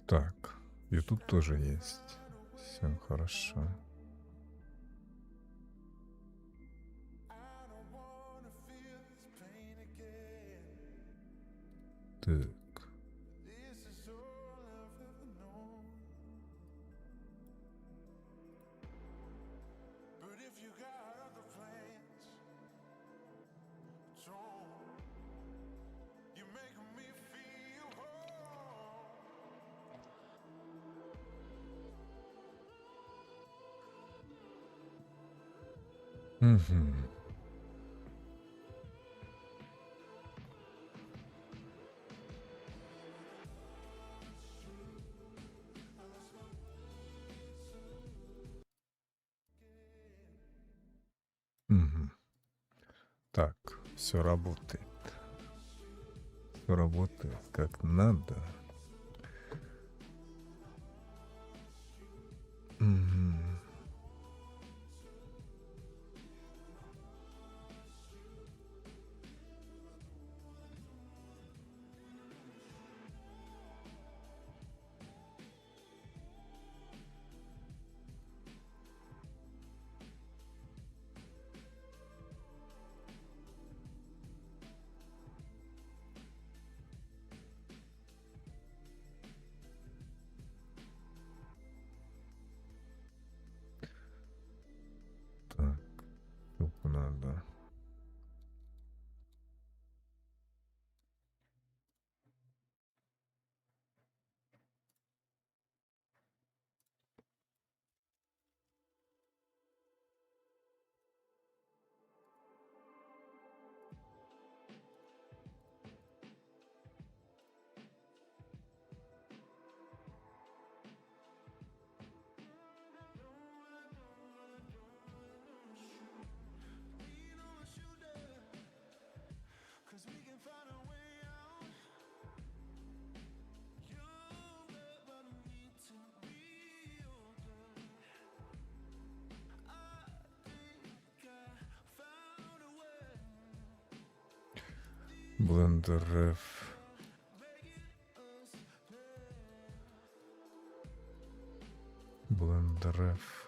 Так, и тут тоже есть. Все хорошо. Так. Мгм. Мгм. Так, все работает. Все работает как надо. Мгм. Так, ссылку надо. Blender F. Blender F.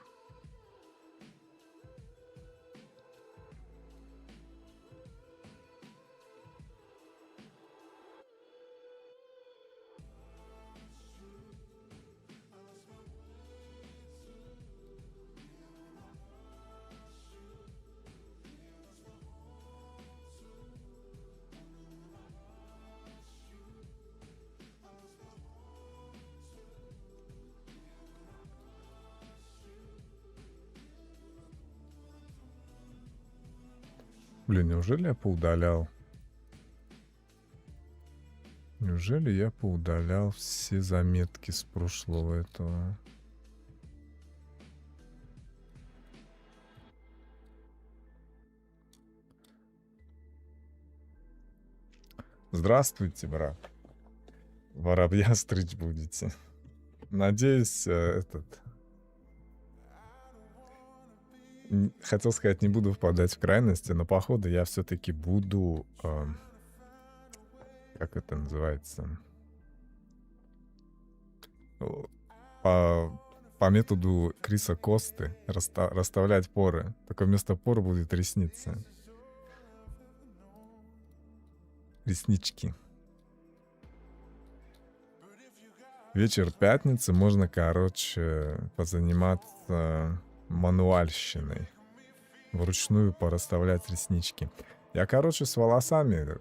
Блин, неужели я поудалял? Неужели я поудалял все заметки с прошлого этого? Здравствуйте, брат. Воробья стричь будете. Надеюсь, хотел сказать, не буду впадать в крайности, но походу я все-таки буду, как это называется, О, по методу Криса Косты расставлять поры. Только вместо пор будет ресницы. Реснички. Вечер пятницы можно, короче, позаниматься мануальщиной. Вручную порасставлять реснички. Я, короче, с волосами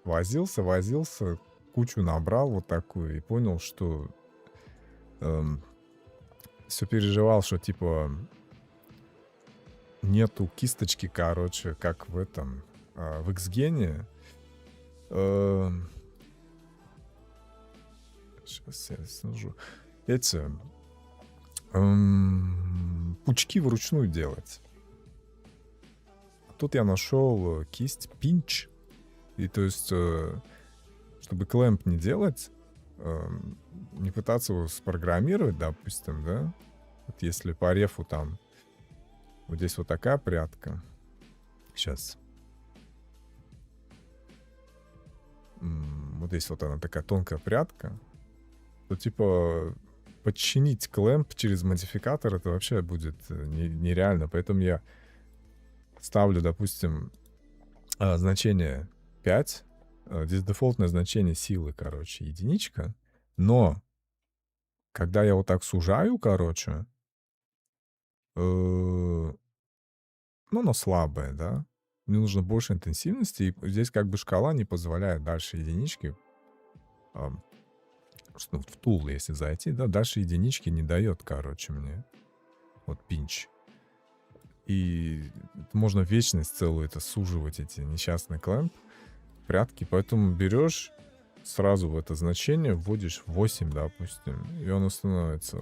возился, кучу набрал вот такую и понял, что все переживал, что типа нету кисточки, короче, как в этом, в Xgen. Сейчас я сложу. Эти пучки вручную делать. Тут я нашел кисть Pinch. И то есть, чтобы клэмп не делать, не пытаться его спрограммировать, допустим, да? Вот если по рефу там вот здесь вот такая прядка. Сейчас. Вот здесь вот она такая тонкая прядка. то типа подчинить клэмп через модификатор это вообще будет нереально. Поэтому я ставлю, допустим, значение 5. Здесь дефолтное значение силы, короче, единичка. Но когда я вот так сужаю, короче, ну, оно слабое, да. Мне нужно больше интенсивности, и здесь как бы шкала не позволяет дальше единички, в тул, если зайти, да, дальше единички не дает, короче, мне. Вот пинч. И можно вечность целую это суживать, эти несчастные клэмп, прятки. Поэтому берешь сразу в это значение, вводишь 8, допустим, и оно становится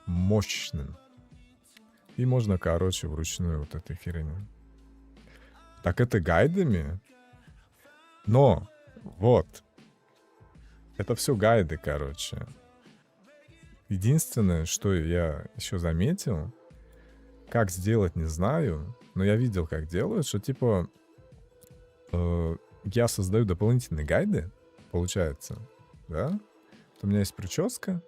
мощным. И можно, короче, вручную вот этой херню. Так это гайдами. Но, вот. Это все гайды, короче. Единственное, что я еще заметил, как сделать, не знаю, но я видел, как делают, что типа я создаю дополнительные гайды, получается, да? Вот у меня есть прическа,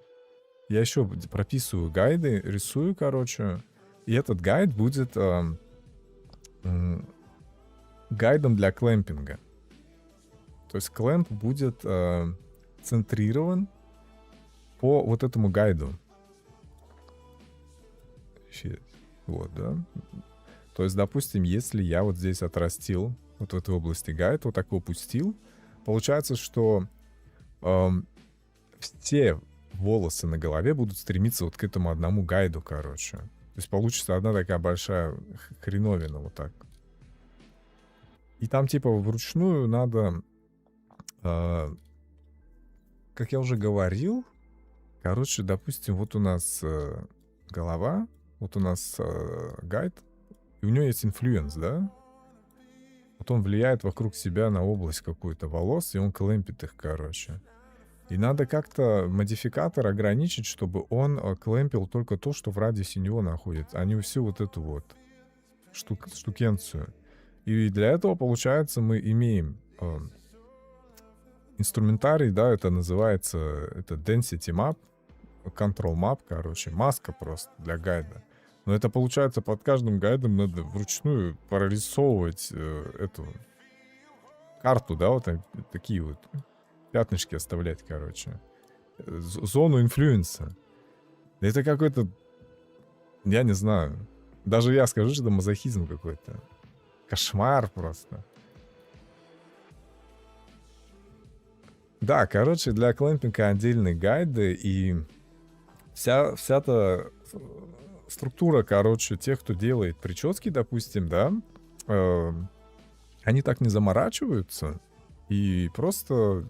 я еще прописываю гайды, рисую, короче, и этот гайд будет гайдом для клэмпинга. То есть клэмп будет центрирован по вот этому гайду. Вот, да. То есть, допустим, если я вот здесь отрастил, вот в этой области гайд, вот так его пустил, получается, что все волосы на голове будут стремиться вот к этому одному гайду, короче. То есть получится одна такая большая хреновина вот так. И там типа вручную надо, как я уже говорил, короче, допустим, вот у нас голова, вот у нас гайд, и у него есть инфлюенс, да? Вот он влияет вокруг себя на область какую-то волос, и он клэмпит их, короче. И надо как-то модификатор ограничить, чтобы он клэмпил только то, что в радиусе него находится, а не всю вот эту вот штукенцию. И для этого, получается, мы имеем инструментарий, да, это называется, это Density Map, Control Map, короче, маска просто для гайда. Но это, получается, под каждым гайдом надо вручную прорисовывать эту карту, да, вот такие вот пятнышки оставлять, короче. Зону инфлюенса. Это какой-то, я не знаю, даже я скажу, что это мазохизм какой-то. Кошмар просто. Да, короче, для клэмпинга отдельные гайды, и вся-то структура, короче, тех, кто делает прически, допустим, да, они так не заморачиваются и просто,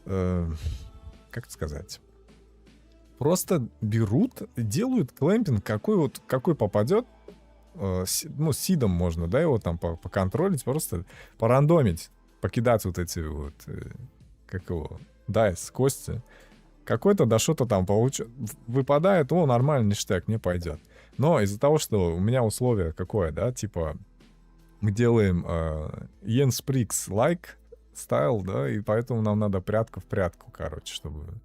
как сказать, просто берут, делают клэмпинг, какой попадет, ну, сидом можно, да, его там поконтролить, просто порандомить, покидать вот эти вот, как его, дайс, кости. Какой-то, да, что-то там выпадает, о, нормально, ништяк, мне пойдет. Но из-за того, что у меня условие какое, да, типа, мы делаем Jens Prix like стайл, да, и поэтому нам надо прядка в прядку, короче, чтобы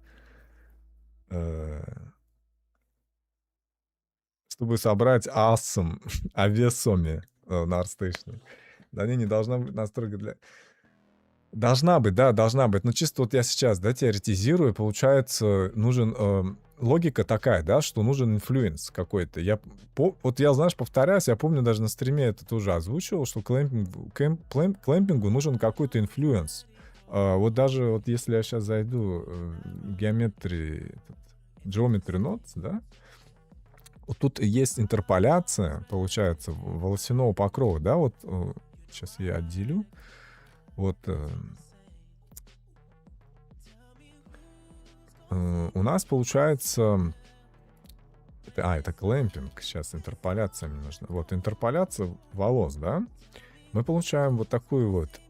собрать асом, авесоми на ArtStation. Да, не должна быть настройка для... Должна быть, да, должна быть. Но чисто вот я сейчас, да, теоретизирую, получается, нужен... логика такая, да, что нужен инфлюенс какой-то. Вот я, знаешь, повторяюсь, я помню, даже на стриме это тоже озвучивал, что клэмпингу нужен какой-то инфлюенс. Вот даже вот если я сейчас зайду в Geometry Nodes, да, вот тут есть интерполяция, получается, волосяного покрова, да, вот сейчас я отделю. Вот у нас получается... это клэмпинг. Сейчас интерполяция мне нужна. Вот интерполяция волос, да? Мы получаем вот такую вот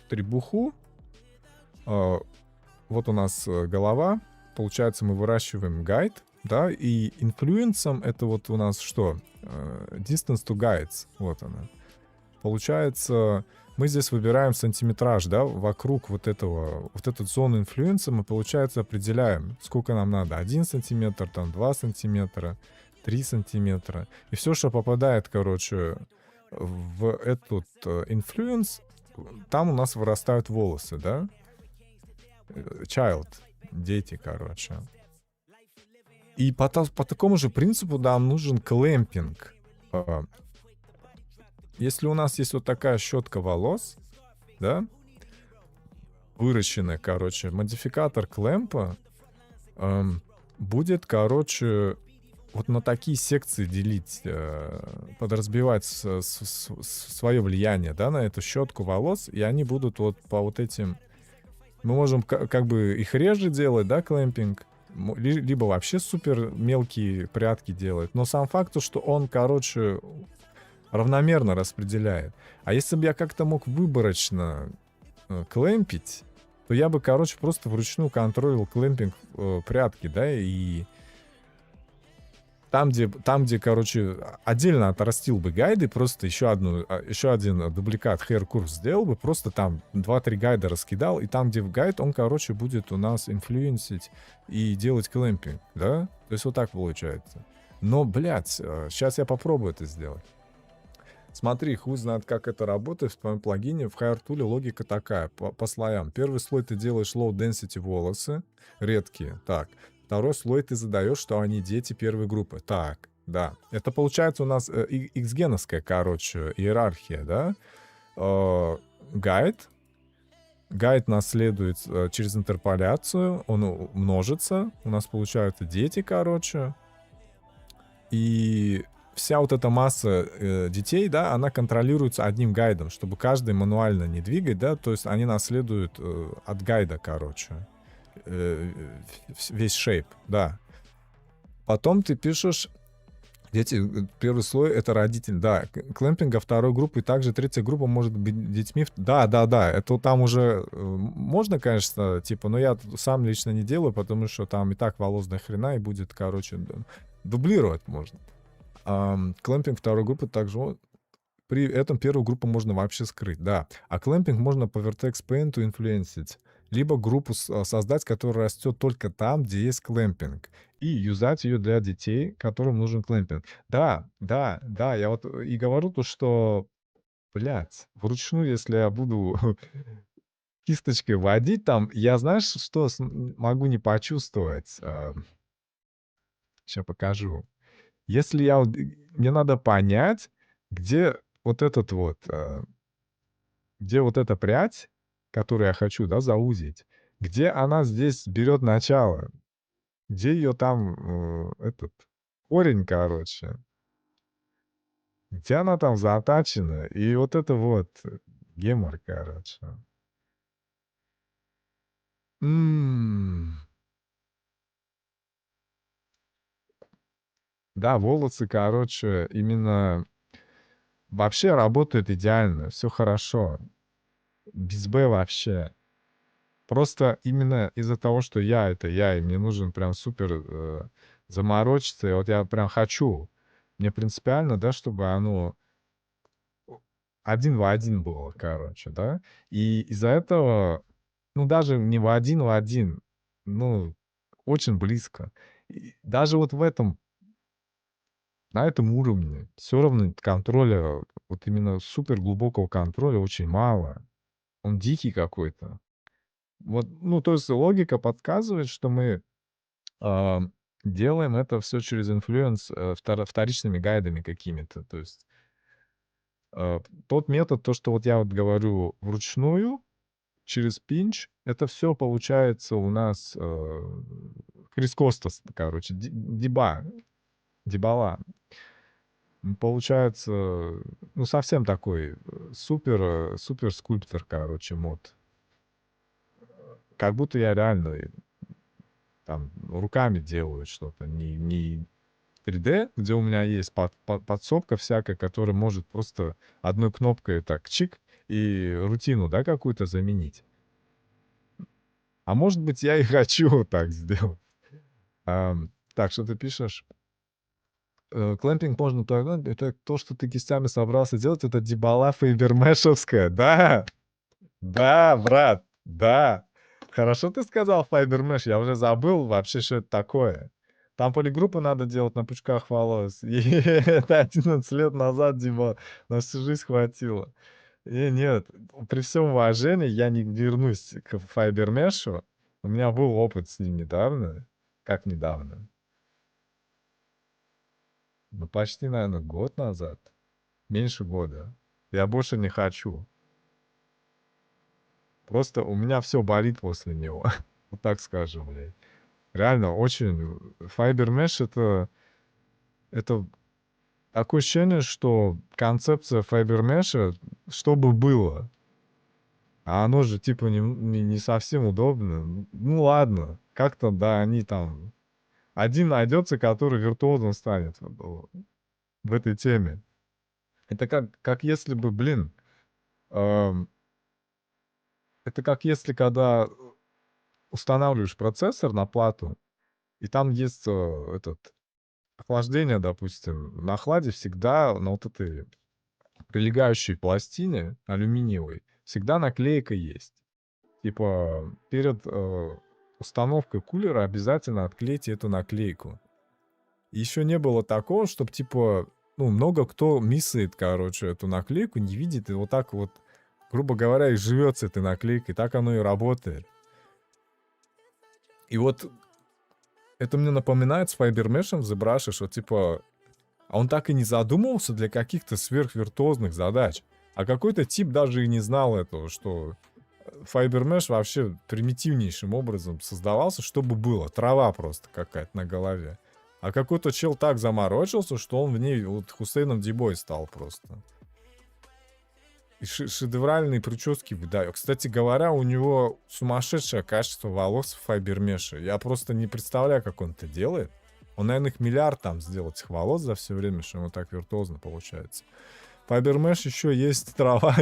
требуху. Вот у нас голова. Получается, мы выращиваем гайд, да? И инфлюенсом это вот у нас что? Distance to guides. Вот она. Получается, мы здесь выбираем сантиметраж, да, вокруг вот этого, вот эту зону инфлюенса мы, получается, определяем, сколько нам надо. 1 сантиметр, там, 2 сантиметра, 3 сантиметра. И все, что попадает, короче, в этот инфлюенс, там у нас вырастают волосы, да? Child, дети, короче. И по такому же принципу нам нужен клэмпинг. Если у нас есть вот такая щетка волос, да, выращенная, короче, модификатор клэмпа будет, короче, вот на такие секции делить, подразбивать свое влияние, да, на эту щетку волос, и они будут вот по вот этим... Мы можем как бы их реже делать, да, клэмпинг, либо вообще супер мелкие прядки делать. Но сам факт, то, что он, короче, равномерно распределяет. А если бы я как-то мог выборочно клэмпить, то я бы, короче, просто вручную контролил клэмпинг прядки, да, и там, где, короче, отдельно отрастил бы гайды, просто еще один дубликат hair curve сделал бы, просто там 2-3 гайда раскидал, и там, где в гайд, он, короче, будет у нас инфлюенсить и делать клэмпинг, да? То есть вот так получается. Но, блядь, сейчас я попробую это сделать. Смотри, хуй знает, как это работает в твоем плагине. В Hair Tool логика такая, по слоям. Первый слой ты делаешь low density волосы, редкие, так. Второй слой ты задаешь, что они дети первой группы. Так, да. Это получается у нас X-геновская, короче, иерархия, да? Гайд. Гайд наследует через интерполяцию, он множится. У нас получаются дети, короче. И вся вот эта масса детей, да, она контролируется одним гайдом, чтобы каждый мануально не двигать, да, то есть они наследуют от гайда, короче. Весь шейп, да. Потом ты пишешь, дети, первый слой — это родители, да, клэмпинга второй группы, и также третья группа может быть детьми. Да, это там уже можно, конечно, типа, но я сам лично не делаю, потому что там и так волос до хрена, и будет, короче, дублировать можно. Клэмпинг второй группы также при этом первую группу можно вообще скрыть, да. А клэмпинг можно по Vertex Paint инфлюенсить, либо группу создать, которая растет только там, где есть клэмпинг, и юзать ее для детей, которым нужен клэмпинг. Да, я вот и говорю то, что, блядь, вручную, если я буду кисточкой водить там, я, знаешь, что могу не почувствовать? Сейчас покажу. Если мне надо понять, где вот этот вот, где вот эта прядь, которую я хочу, да, заузить, где она здесь берет начало, где ее там, этот корень, короче, где она там затачена, и вот это вот гемор, короче. М. Да, волосы, короче, именно вообще работают идеально, все хорошо. Без "б" вообще. Просто именно из-за того, что я, и мне нужен прям супер, заморочиться. И вот я прям хочу. Мне принципиально, да, чтобы оно один в один было, короче, да. И из-за этого, ну, даже не в один, ну, очень близко. И даже вот на этом уровне все равно контроля, вот именно супер глубокого контроля очень мало. Он дикий какой-то. Вот, ну, то есть логика подсказывает, что мы а, делаем это все через инфлюенс, вторичными гайдами какими-то. То есть тот метод, то, что вот я вот говорю вручную, через пинч, это все получается у нас Хрис короче, дебала. Получается, ну, совсем такой супер скульптор, короче, мод. Как будто я реально там руками делаю что-то, не 3D, где у меня есть подсобка всякая, которая может просто одной кнопкой так чик и рутину, да, какую-то заменить. А может быть, я и хочу так сделать. Так, что ты пишешь? Клэмпинг можно тогда, это то, что ты кистями собрался делать, это дебала фейбермешевская. Да, да, брат, да. Хорошо ты сказал файбермеш, я уже забыл вообще, что это такое. Там полигруппы надо делать на пучках волос. И это 11 лет назад, Дима, на всю жизнь хватило. И нет, при всем уважении я не вернусь к файбермешу. У меня был опыт с ним недавно. Как недавно? Ну, почти, наверное, год назад. Меньше года. Я больше не хочу. Просто у меня все болит после него. Вот так скажем, блядь. Реально, очень... Fiber Mesh это такое ощущение, что концепция Fiber Mesh, чтобы было, а оно же типа не совсем удобно. Ну ладно, как-то, да, они там... Один найдется, который виртуозом станет в этой теме. Это как если бы, блин, эм, это как если когда устанавливаешь процессор на плату, и там есть этот охлаждение, допустим. На охладе всегда на вот этой прилегающей пластине алюминиевой всегда наклейка есть. Типа перед установкой кулера обязательно отклейте эту наклейку. Еще не было такого, чтобы типа, ну, много кто миссает, короче, эту наклейку, не видит, и вот так вот, грубо говоря, и живет с этой наклейкой. Так оно и работает. И вот это мне напоминает с файбермешем в ZBrush, что типа, а он так и не задумывался для каких-то сверхвиртуозных задач. А какой-то тип даже и не знал этого, что файбермеш вообще примитивнейшим образом создавался, чтобы было. Трава просто какая-то на голове. А какой-то чел так заморочился, что он в ней вот Хусейном Дибой стал просто. И шедевральные прически выдаю. Кстати говоря, у него сумасшедшее качество волос в файбермеше. Я просто не представляю, как он это делает. Он, наверное, их миллиард там сделал этих волос за все время, что ему так виртуозно получается. Файбермеш еще есть трава,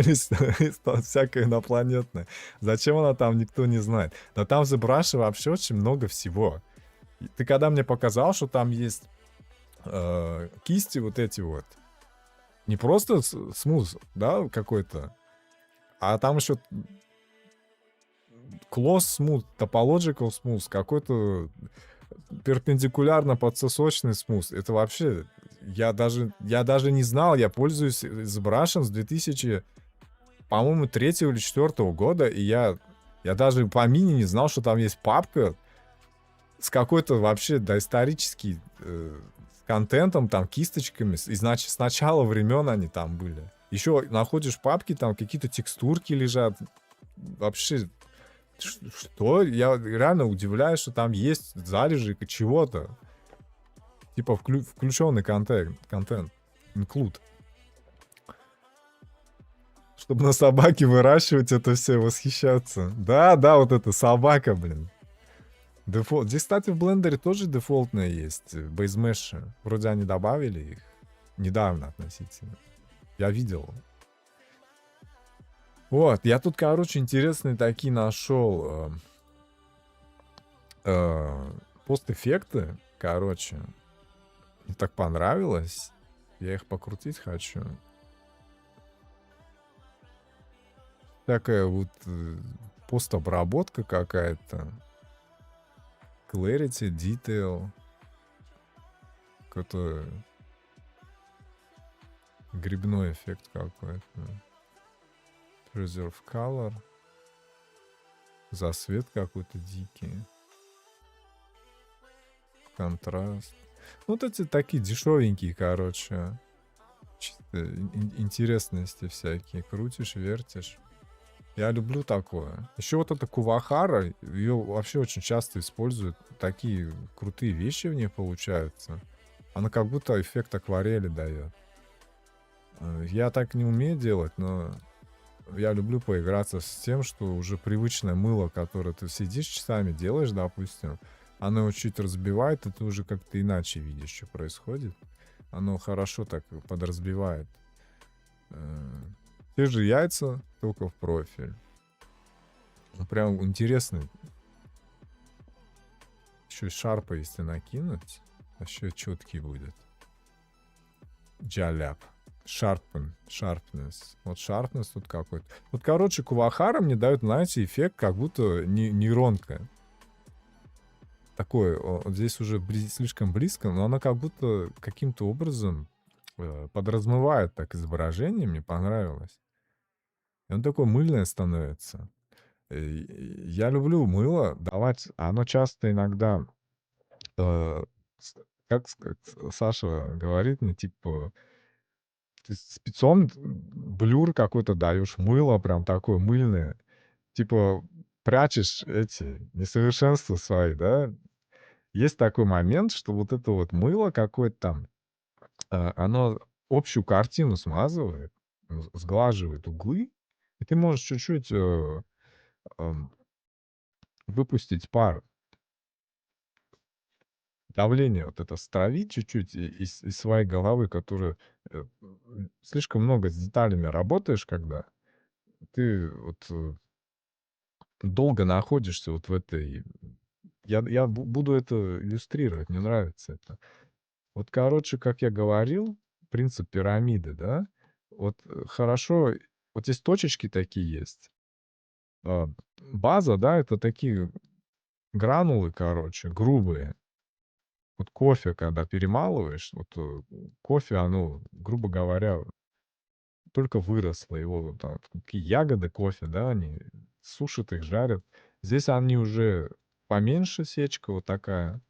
всякая инопланетная. Зачем она там, никто не знает. Но там в ZBrush вообще очень много всего. Ты когда мне показал, что там есть кисти вот эти вот, не просто смуз, да, какой-то, а там еще close smooth, topological smooth, какой-то перпендикулярно подсосочный смуз. Это вообще... Я даже не знал, я пользуюсь ZBrush с 2000, по-моему, 3-го или 4-го года, и я даже по мини не знал, что там есть папка с какой-то вообще доисторический контентом, там, кисточками. И, значит, с начала времен они там были. Еще находишь папки, там какие-то текстурки лежат. Вообще, что? Я реально удивляюсь, что там есть залежи чего-то. Типа включенный контент. Include. Чтобы на собаке выращивать это все, восхищаться. Да, вот эта собака, блин. Дефолт. Здесь, кстати, в блендере тоже дефолтные есть. Бейзмеши. Вроде они добавили их. Недавно относительно. Я видел. Вот, я тут, короче, интересные такие нашел постэффекты. Короче, мне так понравилось. Я их покрутить хочу. Такая вот постобработка какая-то. Clarity, Detail. Какой-то грибной эффект какой-то. Preserve Color. Засвет какой-то дикий. Контраст. Вот эти такие дешевенькие, короче. Чисто интересности всякие. Крутишь, вертишь. Я люблю такое. Еще вот эта Кувахара, ее вообще очень часто используют. Такие крутые вещи в ней получаются. Она как будто эффект акварели дает. Я так не умею делать, но я люблю поиграться с тем, что уже привычное мыло, которое ты сидишь часами делаешь, допустим, оно его чуть разбивает, и ты уже как-то иначе видишь, что происходит. Оно хорошо так подразбивает. Те же яйца, только в профиль. Прям интересно. Еще и шарпа, если накинуть, вообще четкий будет. Джаляп. Sharpness. Вот sharpness тут какой-то. Вот, короче, Кувахара мне дает, знаете, эффект, как будто нейронка. Такое, вот здесь уже слишком близко, но она как будто каким-то образом подразмывает так изображение, мне понравилось. И он такое мыльное становится. Я люблю мыло давать, оно часто иногда, э, как Саша говорит мне, типа, ты спецом блюр какой-то даешь, мыло прям такое мыльное, типа прячешь эти несовершенства свои, да? Есть такой момент, что вот это вот мыло какое-то там, оно общую картину смазывает, сглаживает углы, и ты можешь чуть-чуть выпустить пар, давление вот это стравить чуть-чуть из своей головы, которая слишком много с деталями работаешь, когда ты вот долго находишься вот в этой... Я буду это иллюстрировать, мне нравится это. Вот, короче, как я говорил, принцип пирамиды, да, вот хорошо, вот здесь точечки такие есть. База, да, это такие гранулы, короче, грубые. Вот кофе, когда перемалываешь, вот кофе, оно, грубо говоря, только выросло. Его вот там такие ягоды кофе, да, они сушат их, жарят. Здесь они уже поменьше сечка вот такая,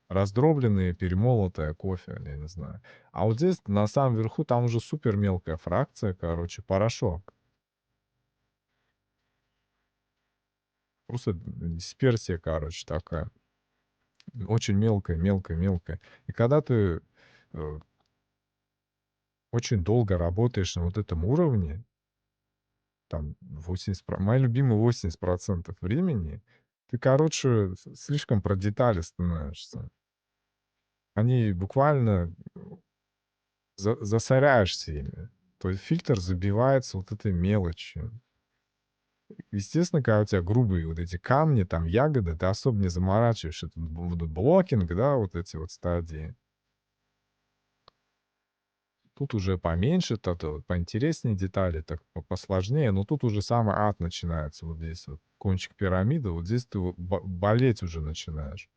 раздробленные, перемолотое кофе, я не знаю. А вот здесь на самом верху там уже супер мелкая фракция, короче, порошок. Просто дисперсия, короче, такая. Очень мелкая, мелкая, мелкая. И когда ты очень долго работаешь на вот этом уровне, там 80%, мои любимые 80% времени, ты, короче, слишком про детали становишься. Они буквально засоряешься ими. То есть фильтр забивается вот этой мелочью. Естественно, когда у тебя грубые вот эти камни, там ягоды, ты особо не заморачиваешь. Это будут блокинг, да, вот эти вот стадии. Тут уже поменьше, вот поинтереснее детали, так посложнее, но тут уже самый ад начинается. Вот здесь вот кончик пирамиды, вот здесь ты болеть уже начинаешь,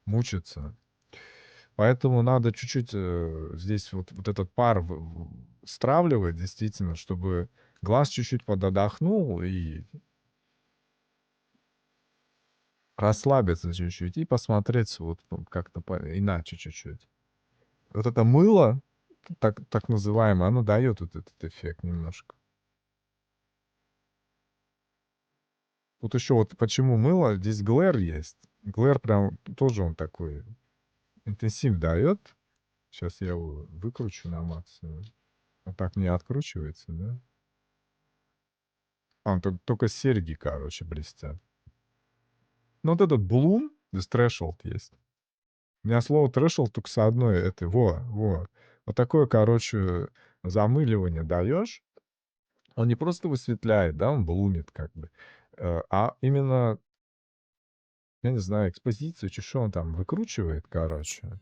мучиться. Поэтому надо чуть-чуть здесь вот этот пар стравливать, действительно, чтобы глаз чуть-чуть подотдохнул и расслабиться чуть-чуть, и посмотреть вот как-то иначе чуть-чуть. Вот это мыло, так называемое, оно дает вот этот эффект немножко. Тут еще вот почему мыло, здесь глэр есть. Глэр прям тоже он такой интенсив дает. Сейчас я его выкручу на максимум. Он так не откручивается, да? Тут только серьги, короче, блестят. Ну вот этот Bloom, здесь threshold есть. У меня слово threshold только с одной этой. Во. Вот такое, короче, замыливание даешь. Он не просто высветляет, да, он блумит как бы. А именно, я не знаю, экспозицию, что он там выкручивает, короче.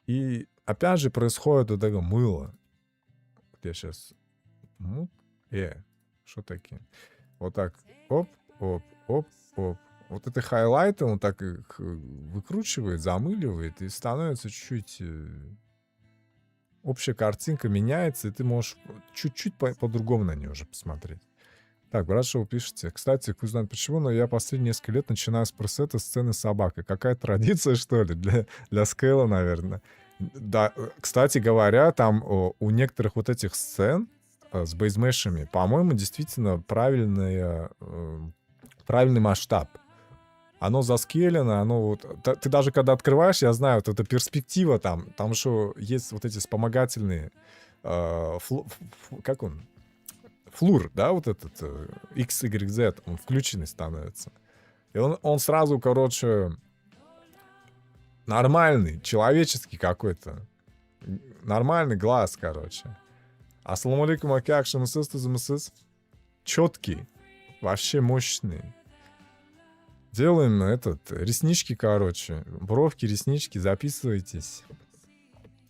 И опять же происходит вот это мыло. Вот я сейчас... Ну, что такие? Вот так. Оп, оп, оп, оп. Вот это хайлайты он так их выкручивает, замыливает, и становится чуть-чуть... Общая картинка меняется, и ты можешь чуть-чуть по-другому на нее уже посмотреть. Так, брат, что вы пишете? Кстати, хуй знает почему, но я последние несколько лет начинаю с пресета сцены с собакой. Какая традиция, что ли, для скейла, наверное. Да, кстати говоря, там у некоторых вот этих сцен с бейзмешами, по-моему, действительно правильный масштаб. Оно заскелено, оно вот... Ты даже когда открываешь, я знаю, вот эта перспектива там еще есть вот эти вспомогательные... как он? Флур, да, вот этот X, Y, Z, он включенный становится. И он сразу, короче, нормальный, человеческий какой-то. Нормальный глаз, короче. Ассаламу алейкум, как шамсыс, четкий, вообще мощный. Делаем реснички, короче, бровки, реснички, записывайтесь.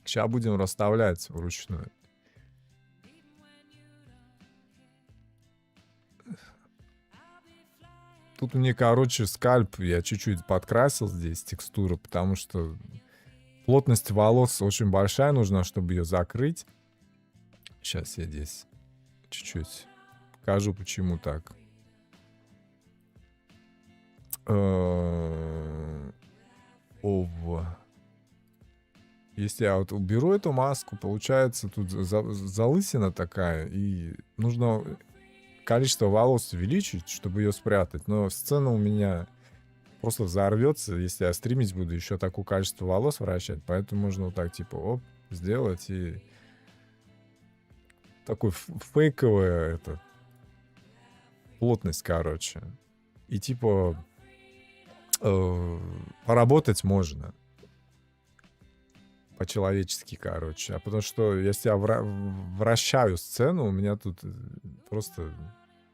Сейчас будем расставлять вручную. Тут мне, короче, скальп, я чуть-чуть подкрасил здесь текстуру, потому что плотность волос очень большая нужна, чтобы ее закрыть. Сейчас я здесь чуть-чуть покажу, почему так. Если я вот уберу эту маску, получается тут залысина такая, и нужно количество волос увеличить, чтобы ее спрятать. Но сцена у меня просто взорвется, если я стримить буду еще такое количество волос вращать. Поэтому можно вот так типа оп, сделать и такой фейковая плотность, короче. И типа поработать можно. По-человечески, короче. А потому что если я вращаю сцену, у меня тут просто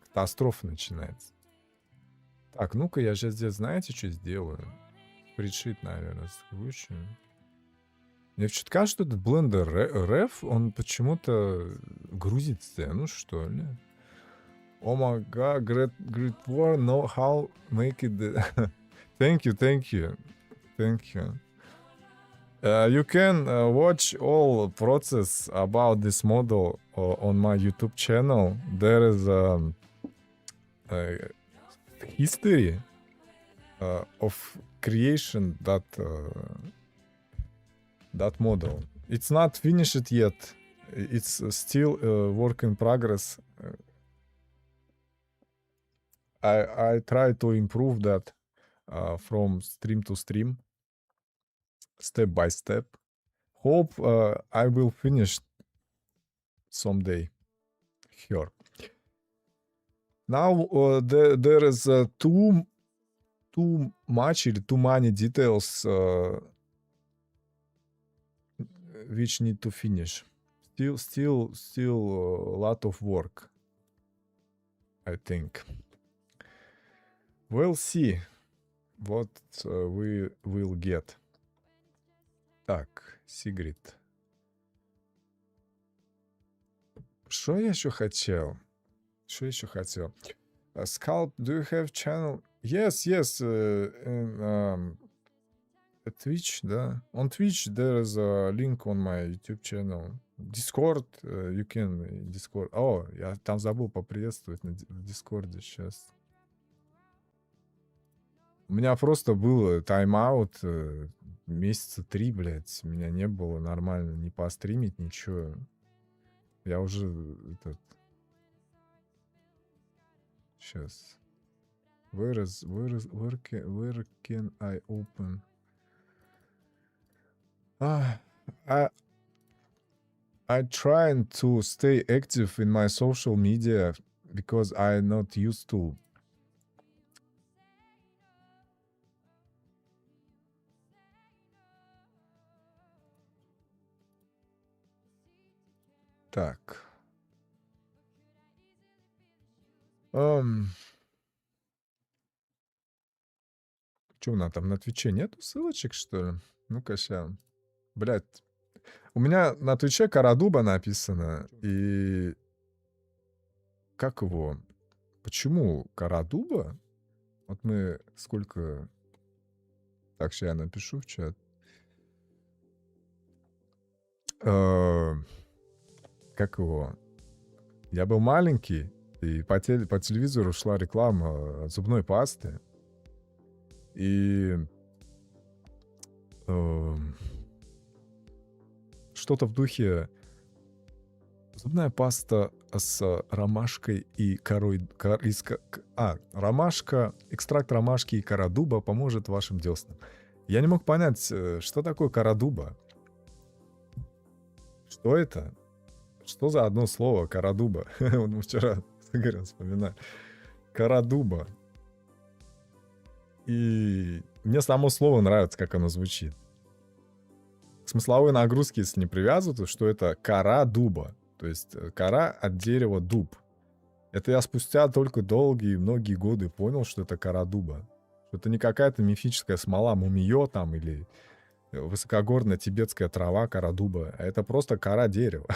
катастрофа начинается. Так, ну-ка, я сейчас здесь, знаете, что сделаю? Пришить, наверное, лучше. Мне что-то кажется, что этот блендер Ref, он почему-то грузит сцену, что ли? О май гад, great war, know how make it... Thank you. You can watch all process about this model on my YouTube channel. There is a history of creation that model. It's not finished yet. It's still a work in progress. I try to improve that from stream to stream, step by step. Hope I will finish someday here. Now there is too much or too many details which need to finish. Still a lot of work, I think. We'll see what we will get. Так, Sigrid. Что я еще хотел? Scalp, do you have channel? Yes. Twitch, да. On Twitch there is a link on my YouTube channel. Discord, you can Discord. О, я там забыл поприветствовать в Дискорде сейчас. У меня просто был тайм-аут месяца 3, блядь. Меня не было нормально ни постримить, ничего. Я уже Сейчас. Where can I open? I trying to stay active in my social media because I'm not used to. Так. Что у нас там на Твиче нету ссылочек, что ли? Ну-ка, ща. Блядь. У меня на Твиче Карадуба написано. И... Как его? Почему Карадуба? Вот мы сколько... Так, сейчас я напишу в чат. Как его? Я был маленький, и по телевизору шла реклама зубной пасты. И что-то в духе зубная паста с ромашкой и корой... ромашка, экстракт ромашки и кора дуба поможет вашим деснам. Я не мог понять, что такое кора дуба. Что это? Что за одно слово кора дуба? Вот мы вчера с Игорем вспоминали. Кора дуба. И мне само слово нравится, как оно звучит. К смысловой нагрузке, если не привязывать, то что это кора дуба. То есть кора от дерева дуб. Это я спустя только долгие, многие годы понял, что это кора дуба. Что это не какая-то мифическая смола мумиё там или Высокогорная тибетская трава, кора дуба. А это просто кора дерева.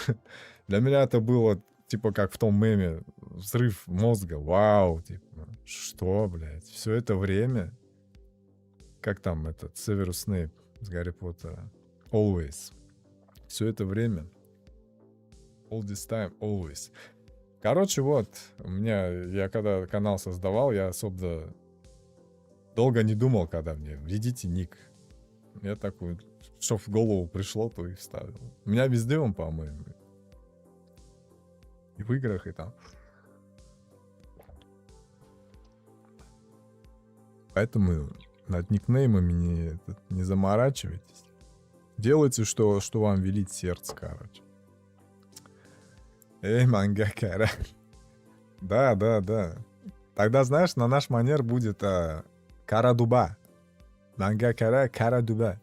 Для меня это было, типа, как в том меме, взрыв мозга. Вау, типа, что, блядь, все это время, как там этот Северус Снейп с Гарри Поттера, always, все это время, all this time, always. Короче, вот, я когда канал создавал, я особо долго не думал, когда мне введите ник. Я такой, что в голову пришло, то и вставил. У меня везде он, по-моему. И в играх, и там. Поэтому над никнеймами не заморачивайтесь. Делайте, что вам велит сердце, короче. Эй, мангакара. Да. Тогда, знаешь, на наш манер будет кара дуба. Мангакара, кара дуба.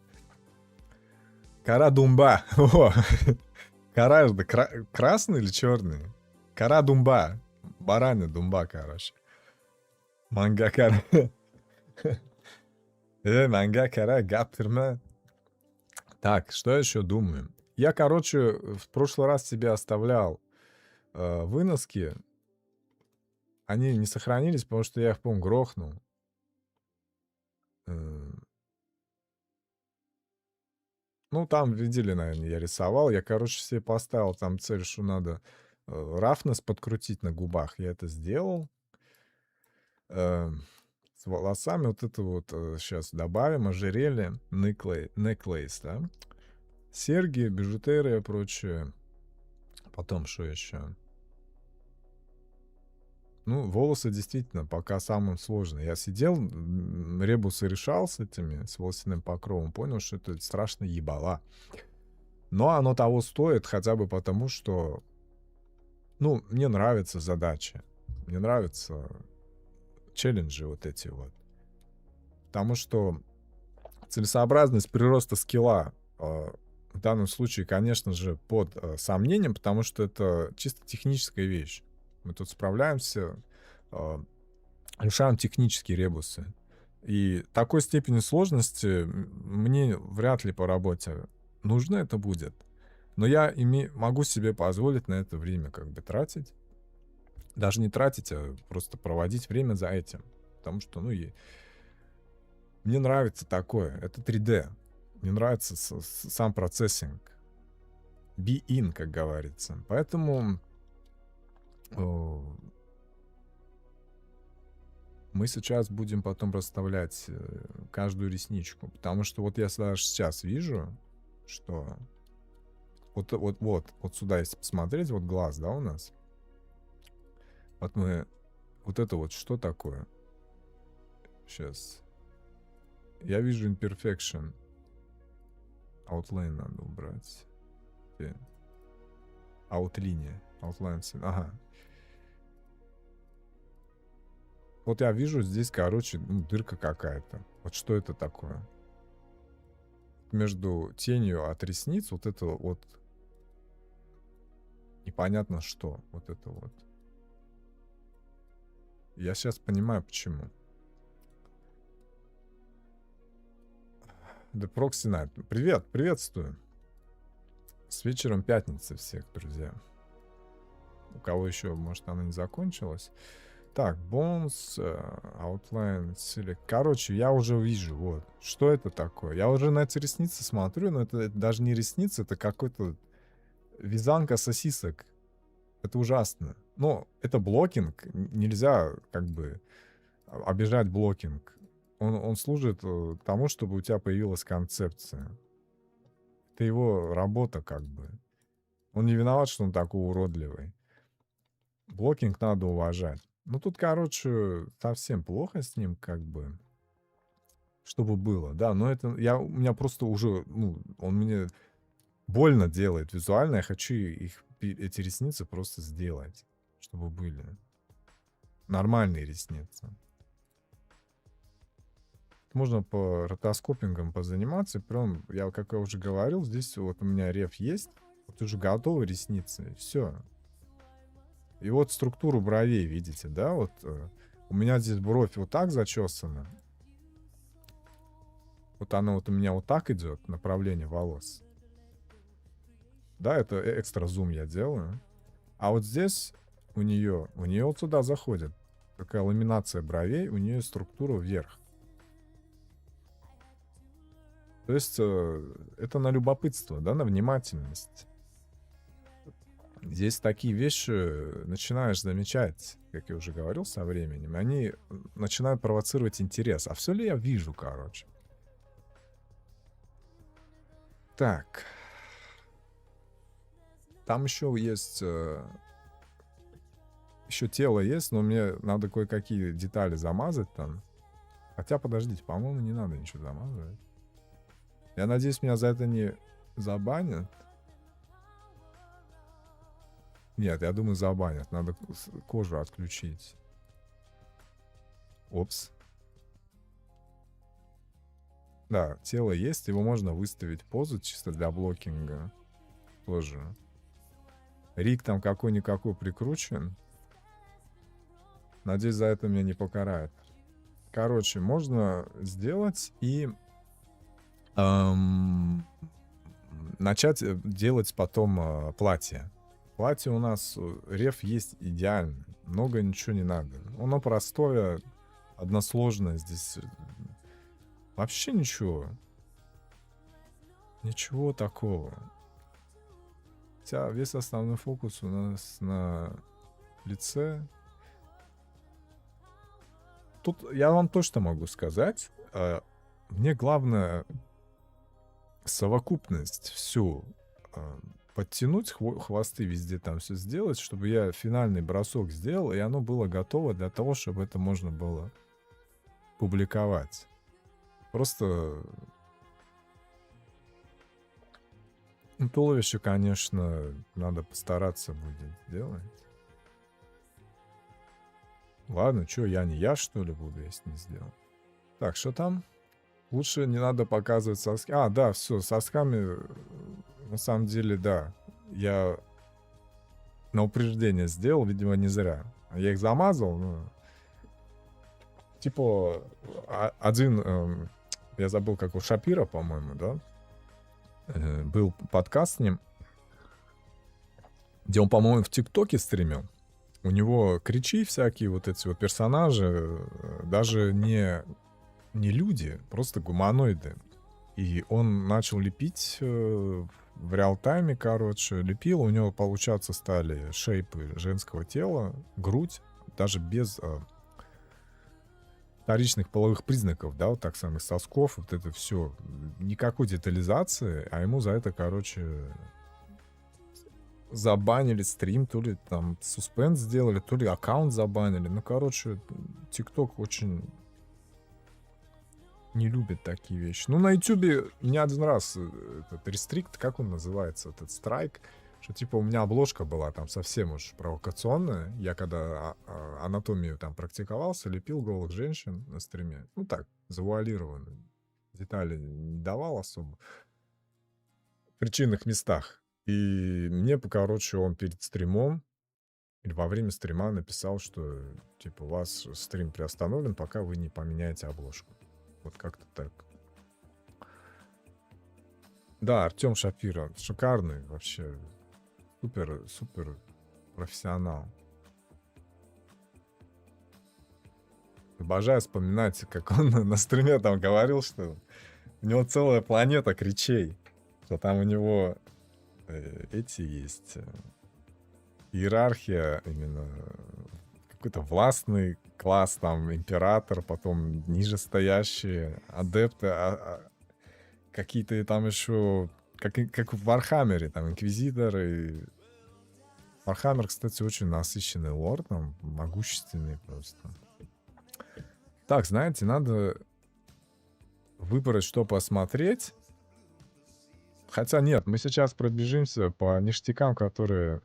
Кара думба. О, кара же красный или черный? Кара думба. Бараня думба, короче. Мангакара. Мангакара, гаптерма. Так, что еще думаю? Я, короче, в прошлый раз тебе оставлял выноски. Они не сохранились, потому что я их, по-моему, грохнул. Ну, там, видели, наверное, я рисовал. Я, короче, себе поставил там цель, что надо рафнес подкрутить на губах. Я это сделал. С волосами вот это вот сейчас добавим. Ожерелье, necklace, да? Серьги, бижутерия и прочее. Потом что еще? Ну, волосы действительно пока самым сложным. Я сидел, ребусы решал с этими, с волосяным покровом, понял, что это страшно ебала. Но оно того стоит хотя бы потому, что, ну, мне нравятся задачи. Мне нравятся челленджи вот эти вот. Потому что целесообразность прироста скилла в данном случае, конечно же, под сомнением, потому что это чисто техническая вещь. Мы тут справляемся, решаем технические ребусы. И такой степени сложности мне вряд ли по работе нужно это будет. Но я могу себе позволить на это время как бы тратить. Даже не тратить, а просто проводить время за этим. Потому что, ну, мне нравится такое. Это 3D. Мне нравится сам процессинг. Be in, как говорится. Поэтому мы сейчас будем потом расставлять каждую ресничку. Потому что вот я даже сейчас вижу, что вот сюда, если посмотреть, вот глаз, да, у нас. Вот мы... Вот это вот что такое? Сейчас. Я вижу imperfection. Outline надо убрать. Outline. Ага. Вот я вижу здесь, короче, дырка какая-то. Вот что это такое? Между тенью от ресниц вот это вот непонятно что. Вот это вот. Я сейчас понимаю, почему. The Proxy Night. Привет, приветствую. С вечером пятницы всех, друзья. У кого еще, может, она не закончилась. Так, Bones, Outline, Select. Короче, я уже вижу, вот. Что это такое? Я уже на эти ресницы смотрю, но это даже не ресницы, это какой-то вязанка сосисок. Это ужасно. Но это блокинг. Нельзя как бы обижать блокинг. Он служит тому, чтобы у тебя появилась концепция. Это его работа как бы. Он не виноват, что он такой уродливый. Блокинг надо уважать. Ну, тут, короче, совсем плохо с ним, как бы. Чтобы было, да. Но это... у меня просто уже... Ну, он мне больно делает визуально. Я хочу эти ресницы просто сделать. Чтобы были нормальные ресницы. Можно по ротоскопингам позаниматься. Прям, как я уже говорил, здесь вот у меня реф есть. Вот уже готовы ресницы. Все. И вот структуру бровей, видите, да? Вот у меня здесь бровь вот так зачесана. Вот оно вот у меня вот так идет, направление волос. Да, это экстра зум я делаю. А вот здесь у нее вот сюда заходит. Такая ламинация бровей, у нее структура вверх. То есть это на любопытство, да, на внимательность. Здесь такие вещи начинаешь замечать, как я уже говорил, со временем. Они начинают провоцировать интерес. А все ли я вижу, короче? Так. Там еще есть... еще тело есть, но мне надо кое-какие детали замазать там. Хотя, подождите, по-моему, не надо ничего замазывать. Я надеюсь, меня за это не забанят. Нет, я думаю, забанят. Надо кожу отключить. Опс. Да, тело есть, его можно выставить позу чисто для блокинга. Тоже. Рик там какой-никакой прикручен. Надеюсь, за это меня не покарают. Короче, можно сделать и начать делать потом платье. Платье у нас, реф есть идеально. Много ничего не надо. Оно простое, односложное здесь. Вообще ничего. Ничего такого. Хотя весь основной фокус у нас на лице. Тут я вам точно могу сказать. Мне главное совокупность всю подтянуть, хвосты везде там все сделать, чтобы я финальный бросок сделал, и оно было готово для того, чтобы это можно было публиковать. Просто туловище, конечно, надо постараться будет сделать. Ладно, что, я не я, что ли, буду, если не сделал. Так, что там? Лучше не надо показывать соски. А, да, все, сосками, на самом деле, да. Я на упреждение сделал, видимо, не зря. Я их замазал, ну... Типа, один, я забыл, как у Шапира, по-моему, да? Был подкаст с ним, где он, по-моему, в ТикТоке стримил. У него кричи всякие вот эти вот персонажи, даже не люди, просто гуманоиды. И он начал лепить в реал-тайме, короче, лепил. У него, получаться, стали шейпы женского тела, грудь, даже без вторичных половых признаков, да, вот так самых сосков, вот это все. Никакой детализации, а ему за это, короче, забанили стрим, то ли там суспенд сделали, то ли аккаунт забанили. Ну, короче, ТикТок очень не любит такие вещи. Ну, на Ютубе не один раз этот рестрикт, как он называется, этот страйк, что типа у меня обложка была там совсем уж провокационная. Я когда анатомию там практиковался, лепил голых женщин на стриме. Ну так, завуалированно. Детали не давал особо. В причинных местах. И мне, короче, он перед стримом или во время стрима написал, что типа у вас стрим приостановлен, пока вы не поменяете обложку. Вот как-то так. Да, Артем Шапира. Шикарный вообще. Супер, супер профессионал. Обожаю вспоминать, как он на стриме там говорил, что у него целая планета кричей. Что там у него эти есть иерархия именно какой-то властный класс, там император, потом нижестоящие адепты, какие-то там еще, как в Вархаммере, там инквизиторы. Вархаммер, кстати, очень насыщенный лор, там могущественный просто. Так, знаете, надо выбрать, что посмотреть. Хотя нет, мы сейчас пробежимся по ништякам, которые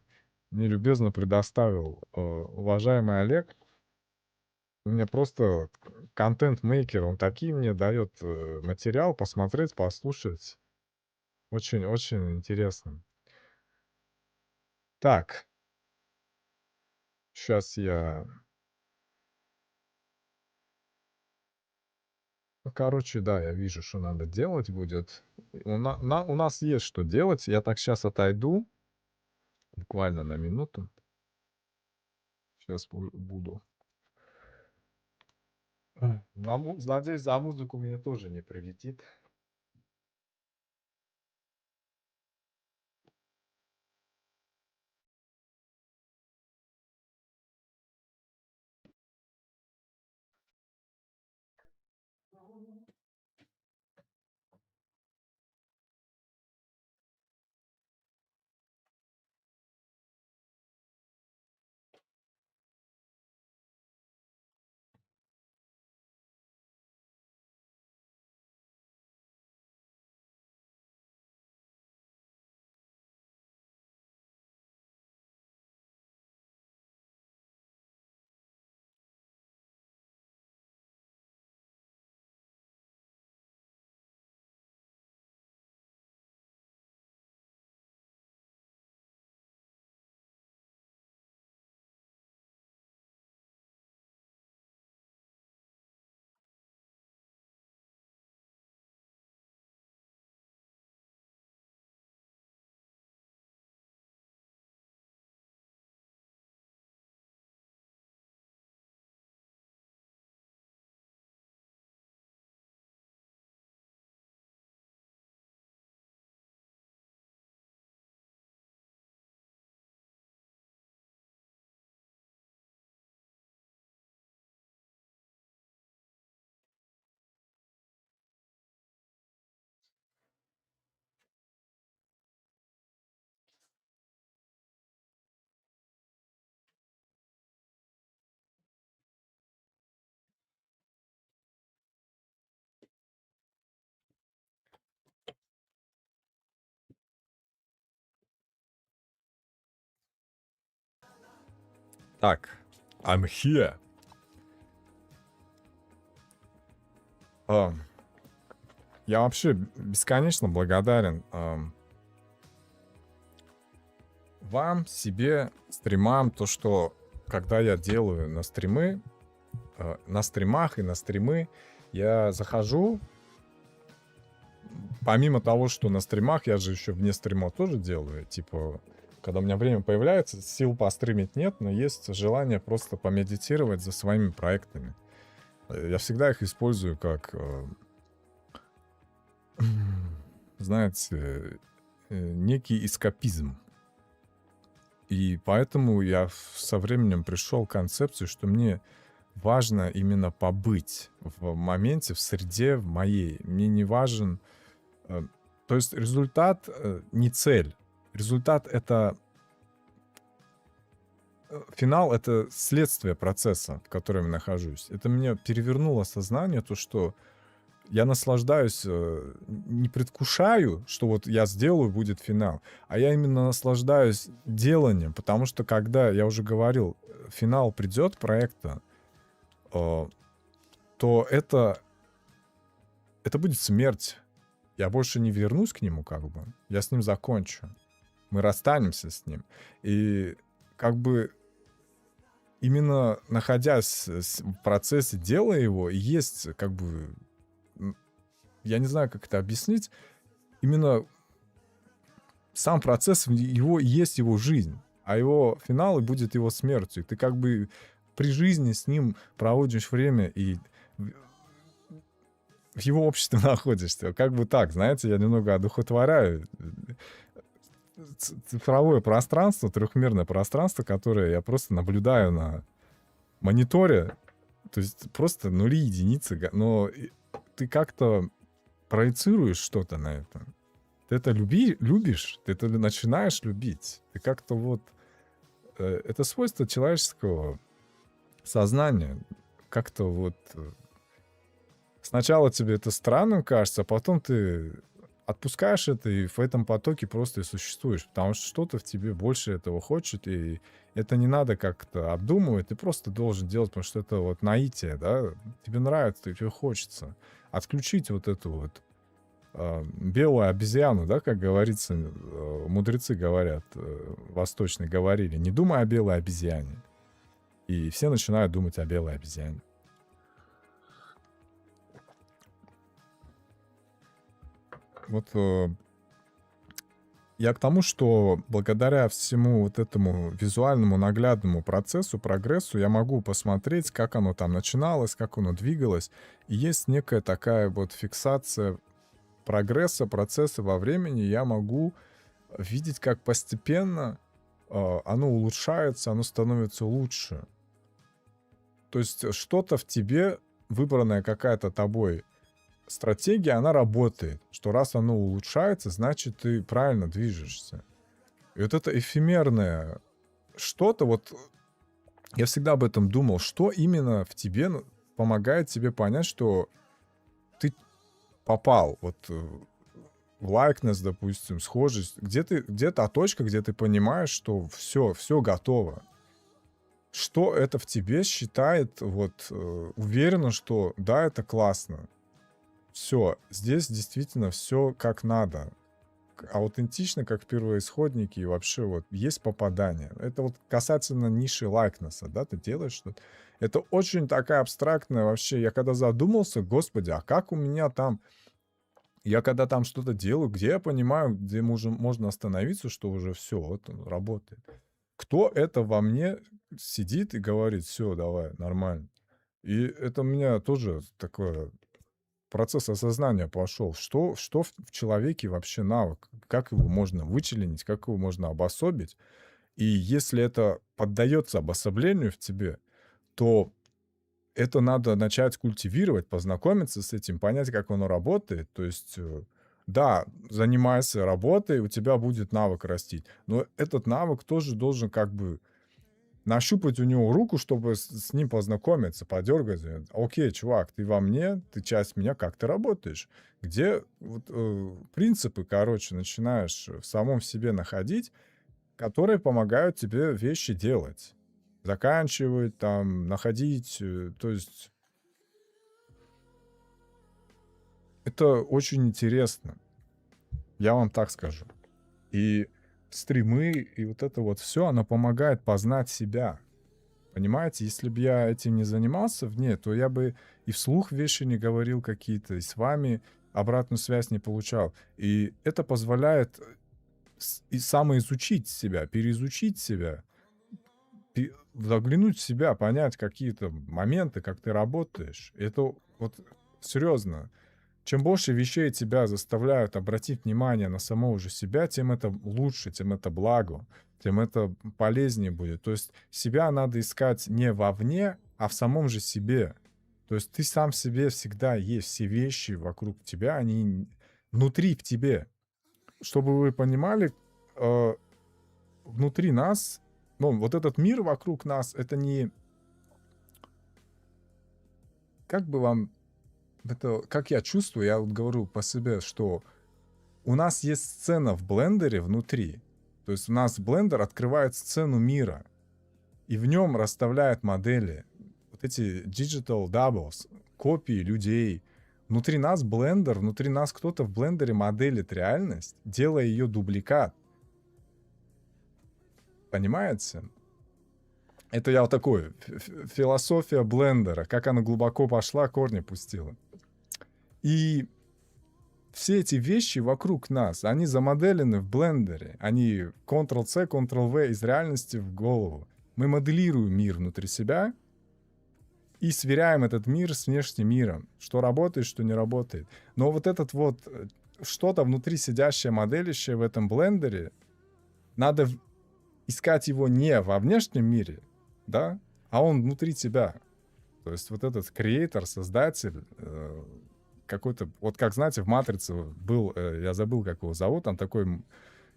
мне любезно предоставил уважаемый Олег. Мне просто контент-мейкер, он такие мне дает материал посмотреть, послушать. Очень-очень интересно. Так, сейчас я Ну, короче, да, я вижу, что надо делать будет. У нас есть что делать. Я так сейчас отойду, буквально на минуту. Сейчас буду. Надеюсь, за музыку мне тоже не прилетит. Так, I'm here. Я вообще бесконечно благодарен вам, себе, стримам, то, что когда я делаю на стримы, на стримах и на стримы, я захожу, помимо того, что на стримах, я же еще вне стримов тоже делаю, типа, когда у меня время появляется, сил постримить нет, но есть желание просто помедитировать за своими проектами. Я всегда их использую как, знаете, некий эскапизм. И поэтому я со временем пришел к концепции, что мне важно именно побыть в моменте, в среде в моей. Мне не важен... То есть результат не цель. Результат — это... Финал — это следствие процесса, в котором я нахожусь. Это мне перевернуло сознание, то, что я наслаждаюсь, не предвкушаю, что вот я сделаю, будет финал, а я именно наслаждаюсь деланием, потому что когда, я уже говорил, финал придет проекта, то это будет смерть. Я больше не вернусь к нему, как бы. Я с ним закончу. Мы расстанемся с ним. И как бы именно находясь в процессе, делая его, есть как бы... Я не знаю, как это объяснить. Именно сам процесс, его есть его жизнь, а его финал и будет его смертью. Ты как бы при жизни с ним проводишь время и в его обществе находишься. Как бы так, знаете, я немного одухотворяю цифровое пространство, трехмерное пространство, которое я просто наблюдаю на мониторе. То есть просто нули, единицы. Но ты как-то проецируешь что-то на это. Ты это любишь, ты это начинаешь любить. Ты как-то вот... это свойство человеческого сознания. Как-то вот... Сначала тебе это странным кажется, а потом ты отпускаешь это, и в этом потоке просто и существуешь. Потому что что-то в тебе больше этого хочет, и это не надо как-то обдумывать, ты просто должен делать, потому что это вот наитие, да? Тебе нравится, тебе хочется. Отключить вот эту вот белую обезьяну, да, как говорится, мудрецы говорят, восточные говорили, не думай о белой обезьяне. И все начинают думать о белой обезьяне. Вот я к тому, что благодаря всему вот этому визуальному наглядному процессу, прогрессу, я могу посмотреть, как оно там начиналось, как оно двигалось. И есть некая такая вот фиксация прогресса, процесса во времени. Я могу видеть, как постепенно оно улучшается, оно становится лучше. То есть что-то в тебе, выбранная какая-то тобой стратегия, она работает. Что раз оно улучшается, значит, ты правильно движешься. И вот это эфемерное что-то, вот я всегда об этом думал, что именно в тебе помогает тебе понять, что ты попал вот в лайкнес, допустим, схожесть, где та точка, где ты понимаешь, что все готово. Что это в тебе считает вот уверенно, что да, это классно. Все, здесь действительно все как надо. Аутентично, как первоисходники, и вообще вот есть попадание. Это вот касательно ниши лайкнесса, да, ты делаешь что-то. Это очень такая абстрактная вообще. Я когда задумался, господи, а как у меня там... Я когда там что-то делаю, где я понимаю, где можно остановиться, что уже все, вот он работает. Кто это во мне сидит и говорит, все, давай, нормально. И это у меня тоже такое процесс осознания пошел. Что в человеке вообще навык? Как его можно вычленить, как его можно обособить? И если это поддается обособлению в тебе, то это надо начать культивировать, познакомиться с этим, понять, как оно работает. То есть, да, занимайся работой, у тебя будет навык расти. Но этот навык тоже должен как бы нащупать у него руку, чтобы с ним познакомиться, подергать. Окей, чувак, ты во мне, ты часть меня, как ты работаешь? Где вот, принципы, короче, начинаешь в самом себе находить, которые помогают тебе вещи делать. Заканчивать, там, находить. То есть это очень интересно, я вам так скажу. И стримы, и вот это вот все, оно помогает познать себя. Понимаете, если бы я этим не занимался вне, то я бы и вслух вещи не говорил какие-то, и с вами обратную связь не получал. И это позволяет и самоизучить себя, переизучить себя, заглянуть в себя, понять какие-то моменты, как ты работаешь. Это вот серьезно. Чем больше вещей тебя заставляют обратить внимание на самого же себя, тем это лучше, тем это благо, тем это полезнее будет. То есть себя надо искать не вовне, а в самом же себе. То есть ты сам в себе всегда есть, все вещи вокруг тебя, они внутри в тебе. Чтобы вы понимали, э, внутри нас, ну, вот этот мир вокруг нас, это не... Как бы вам... Это, как я чувствую, я вот говорю по себе, что у нас есть сцена в блендере внутри. То есть у нас блендер открывает сцену мира. И в нем расставляет модели. Вот эти digital doubles, копии людей. Внутри нас блендер, внутри нас кто-то в блендере моделит реальность, делая ее дубликат. Понимаете? Это я вот такой, философия блендера, как она глубоко пошла, корни пустила. И все эти вещи вокруг нас, они замоделены в блендере. Они Ctrl-C, Ctrl-V из реальности в голову. Мы моделируем мир внутри себя и сверяем этот мир с внешним миром. Что работает, что не работает. Но вот этот вот что-то внутри сидящее, моделище в этом блендере, надо искать его не во внешнем мире, да, а он внутри тебя. То есть вот этот креатор, создатель, какой-то, вот как, знаете, в «Матрице» был, я забыл, как его зовут, там такой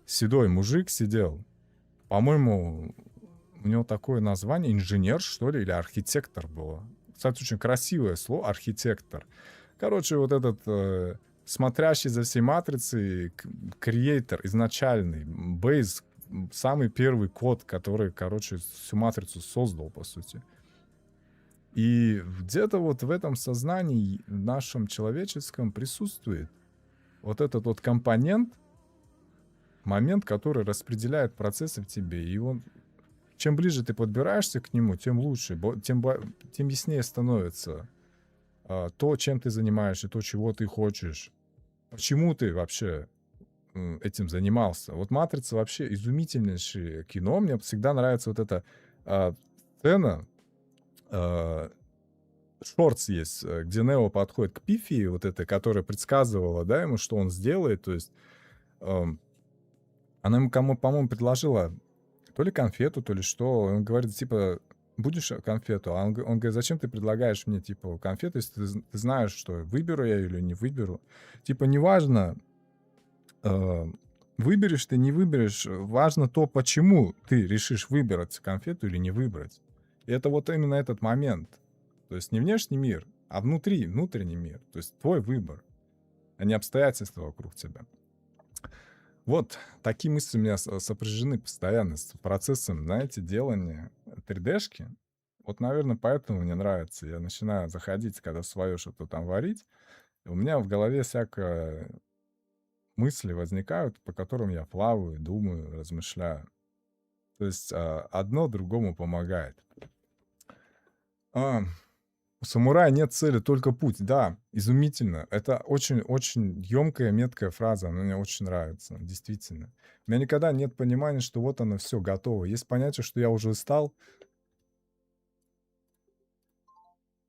седой мужик сидел. По-моему, у него такое название, инженер, что ли, или архитектор было. Кстати, очень красивое слово, архитектор. Короче, вот этот смотрящий за всей «Матрицей» креатор изначальный, бейс, самый первый код, который, короче, всю «Матрицу» создал, по сути. И где-то вот в этом сознании нашем человеческом присутствует вот этот вот компонент, момент, который распределяет процессы в тебе. И он, чем ближе ты подбираешься к нему, тем лучше, тем яснее становится то, чем ты занимаешься, то, чего ты хочешь. Почему ты вообще этим занимался? Вот «Матрица» вообще изумительнейшее кино. Мне всегда нравится вот эта а, сцена, а, шортс есть, где Нео подходит к Пифии, вот этой, которая предсказывала, да, ему, что он сделает. То есть ам, она ему, по-моему, предложила то ли конфету, то ли что. Он говорит, типа, будешь конфету? А он говорит, зачем ты предлагаешь мне, типа, конфету, если ты знаешь, что выберу я или не выберу? Типа, неважно, э, выберешь ты, не выберешь, важно то, почему ты решишь выбрать конфету или не выбрать. И это вот именно этот момент. То есть не внешний мир, а внутренний мир. То есть твой выбор, а не обстоятельства вокруг тебя. Вот такие мысли у меня сопряжены постоянно с процессом, знаете, делания 3D-шки. Вот, наверное, поэтому мне нравится. Я начинаю заходить, когда свое что-то там варить, и у меня в голове всякое мысли возникают, по которым я плаваю, думаю, размышляю. То есть одно другому помогает. А, у самурая нет цели, только путь. Да, изумительно. Это очень-очень емкая, меткая фраза. Она мне очень нравится, действительно. У меня никогда нет понимания, что вот оно все готово. Есть понятие, что я уже устал,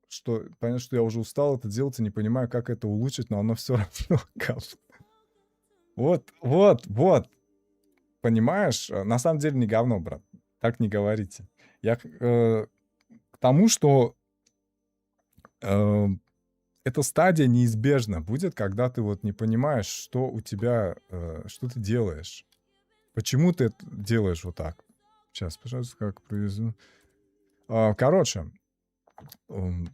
что понятно, что я уже устал это делать и не понимаю, как это улучшить, но оно все равно говно. Вот. Понимаешь? На самом деле не говно, брат. Так не говорите. Я к тому, что э, эта стадия неизбежно будет, когда ты вот не понимаешь, что у тебя, что ты делаешь. Почему ты это делаешь вот так? Сейчас, пожалуйста, как привезу. Короче, м,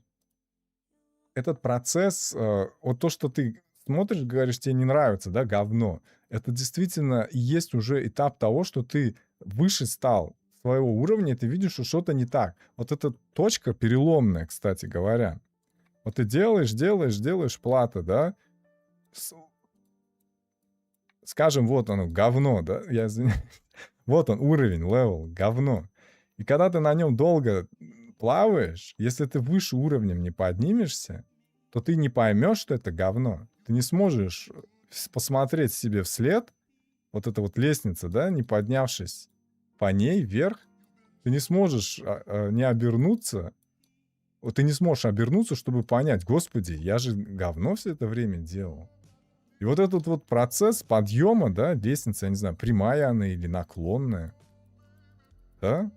этот процесс, вот то, что ты смотришь, говоришь, тебе не нравится, да, говно, это действительно и есть уже этап того, что ты выше стал своего уровня, и ты видишь, что что-то не так. Вот эта точка переломная, кстати говоря. Вот ты делаешь, плата, да, с- скажем, вот оно, говно, да, я извиняюсь. Вот он, уровень, левел, говно. И когда ты на нем долго плаваешь, если ты выше уровнем не поднимешься, то ты не поймешь, что это говно. Ты не сможешь посмотреть себе вслед, вот эта вот лестница, да, не поднявшись по ней вверх, ты не сможешь не обернуться, вот ты не сможешь обернуться, чтобы понять, господи, я же говно все это время делал. И вот этот вот процесс подъема, да, лестница, я не знаю, прямая она или наклонная, да,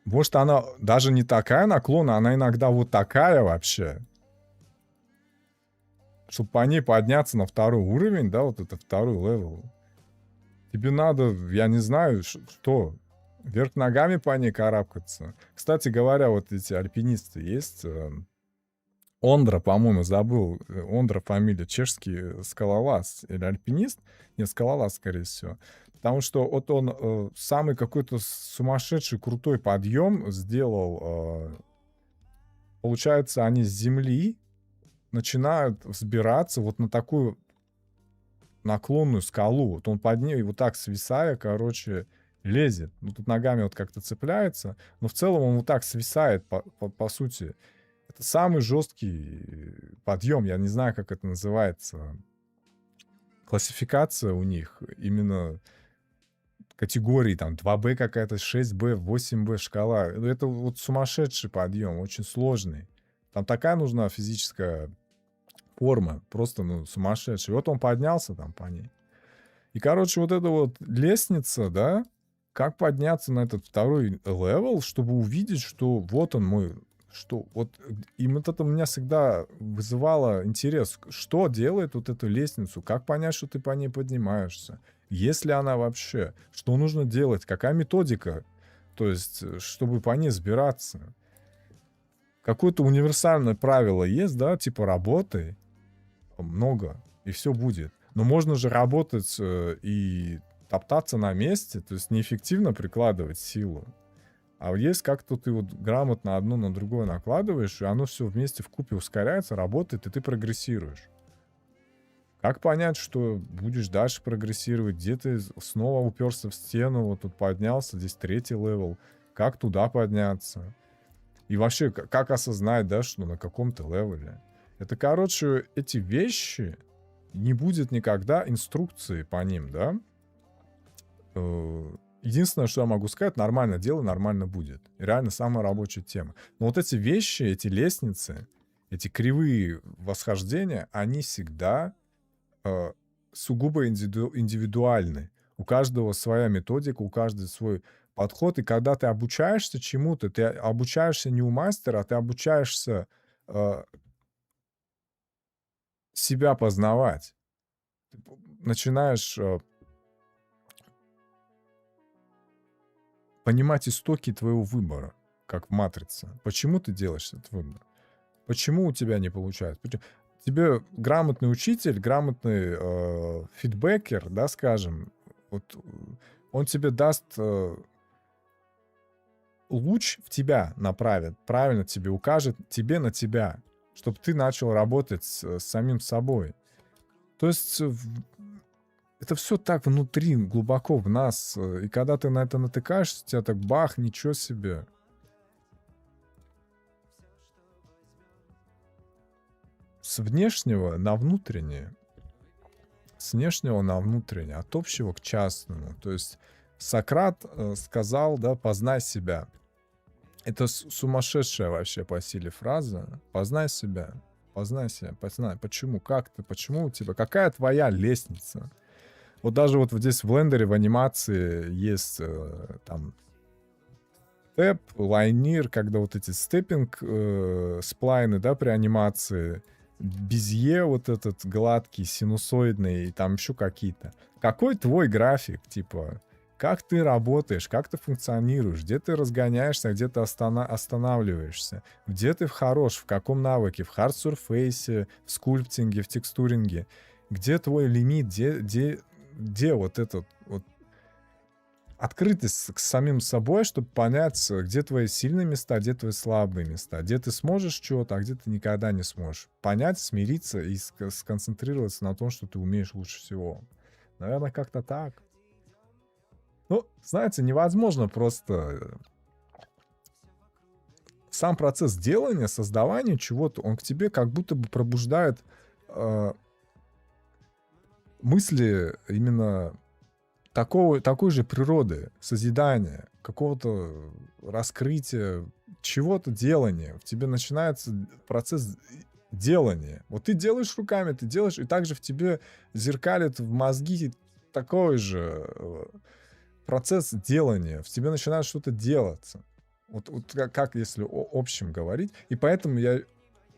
может, она даже не такая наклонная, она иногда вот такая вообще. Чтобы по ней подняться на второй уровень, да, вот это второй левел. Тебе надо, я не знаю, что, вверх ногами по ней карабкаться. Кстати говоря, вот эти альпинисты есть. Ондра, по-моему, забыл. Ондра фамилия. Чешский скалолаз или альпинист. Нет, скалолаз, скорее всего. Потому что вот он самый какой-то сумасшедший крутой подъем сделал. Получается, они с земли начинают взбираться вот на такую наклонную скалу. Вот он под ней вот так свисая, короче, лезет. Ну, тут ногами вот как-то цепляется. Но в целом он вот так свисает, по сути. Это самый жесткий подъем. Я не знаю, как это называется. Классификация у них именно категории, там 2Б какая-то, 6Б, 8Б шкала. Это вот сумасшедший подъем, очень сложный. Там такая нужна физическая форма, просто, ну, сумасшедшая. Вот он поднялся там по ней. И, короче, вот эта вот лестница, да, как подняться на этот второй левел, чтобы увидеть, что вот он мой, что вот, и вот это у меня всегда вызывало интерес, что делает вот эту лестницу, как понять, что ты по ней поднимаешься, есть ли она вообще, что нужно делать, какая методика, то есть, чтобы по ней сбираться. Какое-то универсальное правило есть, да, типа работай много, и все будет. Но можно же работать и топтаться на месте, то есть неэффективно прикладывать силу. А есть как-то ты вот грамотно одно на другое накладываешь, и оно все вместе вкупе ускоряется, работает, и ты прогрессируешь. Как понять, что будешь дальше прогрессировать? Где ты снова уперся в стену, вот тут поднялся, здесь третий левел. Как туда подняться? И вообще, как осознать, да, что на каком-то левеле? Это, короче, эти вещи, не будет никогда инструкции по ним, да? Единственное, что я могу сказать, нормально делай, нормально будет. И реально самая рабочая тема. Но вот эти вещи, эти лестницы, эти кривые восхождения, они всегда сугубо индивидуальны. У каждого своя методика, у каждого свой подход. И когда ты обучаешься чему-то, ты обучаешься не у мастера, а ты обучаешься себя познавать. Ты начинаешь понимать истоки твоего выбора, как в «Матрице». Почему ты делаешь этот выбор? Почему у тебя не получается? Тебе грамотный учитель, грамотный фидбэкер, да, скажем, вот он тебе даст луч в тебя направит, правильно тебе укажет, тебе на тебя, чтобы ты начал работать с самим собой. То есть это все так внутри, глубоко в нас. И когда ты на это натыкаешься, тебя так бах, ничего себе. С внешнего на внутреннее. С внешнего на внутреннее. От общего к частному. То есть Сократ сказал, да, познай себя. Это сумасшедшая вообще по силе фраза. Познай себя. Познай себя. Познай. Почему? Как ты? Почему у тебя? Какая твоя лестница? Вот даже вот здесь в блендере в анимации есть там степ, лайнир, когда вот эти степпинг сплайны, да, при анимации, безье вот этот гладкий, синусоидный, и там еще какие-то. Какой твой график, типа, как ты работаешь, как ты функционируешь, где ты разгоняешься, где ты останавливаешься, где ты хорош, в каком навыке, в хардсурфейсе, в скульптинге, в текстуринге, где твой лимит, где вот этот вот открытость к самим собой, чтобы понять, где твои сильные места, где твои слабые места, где ты сможешь что-то, а где ты никогда не сможешь. Понять, смириться и сконцентрироваться на том, что ты умеешь лучше всего. Наверное, как-то так. Ну, знаете, невозможно просто... Сам процесс делания, создавания чего-то, он к тебе как будто бы пробуждает мысли именно такой же природы, созидания, какого-то раскрытия, чего-то делания. В тебе начинается процесс делания. Вот ты делаешь руками, ты делаешь, и также в тебе зеркалит в мозги такой же процесс делания. В тебе начинает что-то делаться. Вот как если общем говорить. И поэтому я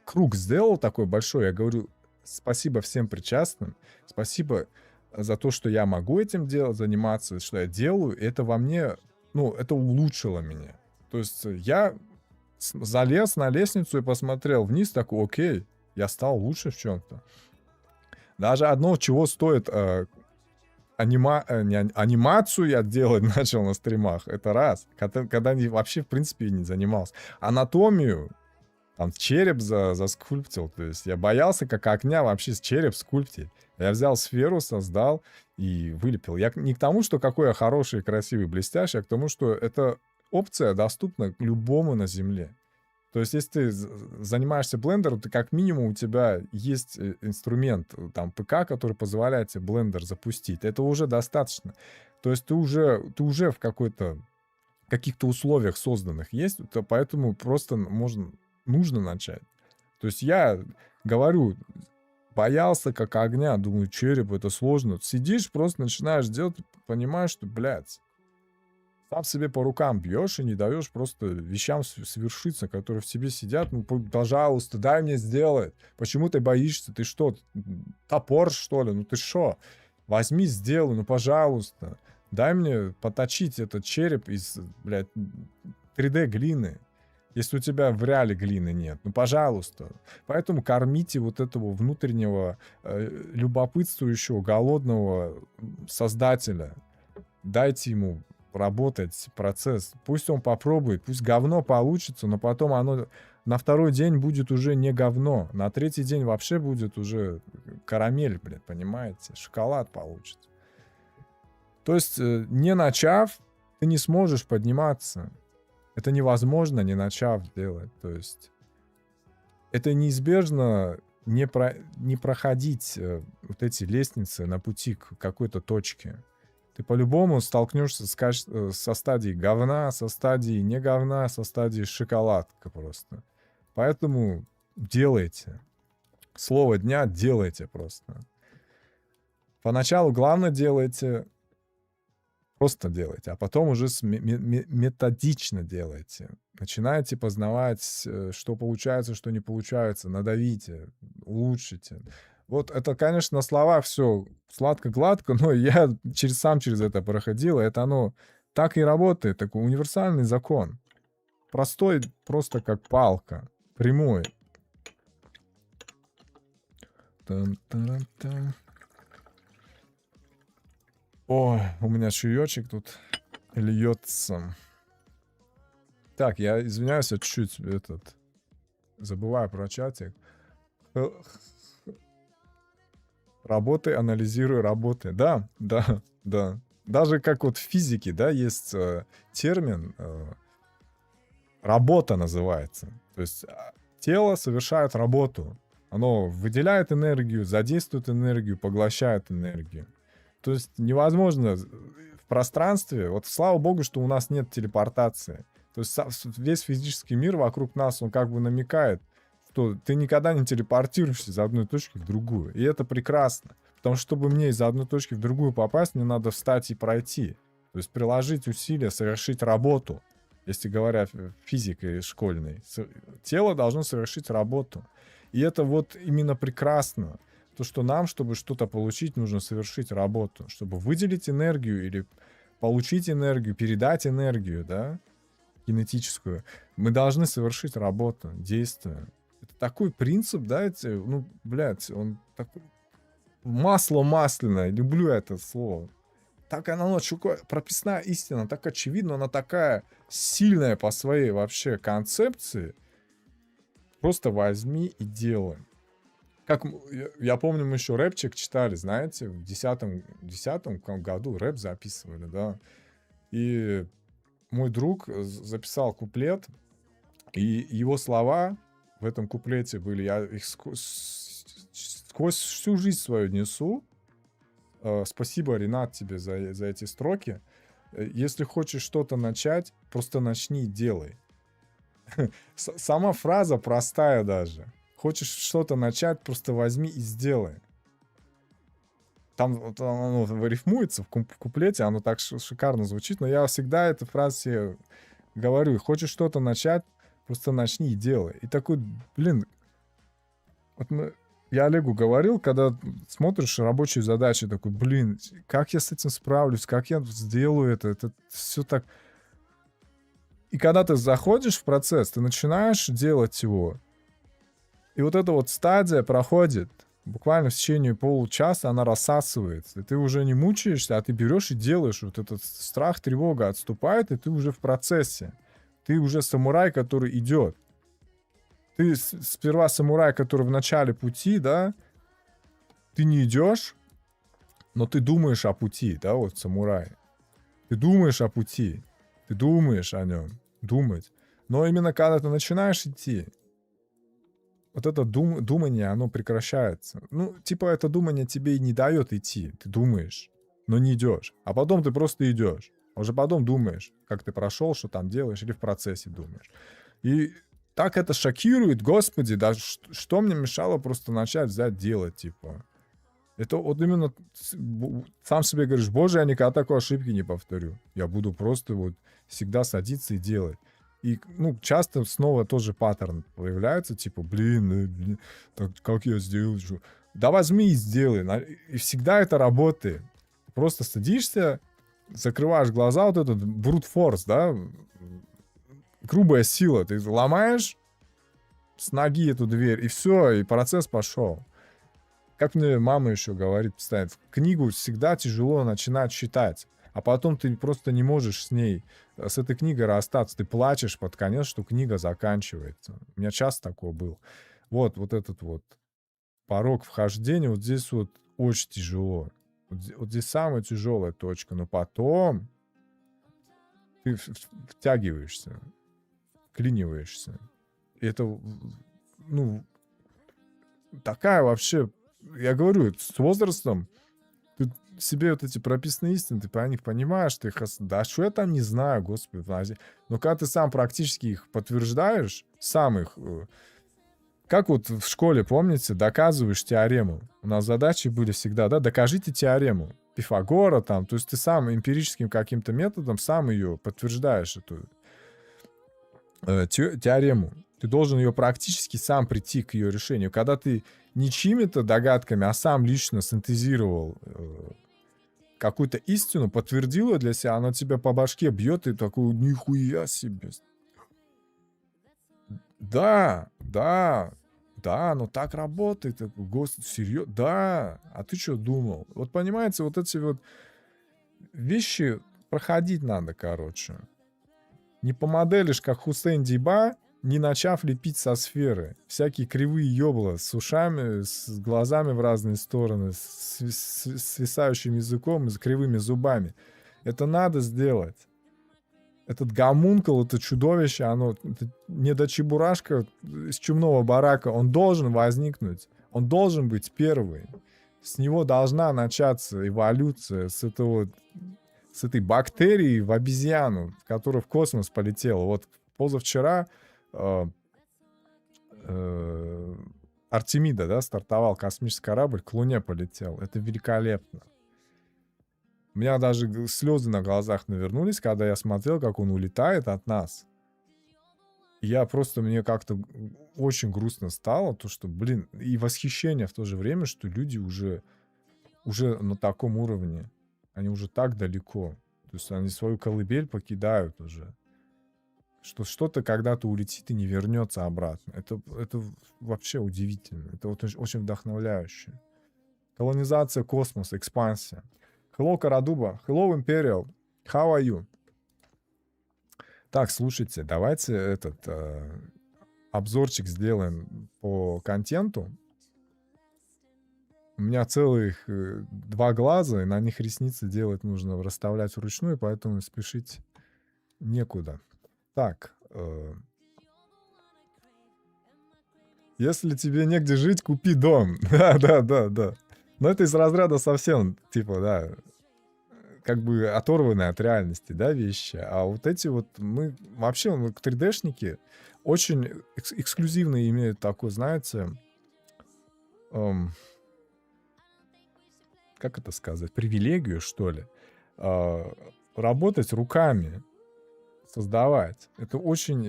круг сделал такой большой. Я говорю спасибо всем причастным. Спасибо за то, что я могу этим заниматься, что я делаю. И это во мне, ну, это улучшило меня. То есть я залез на лестницу и посмотрел вниз, такой, окей, я стал лучше в чем-то. Даже одно, чего стоит анимацию я делать начал на стримах, это раз. Когда вообще, в принципе, не занимался. Анатомию, там, череп заскульптил. То есть я боялся, как огня, вообще череп скульптить. Я взял сферу, создал и вылепил. Я не к тому, что какой я хороший, красивый, блестящий, а к тому, что эта опция доступна любому на Земле. То есть, если ты занимаешься блендером, то как минимум у тебя есть инструмент, там, ПК, который позволяет тебе блендер запустить. Это уже достаточно. То есть ты уже в каких-то условиях созданных есть, то поэтому просто нужно начать. То есть я говорю, боялся как огня, думаю, череп, это сложно. Сидишь, просто начинаешь делать, понимаешь, что, блядь, сам себе по рукам бьешь и не даешь просто вещам свершиться, которые в тебе сидят. Ну, пожалуйста, дай мне сделать. Почему ты боишься? Ты что, топор, что ли? Ну ты что? Возьми, сделай, ну пожалуйста. Дай мне поточить этот череп из, блядь, 3D глины. Если у тебя в реале глины нет, ну, пожалуйста. Поэтому кормите вот этого внутреннего любопытствующего, голодного создателя. Дайте ему работать процесс. Пусть он попробует, пусть говно получится, но потом оно на второй день будет уже не говно. На третий день вообще будет уже карамель, блядь, понимаете? Шоколад получится. То есть, не начав, ты не сможешь подниматься. Это невозможно, не начав делать. То есть это неизбежно не проходить вот эти лестницы на пути к какой-то точке. Ты по-любому столкнешься со стадией говна, со стадией не говна, со стадией шоколадка просто. Поэтому делайте. Слово дня — делайте просто. Поначалу главное делайте, просто делайте, а потом уже методично делайте. Начинайте познавать, что получается, что не получается, надавите, улучшите. Вот это, конечно, на словах все сладко-гладко, но я сам через это проходил, и это оно так и работает, такой универсальный закон. Простой, просто как палка, прямой. Там-там-там. Ой, у меня чаечек тут льется. Так, я извиняюсь, я чуть-чуть забываю про чатик. Работай, анализируй, работай. Да, да, да. Даже как вот в физике, да, есть термин работа называется. То есть тело совершает работу. Оно выделяет энергию, задействует энергию, поглощает энергию. То есть невозможно в пространстве, вот слава богу, что у нас нет телепортации. То есть весь физический мир вокруг нас, он как бы намекает, что ты никогда не телепортируешься из одной точки в другую. И это прекрасно. Потому что, чтобы мне из одной точки в другую попасть, мне надо встать и пройти. То есть приложить усилия, совершить работу. Если говоря физикой школьной. Тело должно совершить работу. И это вот именно прекрасно. То, что нам, чтобы что-то получить, нужно совершить работу. Чтобы выделить энергию или получить энергию, передать энергию, да, кинетическую, мы должны совершить работу, действие. Это такой принцип, да, ну, блядь, он такой... Масло масляное, люблю это слово. Так оно, прописная истина, так очевидно, она такая сильная по своей вообще концепции. Просто возьми и делай. Как я помню, мы еще рэпчик читали, знаете, в 10-м году рэп записывали, да. И мой друг записал куплет, и его слова в этом куплете были, я их сквозь всю жизнь свою несу. Спасибо, Ренат, тебе за эти строки. Если хочешь что-то начать, просто начни и делай. Сама фраза простая даже. Хочешь что-то начать, просто возьми и сделай. Там оно рифмуется в куплете, оно так шикарно звучит, но я всегда эту фразу себе говорю. Хочешь что-то начать, просто начни и делай. И такой, блин, вот я Олегу говорил, когда смотришь рабочие задачи, такой, блин, как я с этим справлюсь, как я сделаю это все так... И когда ты заходишь в процесс, ты начинаешь делать его, и вот эта вот стадия проходит, буквально в течение получаса она рассасывается, и ты уже не мучаешься, а ты берешь и делаешь. Вот этот страх, тревога отступает, и ты уже в процессе. Ты уже самурай, который идет. Ты сперва самурай, который в начале пути, да, ты не идешь, но ты думаешь о пути, да, вот самурай. Ты думаешь о пути, ты думаешь о нем, думать. Но именно когда ты начинаешь идти, вот это думание, оно прекращается. Ну, типа это думание тебе и не дает идти. Ты думаешь, но не идешь. А потом ты просто идешь. А уже потом думаешь, как ты прошел, что там делаешь, или в процессе думаешь. И так это шокирует, господи, даже что мне мешало просто начать взять делать, типа. Это вот именно сам себе говоришь, боже, я никогда такой ошибки не повторю. Я буду просто вот всегда садиться и делать. И, ну, часто снова тоже паттерн появляется, типа, блин, так как я сделаю? Да возьми и сделай. И всегда это работает. Просто садишься, закрываешь глаза, вот этот brute force, да, грубая сила. Ты ломаешь с ноги эту дверь, и все, и процесс пошел. Как мне мама еще говорит постоянно, книгу всегда тяжело начинать читать. А потом ты просто не можешь с этой книгой расстаться. Ты плачешь под конец, что книга заканчивается. У меня часто такое было. Вот этот вот порог вхождения, вот здесь вот очень тяжело. Вот здесь самая тяжелая точка. Но потом ты втягиваешься, вклиниваешься. И это, ну, такая вообще, я говорю, с возрастом ты себе вот эти прописные истины, ты про них понимаешь, ты их... Да что я там не знаю, господи, подожди. Но когда ты сам практически их подтверждаешь, сам их... Как вот в школе, помните, доказываешь теорему. У нас задачи были всегда, да, докажите теорему Пифагора там. То есть ты сам эмпирическим каким-то методом сам ее подтверждаешь, эту теорему. Ты должен ее практически сам прийти к ее решению. Когда ты не чьими-то догадками, а сам лично синтезировал какую-то истину, подтвердил ее для себя, она тебя по башке бьет, и такой, нихуя себе. Да, да, да, но так работает. Господи, серьезно? Да. А ты что думал? Вот понимаете, вот эти вот вещи проходить надо, короче. Не помоделишь, как Хусейн Диба, не начав лепить со сферы. Всякие кривые ёбла с ушами, с глазами в разные стороны, с свисающим языком и с кривыми зубами. Это надо сделать. Этот гомункул, это чудовище, оно это недочебурашка из чумного барака, он должен возникнуть. Он должен быть первый. С него должна начаться эволюция, с этой бактерии в обезьяну, которая в космос полетела. Вот позавчера Артемида, да, стартовал космический корабль, к Луне полетел. Это великолепно. У меня даже слезы на глазах навернулись, когда я смотрел, как он улетает от нас. Мне как-то очень грустно стало, то что, блин, и восхищение в то же время, что люди уже на таком уровне. Они уже так далеко. То есть они свою колыбель покидают уже. Что что-то когда-то улетит и не вернется обратно. Это вообще удивительно. Это вот очень вдохновляюще. Колонизация космоса, экспансия. Hello, Карадуба. Hello, Imperial. How are you? Так, слушайте, давайте этот обзорчик сделаем по контенту. У меня целых 2 глаза, и на них ресницы делать нужно, расставлять вручную, поэтому спешить некуда. Так. Если тебе негде жить, купи дом. Да. Но это из разряда совсем, типа, да, как бы оторванные от реальности, да, вещи. А вот эти вот мы 3D-шники очень эксклюзивно имеют такой, знаете, как это сказать, привилегию, что ли, работать руками, создавать. Это очень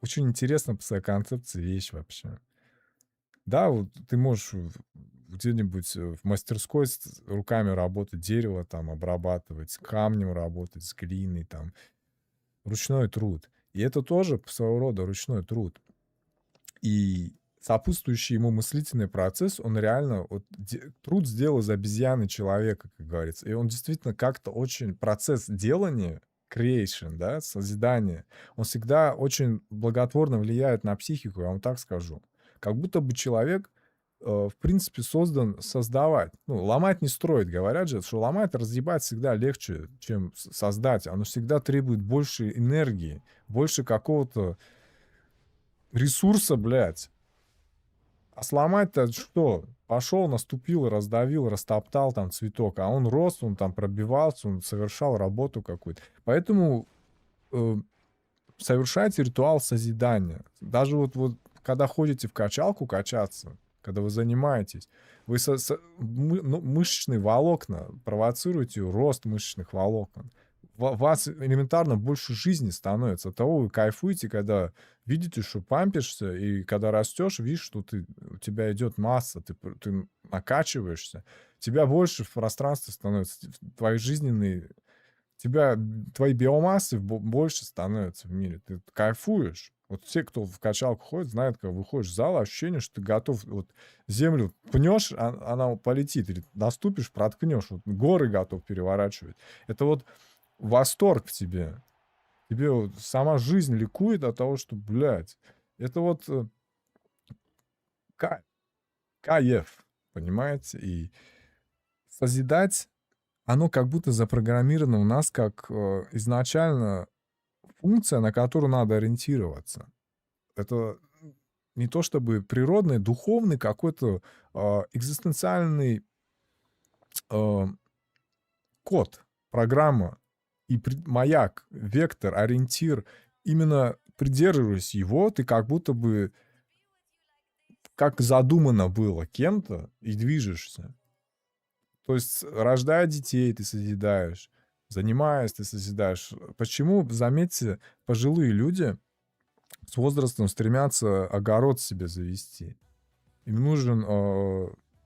интересно по своей концепции вещь вообще. Да, вот ты можешь где-нибудь в мастерской руками работать, дерево там обрабатывать, с камнем работать, с глиной там. Ручной труд. И это тоже своего рода ручной труд. И сопутствующий ему мыслительный процесс, он реально... Вот, труд сделал из обезьяны человека, как говорится. И он действительно как-то очень... Процесс делания, creation, да, созидания, он всегда очень благотворно влияет на психику, я вам так скажу. Как будто бы человек, в принципе, создан создавать. Ну, ломать не строить. Говорят же, что ломать, разъебать всегда легче, чем создать. Оно всегда требует больше энергии, больше какого-то ресурса, блядь. А сломать-то что? Пошел, наступил, раздавил, растоптал там цветок, а он рос, он там пробивался, он совершал работу какую-то. Поэтому совершайте ритуал созидания. Даже вот когда ходите в качалку качаться, когда вы занимаетесь, вы мышечные волокна провоцируете рост мышечных волокон. У вас элементарно больше жизни становится. От того вы кайфуете, когда видите, что пампишься, и когда растешь, видишь, что у тебя идет масса, ты накачиваешься, тебя больше в пространстве становится, твои жизненные, твои биомассы больше становятся в мире. Ты кайфуешь. Вот все, кто в качалку ходит, знают, когда выходишь в зал, ощущение, что ты готов вот землю пнешь, она полетит, или наступишь, проткнешь, вот горы готов переворачивать. Это вот восторг в тебе. Тебе вот сама жизнь ликует от того, что, блядь, это вот кайф, понимаете? И созидать, оно как будто запрограммировано у нас как изначально функция, на которую надо ориентироваться. Это не то чтобы природный, духовный какой-то экзистенциальный а, код, программа и маяк, вектор, ориентир. Именно придерживаясь его, ты как будто бы, как задумано было кем-то, и движешься. То есть, рождая детей, ты созидаешь, занимаясь, ты созидаешь. Почему, заметьте, пожилые люди с возрастом стремятся огород себе завести? Им нужен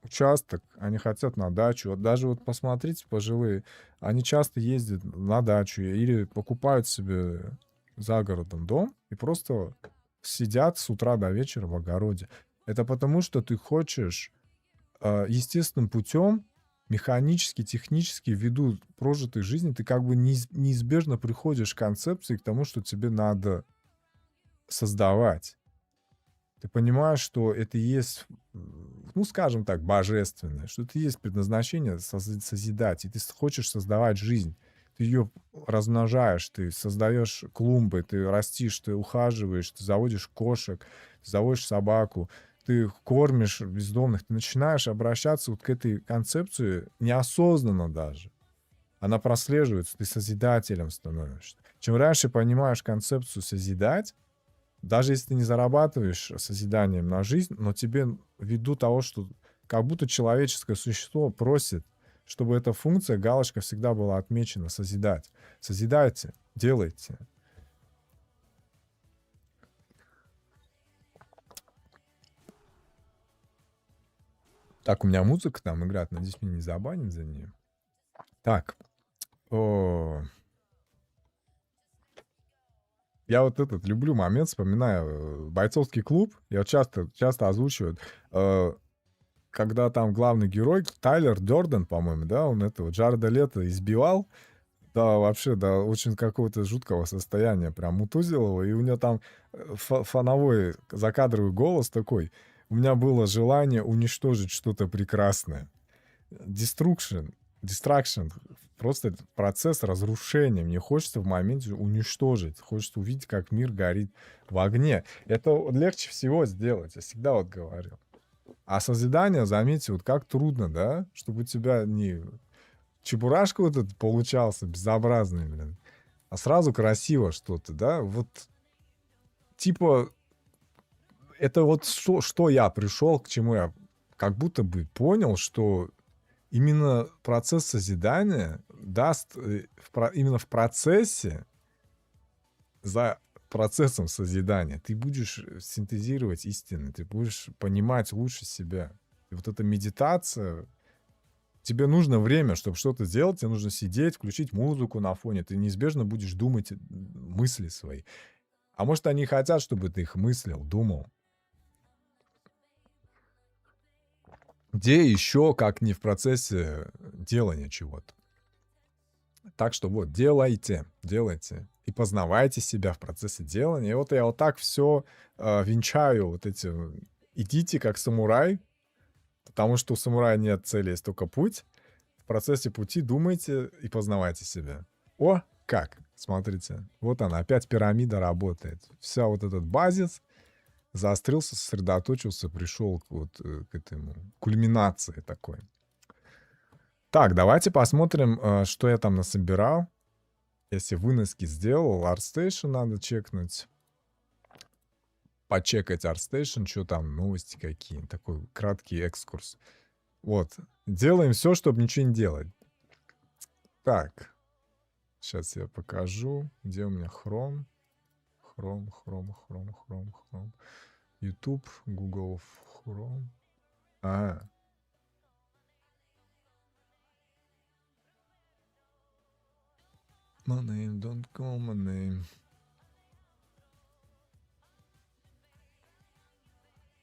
участок, они хотят на дачу. Вот даже вот посмотрите, пожилые, они часто ездят на дачу или покупают себе за городом дом и просто сидят с утра до вечера в огороде. Это потому, что ты хочешь естественным путем, механически, технически, ввиду прожитой жизни, ты как бы неизбежно приходишь к концепции, к тому, что тебе надо создавать. Ты понимаешь, что это и есть, ну, скажем так, божественное, что это и есть предназначение созидать, и ты хочешь создавать жизнь. Ты ее размножаешь, ты создаешь клумбы, ты растишь, ты ухаживаешь, ты заводишь кошек, ты заводишь собаку, ты кормишь бездомных, ты начинаешь обращаться вот к этой концепции неосознанно даже. Она прослеживается, ты созидателем становишься. Чем раньше понимаешь концепцию созидать, даже если ты не зарабатываешь созиданием на жизнь, но тебе ввиду того, что как будто человеческое существо просит, чтобы эта функция, галочка всегда была отмечена, созидать. Созидайте, делайте. Так, у меня музыка там играет, надеюсь, меня не забанят за нее. Так, я вот этот люблю момент, вспоминаю бойцовский клуб. Я часто озвучиваю, когда там главный герой Тайлер Дёрден, по-моему, да, он этого Джареда Лето избивал. Да, вообще, да, очень какого-то жуткого состояния, прям мутузил его, и у него там фоновой закадровый голос такой. У меня было желание уничтожить что-то прекрасное. Destruction, distraction, просто процесс разрушения. Мне хочется в моменте уничтожить, хочется увидеть, как мир горит в огне. Это легче всего сделать, я всегда вот говорил. А созидание, заметьте, вот как трудно, да, чтобы у тебя не чебурашка вот этот получался безобразный, блин, а сразу красиво что-то, да, вот типа это вот что я пришел, к чему я как будто бы понял, что именно процесс созидания даст именно в процессе, за процессом созидания, ты будешь синтезировать истины, ты будешь понимать лучше себя. И вот эта медитация, тебе нужно время, чтобы что-то сделать, тебе нужно сидеть, включить музыку на фоне, ты неизбежно будешь думать мысли свои. А может, они хотят, чтобы ты их мыслил, думал. Где еще, как не в процессе делания чего-то? Так что вот, делайте, делайте. И познавайте себя в процессе делания. И вот я вот так все венчаю вот эти... Идите как самурай, потому что у самурая нет цели, есть только путь. В процессе пути думайте и познавайте себя. О, как! Смотрите, вот она, опять пирамида работает. Вся вот этот базис заострился, сосредоточился, пришел к этому, кульминации такой. Так, давайте посмотрим, что я там насобирал. Если выноски сделал, ArtStation надо чекнуть. Почекать ArtStation, что там, новости какие. Такой краткий экскурс. Вот. Делаем все, чтобы ничего не делать. Так. Сейчас я покажу, где у меня Chrome. Chrome. YouTube, Google Chrome. My name, don't call my name.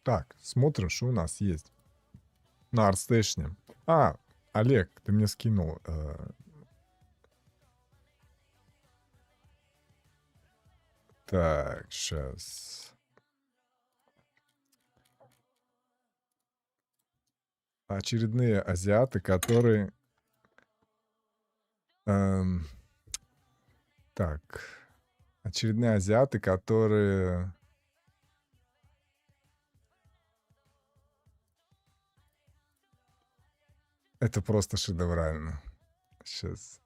Так, смотрим, что у нас есть на ArtStation. Олег, ты мне скинул. Так, сейчас. Очередные азиаты, которые... так. Очередные азиаты, которые Это просто шедеврально. Сейчас.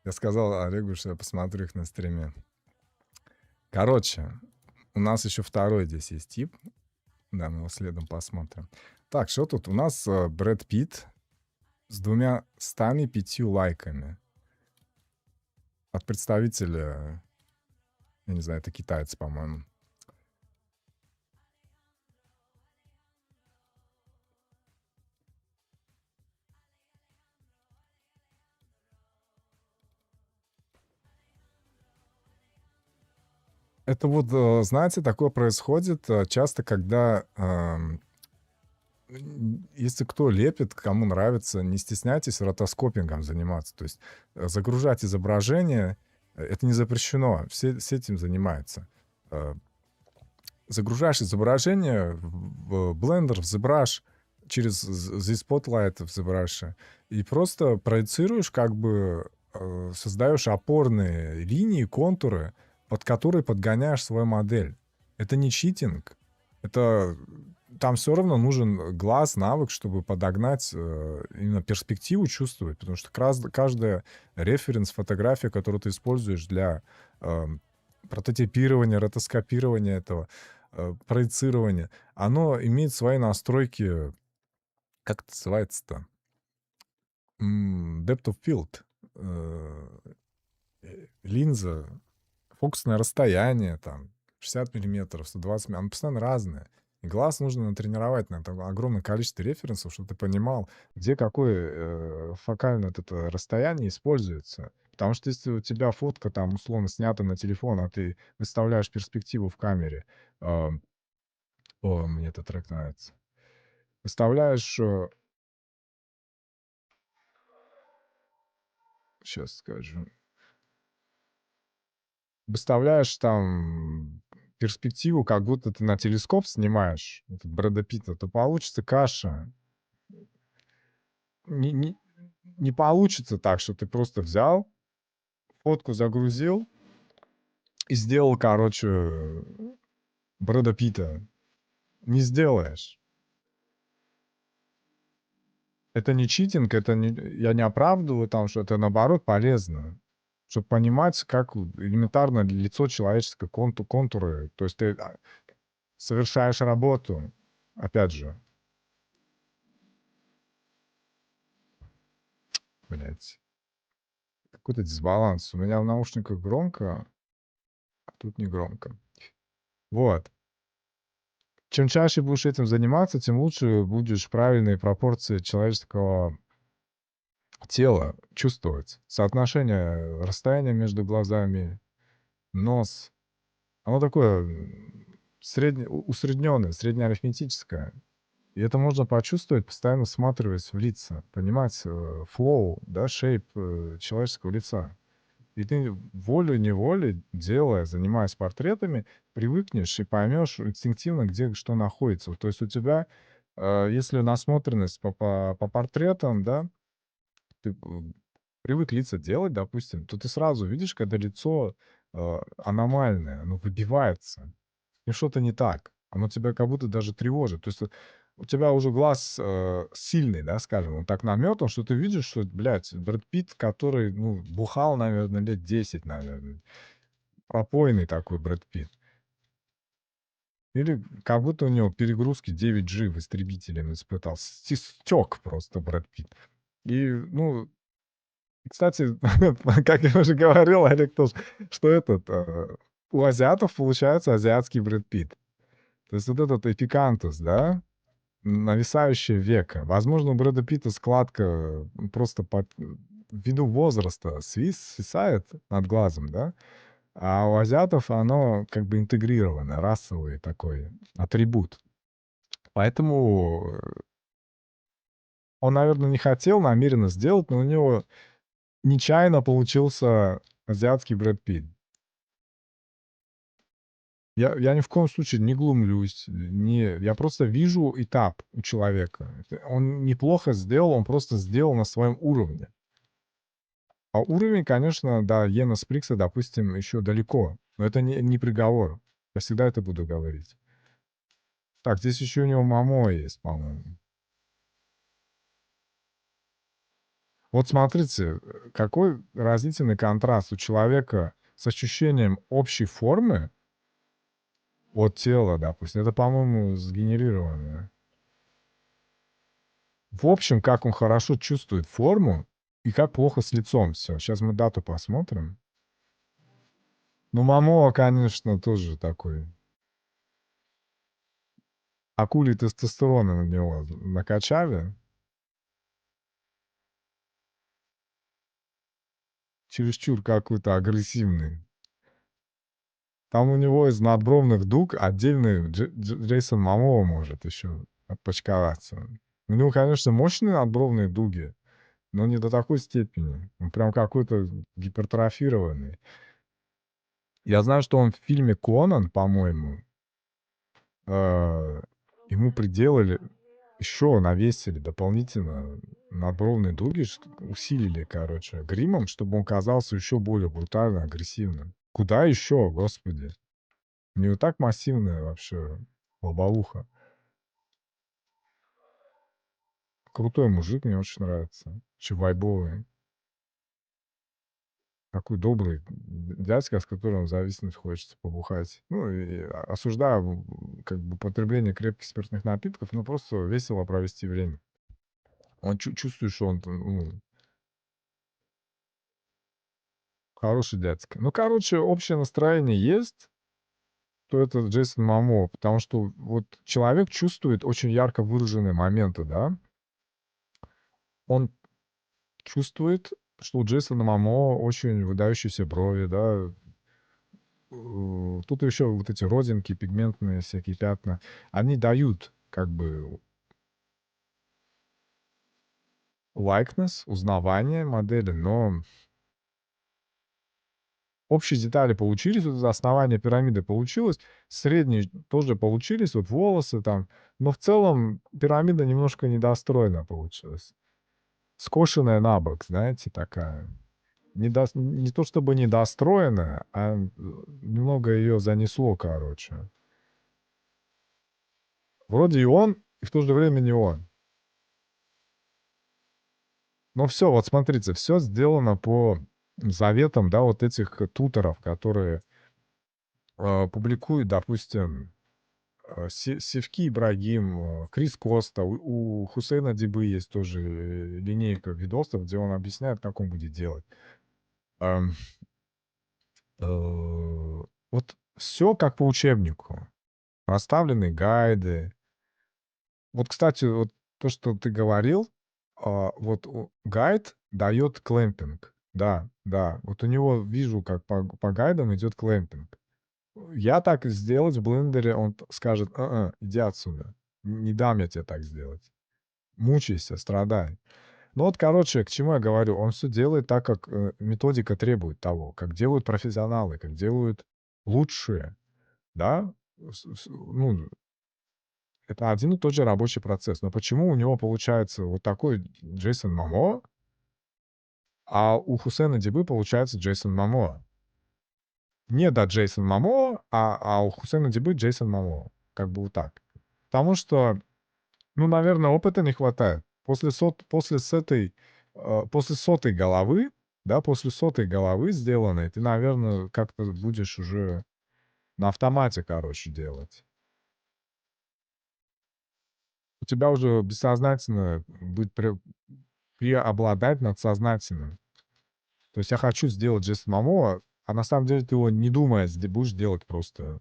Я сказал Олегу, что я посмотрю их на стриме. Короче, у нас еще второй здесь есть тип. Да, мы его следом посмотрим. Так, что тут? У нас Брэд Питт с 205 лайками. От представителя, я не знаю, это китаец, по-моему. Это вот, знаете, такое происходит часто, когда если кто лепит, кому нравится, не стесняйтесь ротоскопингом заниматься. То есть загружать изображение, это не запрещено, все этим занимаются. Загружаешь изображение в Blender, в ZBrush, через the Spotlight в ZBrush, и просто проецируешь, как бы создаешь опорные линии, контуры, под которые подгоняешь свою модель. Это не читинг. Это там все равно нужен глаз, навык, чтобы подогнать именно перспективу чувствовать, потому что каждая референс-фотография, которую ты используешь для прототипирования, ротоскопирования этого, проецирования, оно имеет свои настройки, как это называется-то? Depth of field. Линза, фокусное расстояние, там, 60 миллиметров, 120 миллиметров, оно постоянно разное. И глаз нужно натренировать на такое огромное количество референсов, чтобы ты понимал, где какое фокальное вот это расстояние используется. Потому что если у тебя фотка там условно снята на телефон, а ты выставляешь перспективу в камере, а, о, мне этот трек нравится. Выставляешь, сейчас скажу, выставляешь там перспективу, как будто ты на телескоп снимаешь, этот Брэда Питта, то получится каша. Не, не, не получится так, что ты просто взял, фотку загрузил и сделал, короче, Брэда Питта. Не сделаешь. Это не читинг, это не, я не оправдываю там, что это наоборот полезно. Чтобы понимать, как элементарно лицо человеческое, контуры. То есть ты совершаешь работу, опять же, блядь, какой-то дисбаланс. У меня в наушниках громко, а тут не громко. Вот. Чем чаще будешь этим заниматься, тем лучше будешь правильные пропорции человеческого тела чувствовать. Соотношение расстояния между глазами, нос. Оно такое усредненное, среднеарифметическое. И это можно почувствовать, постоянно всматриваясь в лица, понимать флоу, да, шейп человеческого лица. И ты волей-неволей, делая, занимаясь портретами, привыкнешь и поймешь инстинктивно, где что находится. То есть у тебя, если насмотренность по портретам, да, ты привык лица делать, допустим, то ты сразу видишь, когда лицо аномальное, оно выбивается. И что-то не так. Оно тебя как будто даже тревожит. То есть у тебя уже глаз сильный, да, скажем, он так наметан, что ты видишь, что, блядь, Брэд Питт, который, ну, бухал, наверное, лет 10, наверное. Пропойный такой Брэд Питт. Или как будто у него перегрузки 9G в истребителе он испытал. Стек просто Брэд Питт. И, ну, кстати, как я уже говорил, Олег тоже, что у азиатов получается азиатский Брэд Питт. То есть вот этот эпикантус, да, нависающее веко. Возможно, у Брэда Питта складка просто ввиду возраста свисает над глазом, да, а у азиатов оно как бы интегрировано, расовый такой атрибут. Поэтому он, наверное, не хотел намеренно сделать, но у него нечаянно получился азиатский Брэд Питт. Я ни в коем случае не глумлюсь, я просто вижу этап у человека. Он неплохо сделал, он просто сделал на своем уровне. А уровень, конечно, да, Йена Сприкса, допустим, еще далеко, но это не приговор. Я всегда это буду говорить. Так, здесь еще у него Мамо есть, по-моему. Вот смотрите, какой разительный контраст у человека с ощущением общей формы от тела, допустим. Это, по-моему, сгенерированное. В общем, как он хорошо чувствует форму и как плохо с лицом все. Сейчас мы дату посмотрим. Ну, Мамо, конечно, тоже такой. Акулий тестостерона на него накачали. Чересчур какой-то агрессивный. Там у него из надбровных дуг отдельный Джейсон Момоа может еще отпочковаться. У него, конечно, мощные надбровные дуги, но не до такой степени. Он прям какой-то гипертрофированный. Я знаю, что он в фильме «Конан», по-моему, э, ему приделали, еще навесили дополнительно надбровные дуги, усилили, короче, гримом, чтобы он казался еще более брутально агрессивным. Куда еще, господи? У него так массивная вообще лобовуха. Крутой мужик, мне очень нравится. Еще вайбовый. Такой добрый дядька, с которым зависнуть хочется, побухать. Ну, и осуждаю как бы употребление крепких спиртных напитков, но просто весело провести время. Он чувствует, что он хороший дядька. Ну, короче, общее настроение есть, то это Джейсон Мамо, потому что вот человек чувствует очень ярко выраженные моменты, да. Он чувствует, что у Джейсона Мамо очень выдающиеся брови, да. Тут еще вот эти родинки, пигментные всякие пятна, они дают как бы likeness, узнавание модели, но общие детали получились, вот это основание пирамиды получилось, средние тоже получились, вот волосы там, но в целом пирамида немножко недостроена получилась. Скошенная на бок, знаете, такая. Не то чтобы недостроенная, а немного ее занесло, короче. Вроде и он, и в то же время не он. Но все, вот смотрите, все сделано по заветам, да, вот этих туторов, которые, публикуют, допустим, Севки Ибрагим, Крис Коста, у Хусейна Дибы есть тоже, линейка видосов, где он объясняет, как он будет делать. Ам, вот все как по учебнику. Расставлены гайды. Вот, кстати, вот то, что ты говорил, вот гайд дает клэмпинг. Да, да. Вот у него вижу, как по гайдам идет клэмпинг. Я так сделать в блендере, он скажет, иди отсюда. Не дам я тебе так сделать. Мучайся, страдай. Ну вот, короче, к чему я говорю. Он все делает так, как методика требует того, как делают профессионалы, как делают лучшие, да. Ну, это один и тот же рабочий процесс. Но почему у него получается вот такой Джейсон Мамо, а у Хусена Дибы получается Джейсон Мамо? Не да Джейсон Мамо, а у Хусена Дибы Джейсон Мамо. Как бы вот так. Потому что, ну, наверное, опыта не хватает. После сотой головы, да, после сотой головы сделанной, ты, наверное, как-то будешь уже на автомате, короче, делать. У тебя уже бессознательно будет преобладать над сознательным. То есть я хочу сделать Джейсона Момоа, а на самом деле ты его не думая будешь делать просто.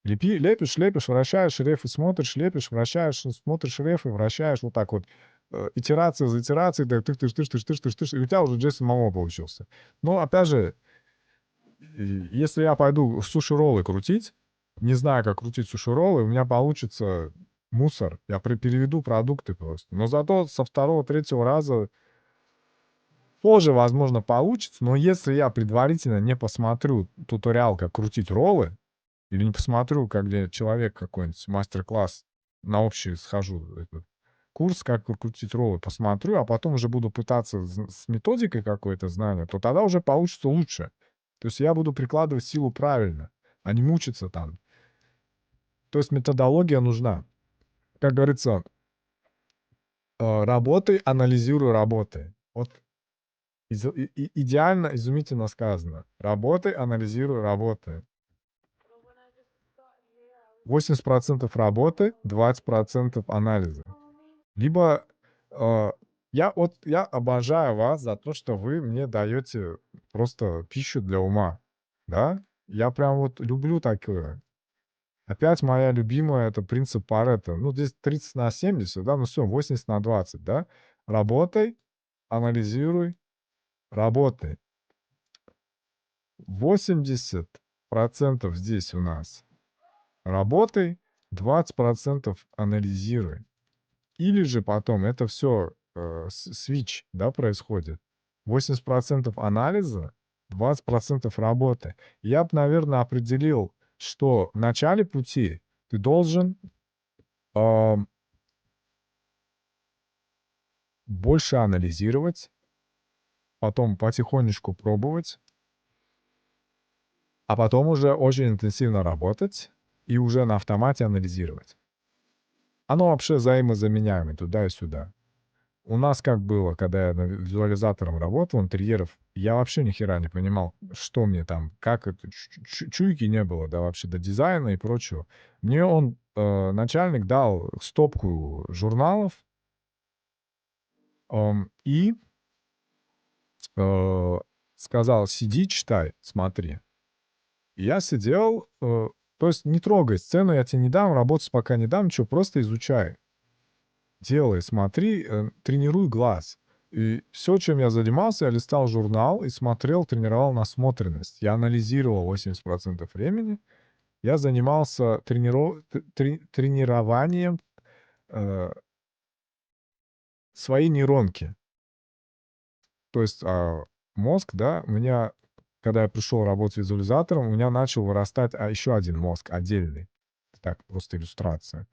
Лепишь, лепишь, вращаешь рефы, смотришь, лепишь, вращаешь, смотришь рефы, вращаешь, вот так вот. Итерация за итерацией, да, тыш, и у тебя уже Джейсон Момо получился. Но, опять же, если я пойду суши-роллы крутить, не знаю, как крутить суши-роллы, у меня получится мусор. Я переведу продукты просто. Но зато со второго, третьего раза тоже, возможно, получится. Но если я предварительно не посмотрю туториал, как крутить роллы, или не посмотрю, как где человек какой-нибудь, мастер-класс на общий схожу, этот курс, как крутить роллы, посмотрю, а потом уже буду пытаться с методикой какой-то знания, то тогда уже получится лучше. То есть я буду прикладывать силу правильно, а не мучиться там. То есть методология нужна. Как говорится, работай, анализируй работы. Вот идеально, изумительно сказано. Работай, анализируй, работай. 80% работы, 20% анализа. Либо, я обожаю вас за то, что вы мне даете просто пищу для ума, да. Я прям вот люблю такое. Опять моя любимая — это принцип Парето. Ну, здесь 30/70, да, ну всё, 80/20, да. Работай, анализируй, работай. 80% здесь у нас работай, 20% анализируй. Или же потом это все свич, да, происходит. 80% анализа, 20% работы. Я бы, наверное, определил, что в начале пути ты должен, ам, больше анализировать, потом потихонечку пробовать, а потом уже очень интенсивно работать и уже на автомате анализировать. Оно вообще взаимозаменяемо туда и сюда. У нас как было, когда я визуализатором работал, интерьеров, я вообще ни хера не понимал, что мне там, как это, чуйки не было, да, вообще до дизайна и прочего. Мне начальник дал стопку журналов, и э, сказал: сиди, читай, смотри. И я сидел, то есть не трогай сцену, я тебе не дам, работать пока не дам, ничего, просто изучай. Делай, смотри, тренируй глаз. И все, чем я занимался, я листал журнал и смотрел, тренировал насмотренность. Я анализировал 80% времени. Я занимался тренированием э, своей нейронки. То есть мозг, да, у меня, когда я пришел работать визуализатором, у меня начал вырастать еще один мозг отдельный. Так, просто иллюстрация.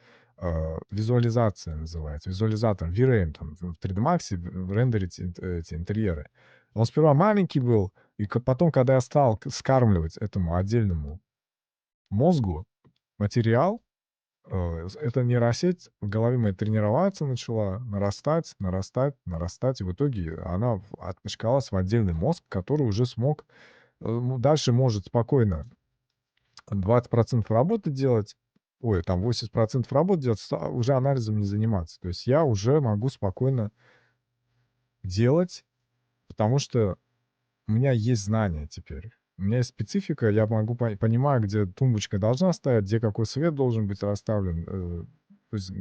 Визуализация называется. Визуализатор, VRAM, там, в 3D Max рендерить эти интерьеры. Он сперва маленький был, и потом, когда я стал скармливать этому отдельному мозгу материал, эта нейросеть в голове моей тренироваться начала, нарастать, нарастать, нарастать, и в итоге она отпочковалась в отдельный мозг, который уже смог, дальше может спокойно 20% работы делать, ой, там 80% работы делать, уже анализом не заниматься. То есть я уже могу спокойно делать, потому что у меня есть знания теперь. У меня есть специфика, я могу понимаю, где тумбочка должна стоять, где какой свет должен быть расставлен. То есть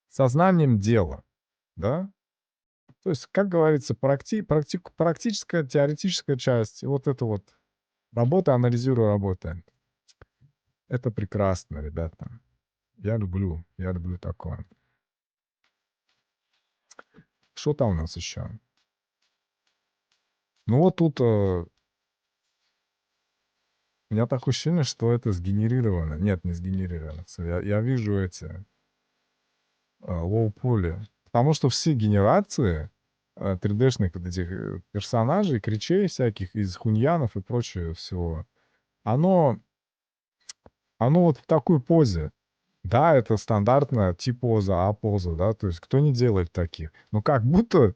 сознанием дела, да? То есть, как говорится, практическая, теоретическая часть, и вот это вот работа, анализируя работа. Это прекрасно, ребята. Я люблю такое. Что там у нас еще? Ну вот тут у меня такое ощущение, что это сгенерировано. Нет, не сгенерировано. Я вижу эти лоу-поли. Потому что все генерации 3D-шных вот этих персонажей, кричей всяких из хуньянов и прочего всего, оно, оно вот в такой позе. Да, это стандартная T-поза, А-поза, да, то есть кто не делает таких. Но как будто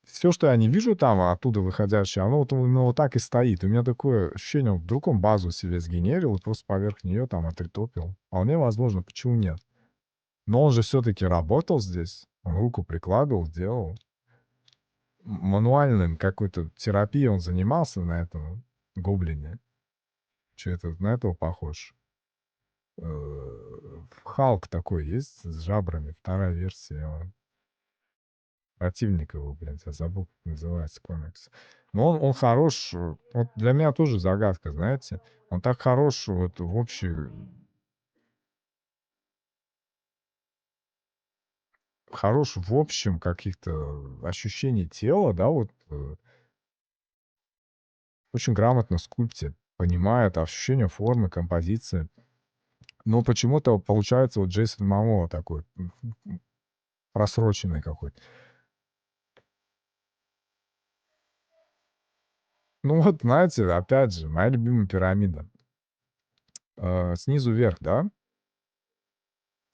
все, что я не вижу там оттуда выходящее, оно вот именно вот так и стоит. У меня такое ощущение, вдруг он базу себе сгенерил и просто поверх нее там отритопил. Вполне возможно, почему нет? Но он же все-таки работал здесь, он руку прикладывал, делал. Мануальным какой-то терапией он занимался на этом гоблине. Че это, на этого похож? Халк такой есть с жабрами, вторая версия. Противник его, блядь, я забыл, как называется комикс. Но он хорош, вот для меня тоже загадка, знаете. Он так хорош вот в общей, хорош в общем каких-то ощущений тела, да, вот очень грамотно скульптит, понимает ощущение формы, композиции. Но почему-то получается вот Джейсон Мамо такой просроченный какой-то. Ну вот, знаете, опять же, моя любимая пирамида. Снизу вверх, да?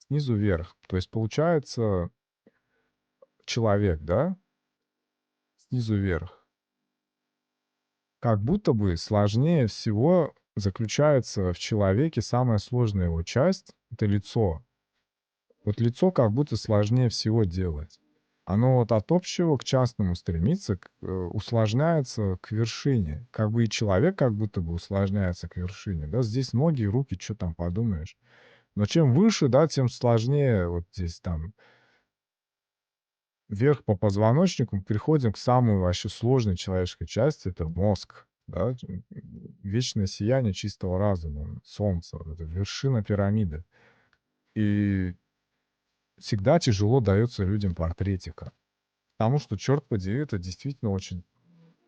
Снизу вверх. То есть получается человек, да? снизу вверх. Как будто бы сложнее всего заключается в человеке самая сложная его часть — это лицо. Вот лицо как будто сложнее всего делать. Оно вот от общего к частному стремится, усложняется к вершине. Как бы и человек как будто бы усложняется к вершине. Да, здесь ноги, руки, что там подумаешь. Но чем выше, да, тем сложнее вот здесь там вверх по позвоночнику мы приходим к самой вообще сложной человеческой части — это мозг. Да? Вечное сияние чистого разума, солнце, вот это вершина пирамиды. И всегда тяжело дается людям портретика. Потому что, черт подери, это действительно очень...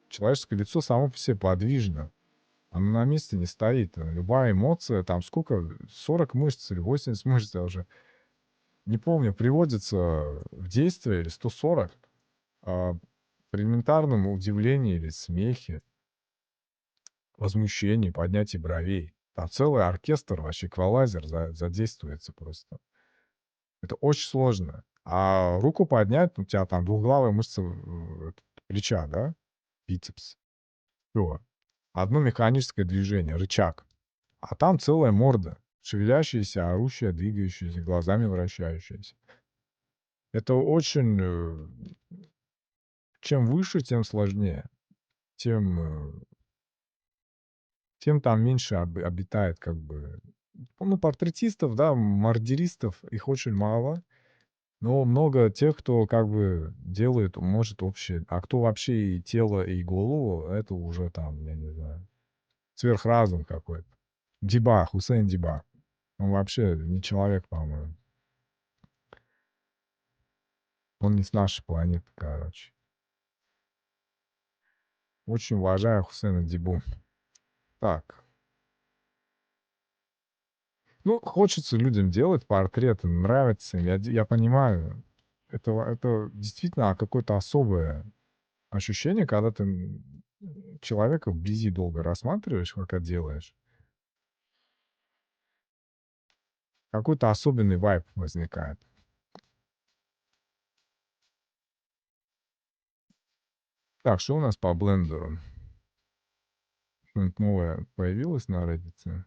Человеческое лицо само по себе подвижно. Оно на месте не стоит. Любая эмоция, там сколько, 40 мышц или 80 мышц, я уже не помню, приводится в действие, или 140, при элементарном удивлении или смехе, возмущении, поднятии бровей. Там целый оркестр, вообще эквалайзер задействуется просто. Это очень сложно. А руку поднять, у тебя там двуглавая мышца плеча, да, бицепс. Всё. Одно механическое движение, рычаг. А там целая морда, шевелящаяся, орущая, двигающаяся, глазами вращающаяся. Это очень... чем выше, тем сложнее. Тем там меньше обитает как бы... Ну, портретистов, да, мордеристов, их очень мало. Но много тех, кто как бы делает, может, общее. А кто вообще и тело, и голову, это уже там, я не знаю, сверхразум какой-то. Диба, Хусейн Диба. Он вообще не человек, по-моему. Он не с нашей планеты, короче. Очень уважаю Хусейна Дибу. Так. Ну, хочется людям делать портреты, нравится им. Я понимаю. Это действительно какое-то особое ощущение, когда ты человека вблизи долго рассматриваешь, как это делаешь. Какой-то особенный вайб возникает. Так, что у нас по блендеру? Что-нибудь новое появилось на Reddit?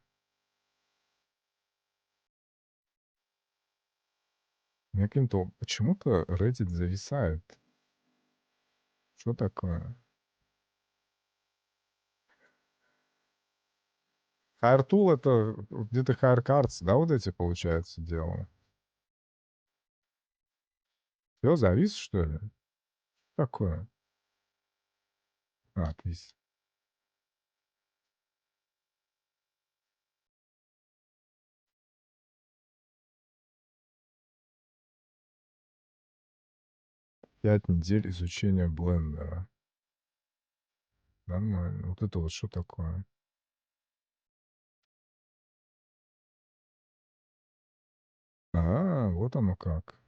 Мне каким-то... Почему-то Reddit зависает. Что такое? HireTool — это где-то HireCards, да, вот эти, получается, делал? Все, завис, что ли? Такое. Отвис. Пять недель изучения блендера. Нормально. Вот это вот что такое? А, вот оно как.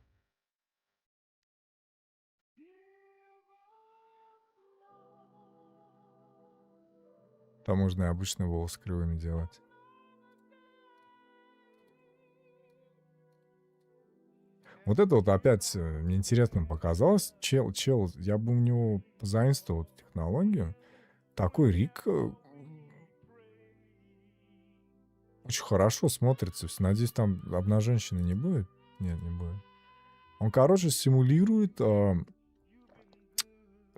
Там можно и обычный волос кривыми делать. Вот это вот опять мне интересно показалось. Чел, я бы у него позаимствовал эту технологию. Такой Рик очень хорошо смотрится. Надеюсь, там обнаженщины не будет? Нет, не будет. Он, короче, симулирует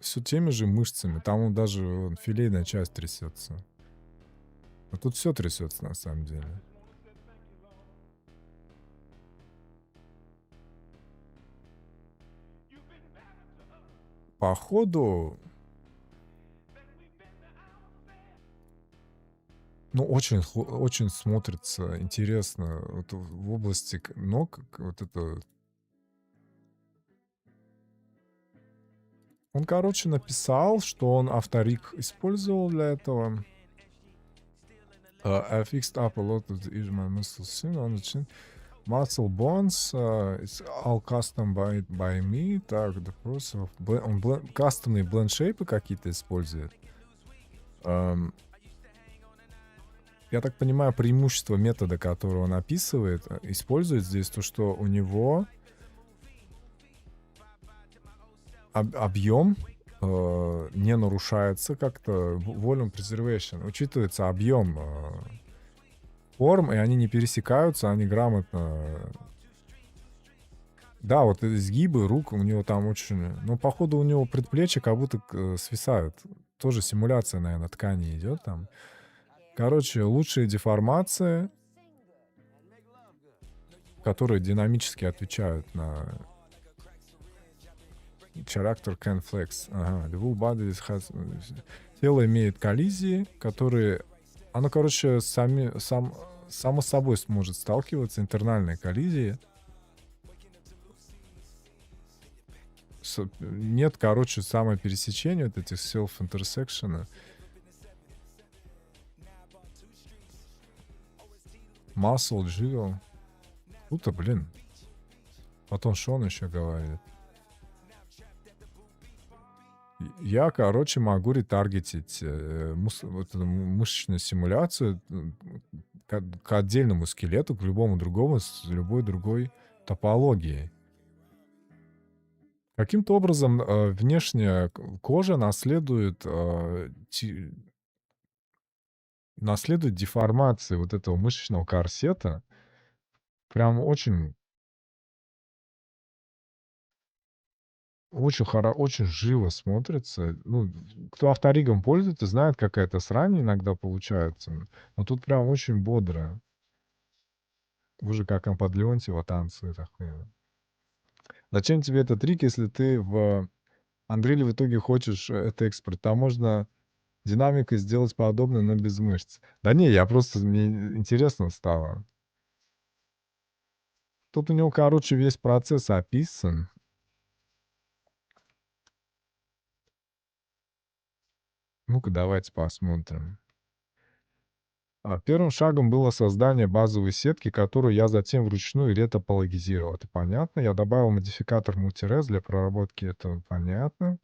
все теми же мышцами. Там он даже филейная часть трясется. А тут все трясется на самом деле. Походу, ну, очень смотрится интересно вот в области ног. Вот это... Он, короче, написал, что он авторик использовал для этого. I fixed up a lot of the my muscle soon on the chin. Muscle bones, it's all custom by me. Так, the process of он кастомные бленд-шейпы какие-то использует. Я так понимаю, преимущество метода, который он описывает, использует здесь то, что у него объем не нарушается как-то volume preservation. Учитывается объем форм, и они не пересекаются, они грамотно... Да, вот изгибы рук у него там очень... Ну, походу, у него предплечья как будто свисают. Тоже симуляция, наверное, ткани идет там. Короче, лучшие деформации, которые динамически отвечают на character can flex. Ага. The whole body has... Тело имеет коллизии, которые... Оно, короче, само собой сможет сталкиваться, интернальные коллизии. Нет, короче, самопересечения вот этих self-intersection. Muscle jiggle. Круто, блин. Потом что он еще говорит? Я, короче, могу ретаргетить вот эту мышечную симуляцию к отдельному скелету, к любому другому, с любой другой топологией. Каким-то образом внешняя кожа наследует деформации вот этого мышечного корсета. Прям очень очень живо смотрится. Ну, кто авторигом пользуется, знает, какая-то срань иногда получается. Но тут прям очень бодро. Уже как он под Леонтьева танцует. Охуенно. Зачем тебе этот трик, если ты в Unreal в итоге хочешь это экспорт? Там можно динамикой сделать подобное, но без мышц. Да не, я просто... Мне интересно стало. Тут у него, короче, весь процесс описан. Ну-ка, давайте посмотрим. Первым шагом было создание базовой сетки, которую я затем вручную ретопологизировал. Это понятно. Я добавил модификатор multi-res для проработки этого. Понятно.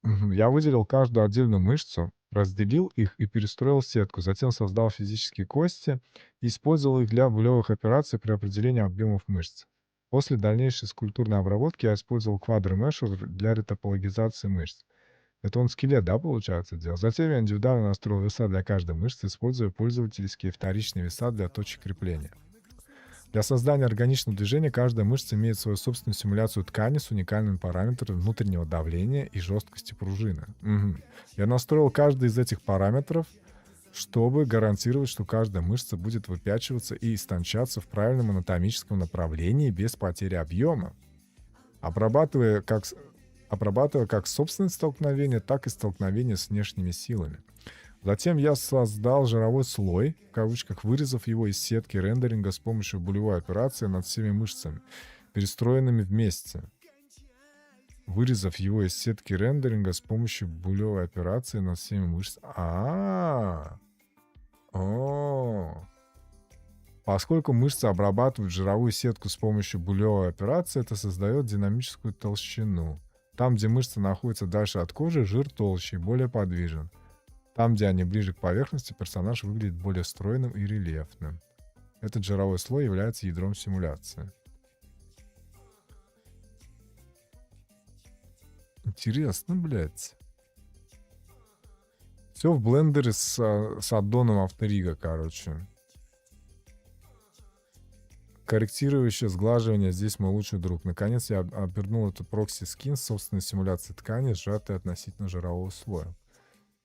Я выделил каждую отдельную мышцу, разделил их и перестроил сетку. Затем создал физические кости и использовал их для булевых операций при определении объемов мышц. После дальнейшей скульптурной обработки я использовал квадромешер для ретопологизации мышц. Это он скелет, да, получается, делал? Затем я индивидуально настроил веса для каждой мышцы, используя пользовательские вторичные веса для точек крепления. Для создания органичного движения каждая мышца имеет свою собственную симуляцию ткани с уникальными параметрами внутреннего давления и жесткости пружины. Угу. Я настроил каждый из этих параметров, чтобы гарантировать, что каждая мышца будет выпячиваться и истончаться в правильном анатомическом направлении без потери объема, обрабатывая как собственное столкновение, так и столкновение с внешними силами. Затем я создал жировой слой, в кавычках, вырезав его из сетки рендеринга с помощью булевой операции над всеми мышцами, перестроенными вместе. Вырезав его из сетки рендеринга с помощью булевой операции над всеми мышцами. Поскольку мышцы обрабатывают жировую сетку с помощью булевой операции, это создает динамическую толщину. Там, где мышцы находятся дальше от кожи, жир толще и более подвижен. Там, где они ближе к поверхности, персонаж выглядит более стройным и рельефным. Этот жировой слой является ядром симуляции. Интересно, блядь. Все в блендере с аддоном авторига, короче. Корректирующее сглаживание здесь мой лучший друг. Наконец я обернул эту прокси-скин с собственной симуляцией ткани, сжатой относительно жирового слоя.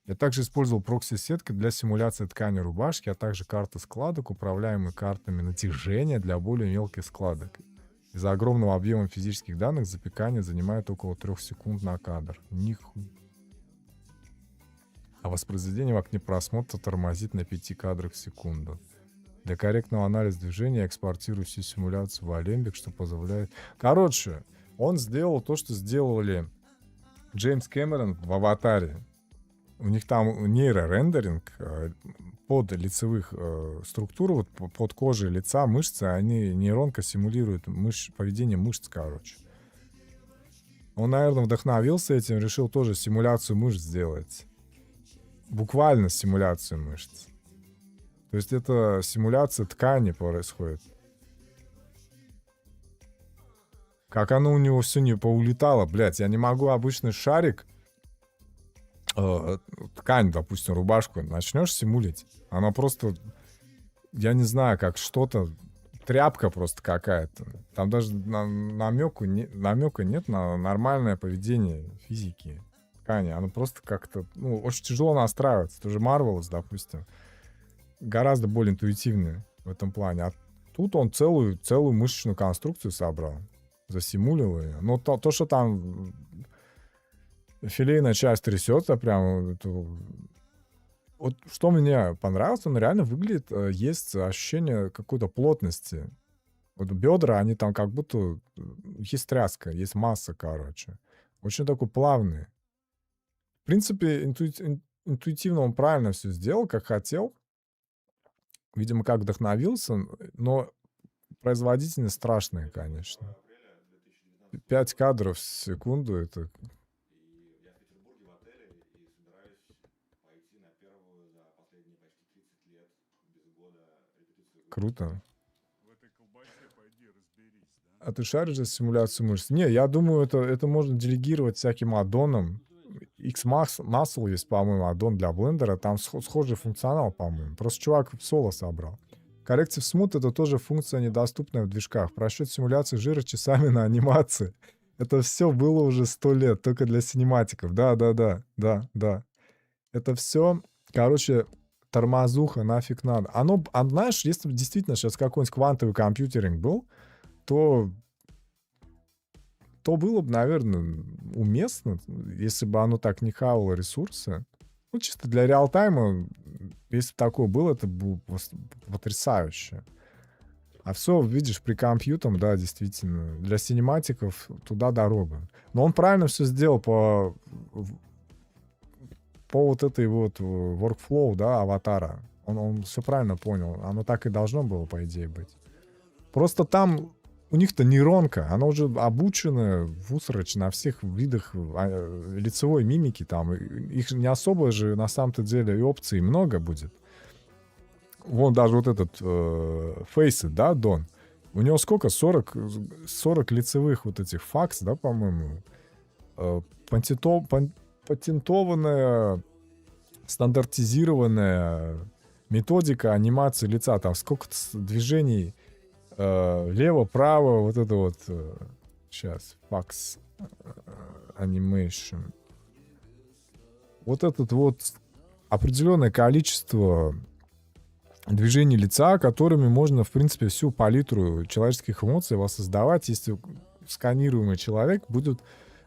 Я также использовал прокси-сетки для симуляции ткани рубашки, а также карты складок, управляемые картами натяжения для более мелких складок. Из-за огромного объема физических данных запекание занимает около 3 секунд на кадр. Нихуя. А воспроизведение в окне просмотра тормозит на 5 кадрах в секунду. Для корректного анализа движения я экспортирую всю симуляцию в Alembic, что позволяет... Короче, он сделал то, что сделали Джеймс Кэмерон в «Аватаре». У них там нейрорендеринг под лицевых структур, вот под кожей лица, мышцы, они нейронка симулирует поведение мышц, короче. Он, наверное, вдохновился этим, решил тоже симуляцию мышц сделать. Буквально симуляцию мышц. То есть это симуляция ткани происходит. Как оно у него все не поулетало, блядь. Я не могу обычный шарик, ткань, допустим, рубашку, начнешь симулить. Она просто, я не знаю, как что-то, тряпка просто какая-то. Там даже намека нет на нормальное поведение физики ткани. Оно просто как-то, ну, очень тяжело настраиваться. Тоже Marvelous, допустим, гораздо более интуитивный в этом плане. А тут он целую мышечную конструкцию собрал, засимулил ее. Но то, что там филейная часть трясется прям. Вот что мне понравилось, он реально выглядит, есть ощущение какой-то плотности. Вот бедра, они там как будто есть тряска, есть масса, короче. Очень такой плавный. В принципе, интуитивно он правильно все сделал, как хотел. Видимо, как вдохновился, но производительность страшная, конечно. 5 кадров в секунду — это круто. А ты шаришь за симуляцию мышц? Не, я думаю, это можно делегировать всяким аддонам. X-Muscle есть, по-моему, аддон для блендера. Там схожий функционал, по-моему. Просто чувак соло собрал. Corrective Smooth — это тоже функция, недоступная в движках. Просчет симуляции жира часами на анимации. Это все было уже 100 лет, только для синематиков. Да. Это все, короче, тормозуха нафиг надо. Знаешь, если бы действительно сейчас какой-нибудь квантовый компьютеринг был, то было бы, наверное, уместно, если бы оно так не хавало ресурсы. Ну, чисто для реалтайма, если бы такое было, это было потрясающе. А все, видишь, при компьютере, да, действительно, для синематиков туда дорога. Но он правильно все сделал по вот этой вот workflow, да, аватара. Он все правильно понял. Оно так и должно было, по идее, быть. Просто там у них-то нейронка, она уже обучена в усрач на всех видах лицевой мимики. Там их не особо же на самом-то деле и опций много будет. Вон даже вот этот Faceit, да, Дон. У него сколько? 40 лицевых вот этих факс, да, по-моему. Патентованная, стандартизированная методика анимации лица. Там сколько-то движений лево-право, вот это вот сейчас Fax Animation. Вот этот вот определенное количество движений лица, которыми можно, в принципе, всю палитру человеческих эмоций воссоздавать, если сканируемый человек будет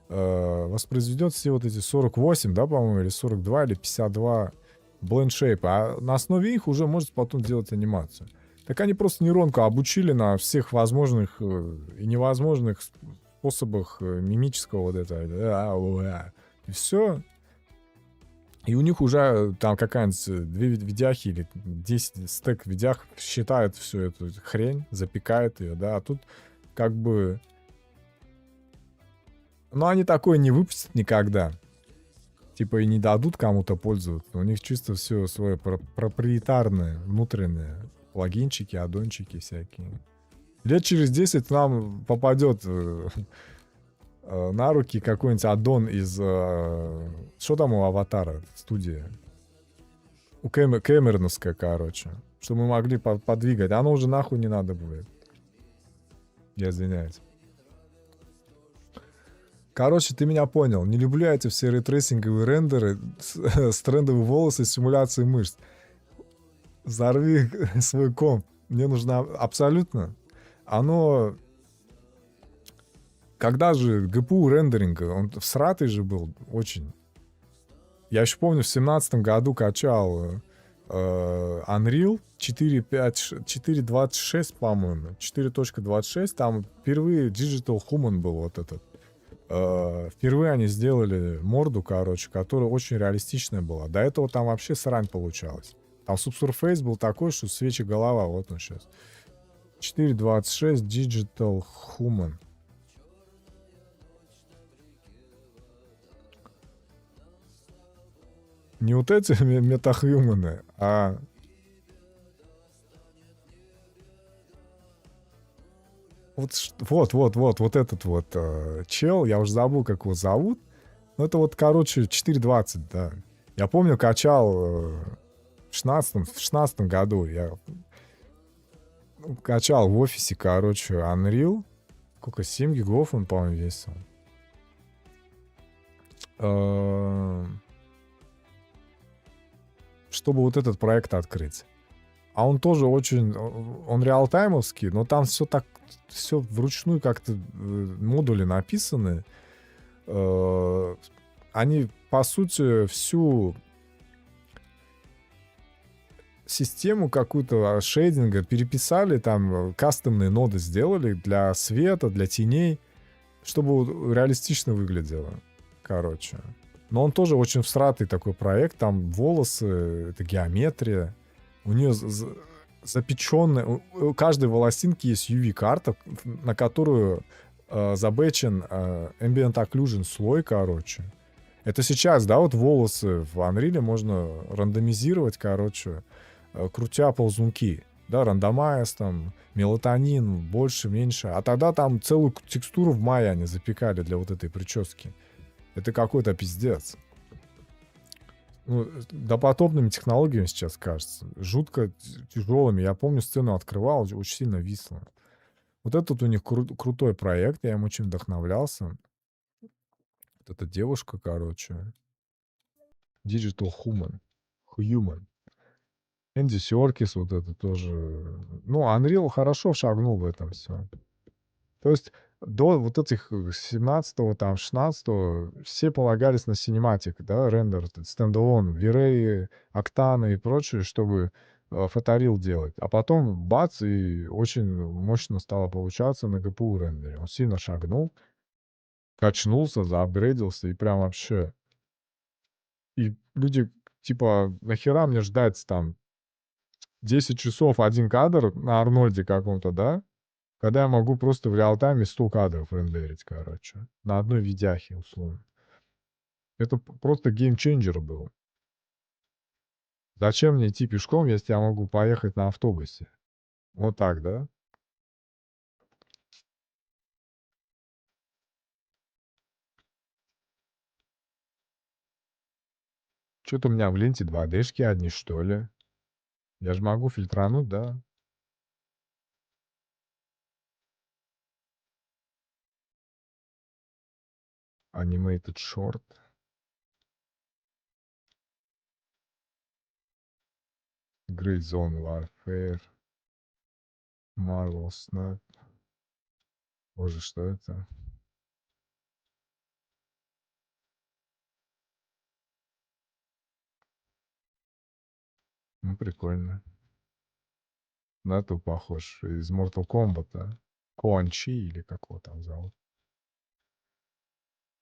воспроизведет все вот эти 48, да, по-моему, или 42, или 52 blend shape, а на основе их уже может потом делать анимацию. Так они просто нейронку обучили на всех возможных и невозможных способах мимического вот этого. И все. И у них уже там какая-нибудь 2 видяхи или 10 стек видях считают всю эту хрень, запекает ее, да. А тут как бы... Ну, они такое не выпустят никогда. Типа и не дадут кому-то пользоваться. У них чисто все свое проприетарное, внутреннее. Плагинчики, аддончики всякие. Лет через 10 нам попадет на руки какой-нибудь аддон из... что там у Аватара? Студия. У Кэмероновская, короче. Что мы могли подвигать. Оно уже нахуй не надо будет. Я извиняюсь. Короче, ты меня понял. Не люблю эти все рейтрейсинговые рендеры с трендовые волосы, симуляции мышц. Взорви свой комп. Мне нужно абсолютно. Оно... Когда же ГПУ рендеринга, он всратый же был очень. Я еще помню, в 2017 году качал Unreal 4.26, по-моему. 4.26. Там впервые Digital Human был вот этот. Впервые они сделали морду, короче, которая очень реалистичная была. До этого там вообще срань получалась. Там Subsurface был такой, что свечи голова. Вот он сейчас. 4.26 Digital Human. Не вот эти метахьюманы, а... Вот этот вот чел, я уже забыл, как его зовут. Ну, это вот, короче, 4.20, да. Я помню, качал в шестнадцатом году. Я качал в офисе, короче, Unreal. Сколько? 7 гигов он, по-моему, весил. Э, Чтобы вот этот проект открыть. А он тоже очень... Он реалтаймовский, но там все так... Все вручную как-то модули написаны. Они, по сути, всю систему какую-то шейдинга переписали, там кастомные ноды сделали для света, для теней, чтобы реалистично выглядело. Короче. Но он тоже очень всратый такой проект. Там волосы, это геометрия. У нее запеченная... У каждой волосинки есть UV-карта, на которую забэчен Ambient Occlusion слой, короче. Это сейчас, да, вот волосы в Unreal можно рандомизировать, короче, крутя ползунки. Да, рандомайз, там, мелатонин, больше, меньше. А тогда там целую текстуру в Maya они запекали для вот этой прически. Это какой-то пиздец. Ну, допотопными технологиями сейчас кажется. Жутко тяжелыми. Я помню, сцену открывал, очень сильно висло. Вот этот у них крутой проект, я им очень вдохновлялся. Вот эта девушка, короче. Digital Human. Энди Серкис вот это тоже. Ну, Unreal хорошо шагнул в этом все. То есть до вот этих 17-го, там, 16-го все полагались на синематик, да, рендер, стендалон, V-Ray, Octane и прочее, чтобы фоторил делать. А потом бац, и очень мощно стало получаться на GPU рендере. Он сильно шагнул, качнулся, заапгрейдился и прям вообще. И люди, типа, нахера мне ждать там 10 часов один кадр на Арнольде каком-то, да? Когда я могу просто в реал-тайме 100 кадров рендерить, короче. На одной видяхе, условно. Это просто геймченджер был. Зачем мне идти пешком, если я могу поехать на автобусе? Вот так, да? Что-то у меня в ленте 2D-шки одни, что ли. Я же могу фильтрануть, да? Animated Short. Great Zone Warfare. Marvel Snap. Боже, что это? Ну, прикольно. На эту похож. Из Mortal Kombat, да? Quan Chi или как его там зовут.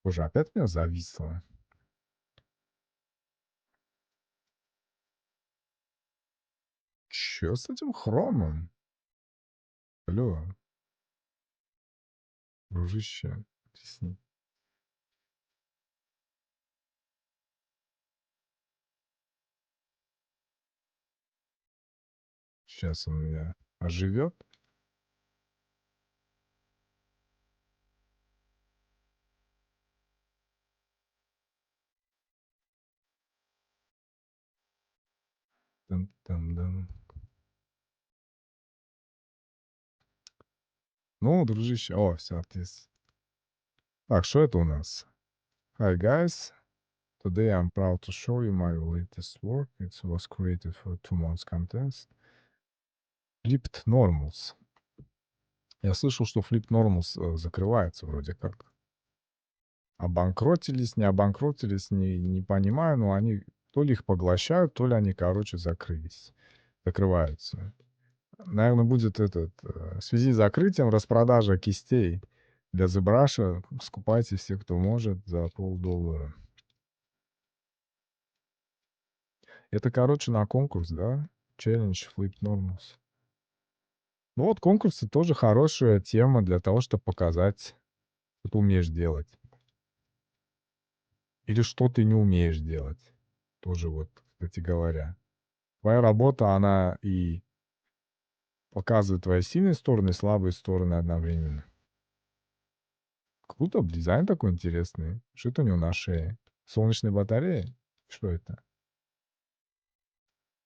Боже, опять меня зависло. Чё с этим хромом? Алло, дружище, объясни. Сейчас он меня оживет. Тан-тан-дан. Ну, дружище, о, все, отлично. Так, что это у нас? Hi, guys. Today I'm proud to show you my latest work. It was created for 2 months contest. Flipped Normals. Я слышал, что Flipped Normals закрывается вроде как. Обанкротились, не обанкротились, не понимаю, но они то ли их поглощают, то ли они, короче, закрылись. Закрываются. Наверное, будет в связи с закрытием распродажа кистей для ZBrush. Скупайте все, кто может, за $50. Это, короче, на конкурс, да? Challenge Flip Normals. Ну вот конкурсы тоже хорошая тема для того, чтобы показать, что ты умеешь делать. Или что ты не умеешь делать. Тоже вот, кстати говоря. Твоя работа, она и Показывает твои сильные стороны и слабые стороны одновременно. Круто, дизайн такой интересный. Что это у него на шее? Солнечная батарея? Что это?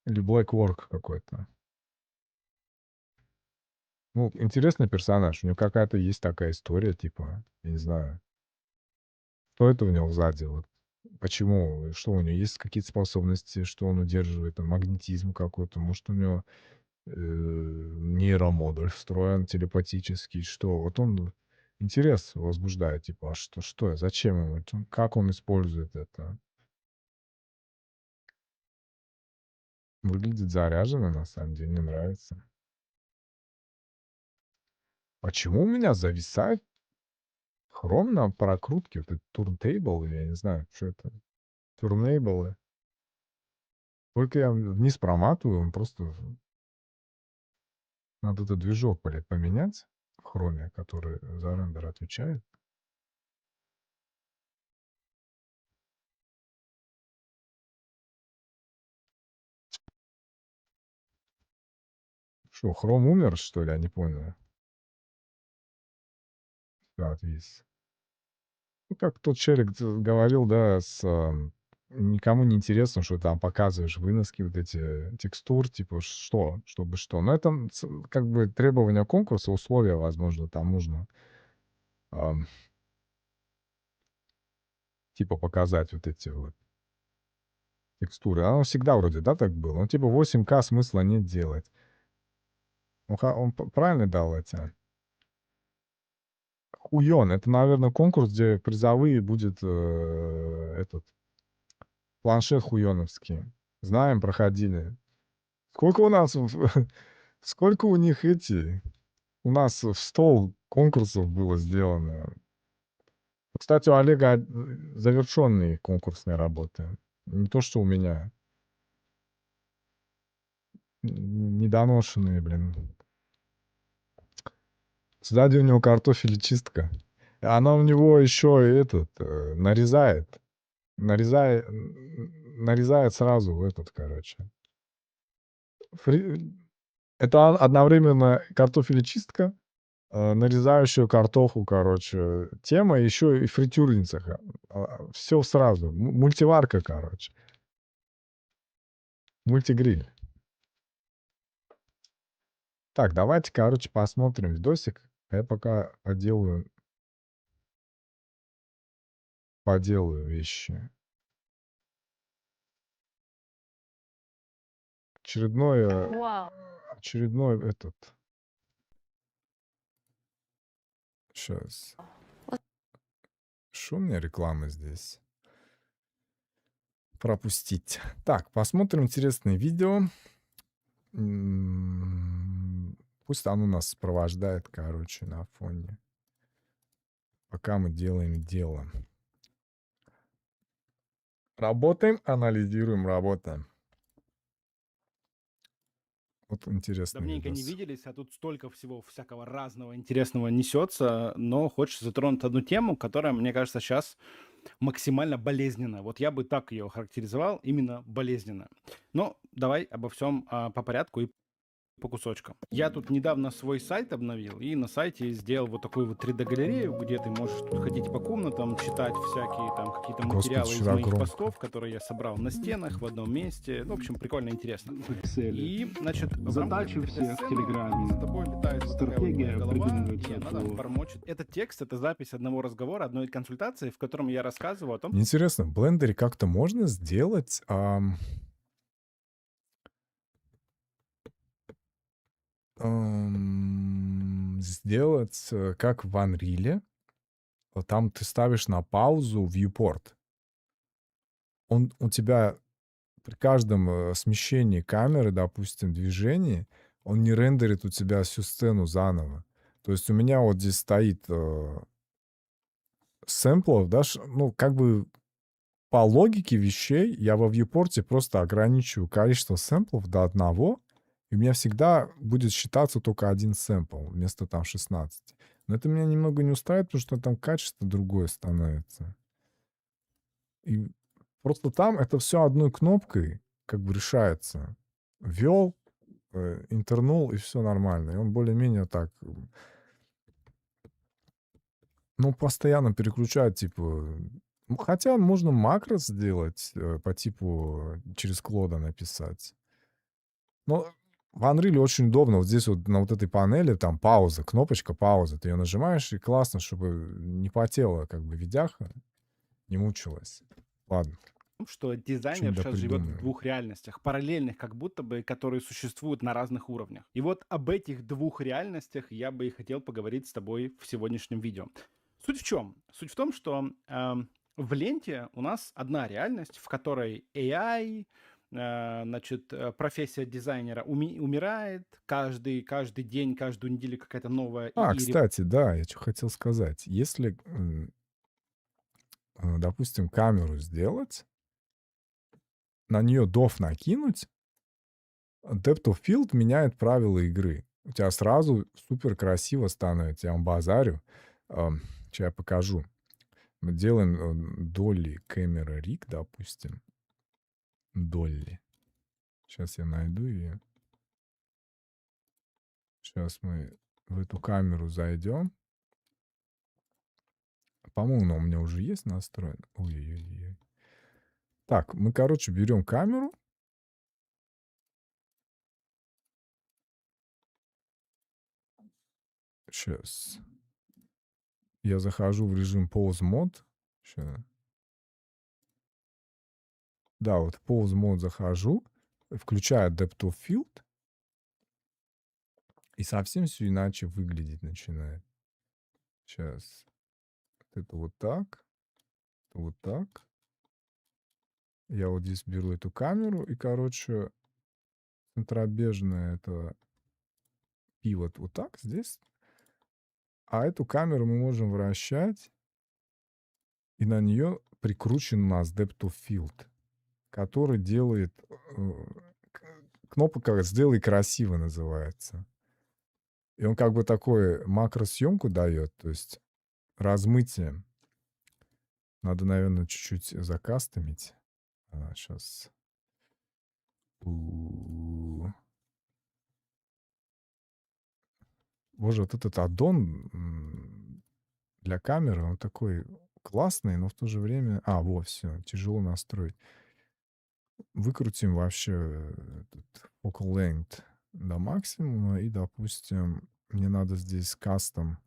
Или Black Work какой-то? Ну, интересный персонаж. У него какая-то есть такая история, типа, я не знаю, что это у него сзади, вот. Почему? Что у него есть какие-то способности, что он удерживает, там, магнетизм какой-то, может, у него нейромодуль встроен телепатический, что? Вот он интерес возбуждает, типа, а что, зачем ему это? Как он использует это? Выглядит заряженно, на самом деле, мне нравится. Почему у меня зависает хром на прокрутке? Вот этот турнтейбл, я не знаю, что это. Турнейблы. Только я вниз проматываю, он просто... Надо этот движок, блядь, поменять в хроме, который за рендер отвечает. Что, хром умер, что ли? Я не понял. Да, отвис. Ну, как тот челик говорил, да, никому не интересно, что там показываешь выноски, вот эти текстур, типа, что, чтобы что. Но это как бы требования конкурса, условия, возможно, там нужно ам, типа показать вот эти вот текстуры. Оно всегда вроде, да, так было? Ну, типа 8К смысла нет делать. Он правильно дал эти? Хуён. Это, наверное, конкурс, где призовые будет этот планшет хуёновский. Знаем, проходили. Сколько у нас, сколько у них у нас в стол конкурсов было сделано. Кстати, у Олега завершенные конкурсные работы. Не то, что у меня. Недоношенные, блин. Сзади у него картофелечистка. Она у него еще нарезает. Нарезает, нарезает сразу в этот, короче. Это одновременно картофелечистка, нарезающую картоху, короче, тема, еще и фритюрница. Все сразу. Мультиварка, короче. Мультигриль. Так, давайте, короче, посмотрим видосик. А я пока поделаю вещи. Очередной этот. Сейчас. Что у меня реклама здесь? Пропустить. Так, посмотрим интересное видео. Пусть оно нас сопровождает, короче, на фоне. Пока мы делаем дело. Работаем, анализируем, работаем. Вот интересный Давненько не видос. виделись, а тут столько всего всякого разного интересного несется, но хочется затронуть одну тему, которая, мне кажется, сейчас максимально болезненна. Вот я бы так ее характеризовал, именно болезненно. Но давай обо всем по порядку и по кусочкам. Я тут недавно свой сайт обновил, и на сайте сделал вот такую вот 3D-галерею, где ты можешь тут ходить по комнатам, читать всякие там какие-то материалы из моих постов, которые я собрал на стенах в одном месте. Ну, в общем, прикольно, интересно. И, значит, задачи всех в Телеграме, за тобой летает стратегия придумывается. и она там бормочет. Этот текст — это запись одного разговора, одной консультации, в котором я рассказываю о том... Мне интересно, в блендере как-то можно сделать... сделать, как в Unreal. Вот там ты ставишь на паузу viewport. Он у тебя при каждом смещении камеры, допустим, движении, он не рендерит у тебя всю сцену заново. То есть у меня вот здесь стоит сэмплов, да, ну, как бы по логике вещей я во вьюпорте просто ограничиваю количество сэмплов до одного, и у меня всегда будет считаться только один сэмпл вместо там 16. Но это меня немного не устраивает, потому что там качество другое становится. И просто там это все одной кнопкой как бы решается. Ввел интернул, и все нормально. И он более-менее так, ну, постоянно переключает, типа... Хотя можно макрос сделать по типу через Клода написать. Но в Unreal очень удобно. Вот здесь вот на вот этой панели там пауза, кнопочка пауза. Ты ее нажимаешь, и классно, чтобы не потела как бы видяха, не мучилась. Ладно, том, что дизайнер что-нибудь сейчас живет в придумаем. двух реальностях, параллельных как будто бы, которые существуют на разных уровнях. И вот об этих двух реальностях я бы и хотел поговорить с тобой в сегодняшнем видео. Суть в чем? Суть в том, что в ленте у нас одна реальность, в которой AI, профессия дизайнера умирает, каждый день, каждую неделю какая-то новая ИИ. Кстати, да, я что хотел сказать. Если, допустим, камеру сделать, на нее DOF накинуть, Depth of Field меняет правила игры. У тебя сразу супер красиво становится. Я вам базарю. Сейчас я покажу. Мы делаем Dolly Camera Rig, допустим. Dolly. Сейчас я найду ее. Сейчас мы в эту камеру зайдем. По-моему, она у меня уже есть настроена. Ой-ой-ой. Так, мы, короче, берем камеру. Сейчас. Я захожу в режим Pose Mode. Ща. Да, вот в Pose Mode захожу. Включаю Depth of Field. И совсем все иначе выглядеть начинает. Сейчас. Это вот так. Вот так. Я вот здесь беру эту камеру. И, короче, центробежное это пивот вот так здесь. А эту камеру мы можем вращать. И на нее прикручен у нас Depth of Field, который делает... Кнопка «Сделай красиво» называется. И он как бы такой макросъемку дает, то есть размытие. Надо, наверное, чуть-чуть закастомить. Сейчас. Боже, вот этот аддон для камеры, он такой классный, но в то же время... вот, все, тяжело настроить. Выкрутим вообще этот focal length до максимума. И, допустим, мне надо здесь кастом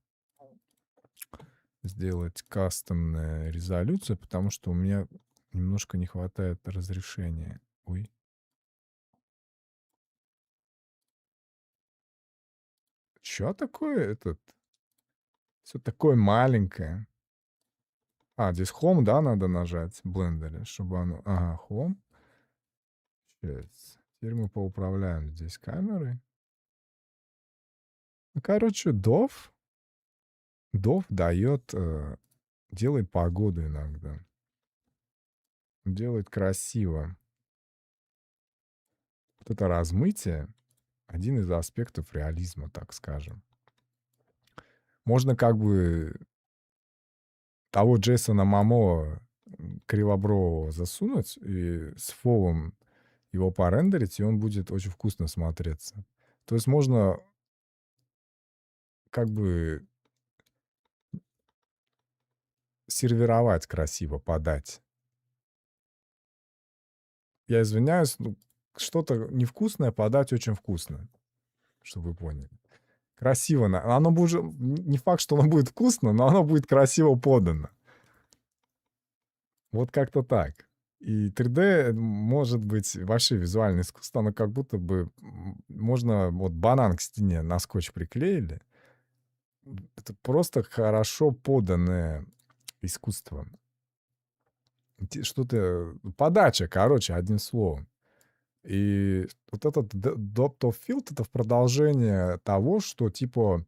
сделать кастомную резолюцию, потому что у меня немножко не хватает разрешения. Ой. Что такое этот? Все такое маленькое. Здесь Home, да, надо нажать в блендере, чтобы оно... Ага, Home. Сейчас. Теперь мы поуправляем здесь камерой. Ну, короче, DOF дает... делает погоду иногда. Делает красиво. Вот это размытие — один из аспектов реализма, так скажем. Можно как бы того Джейсона Момо кривобрового засунуть и с фолом его порендерить, и он будет очень вкусно смотреться. То есть можно как бы сервировать красиво, подать. Я извиняюсь, что-то невкусное подать очень вкусно, чтобы вы поняли. Красиво. Оно будет... Не факт, что оно будет вкусно, но оно будет красиво подано. Вот как-то так. И 3D может быть вообще визуальное искусство, оно как будто бы можно вот банан к стене на скотч приклеили. Это просто хорошо поданное искусство. Что-то... Подача, короче, одним словом. И вот этот Depth of Field — это в продолжение того, что, типа,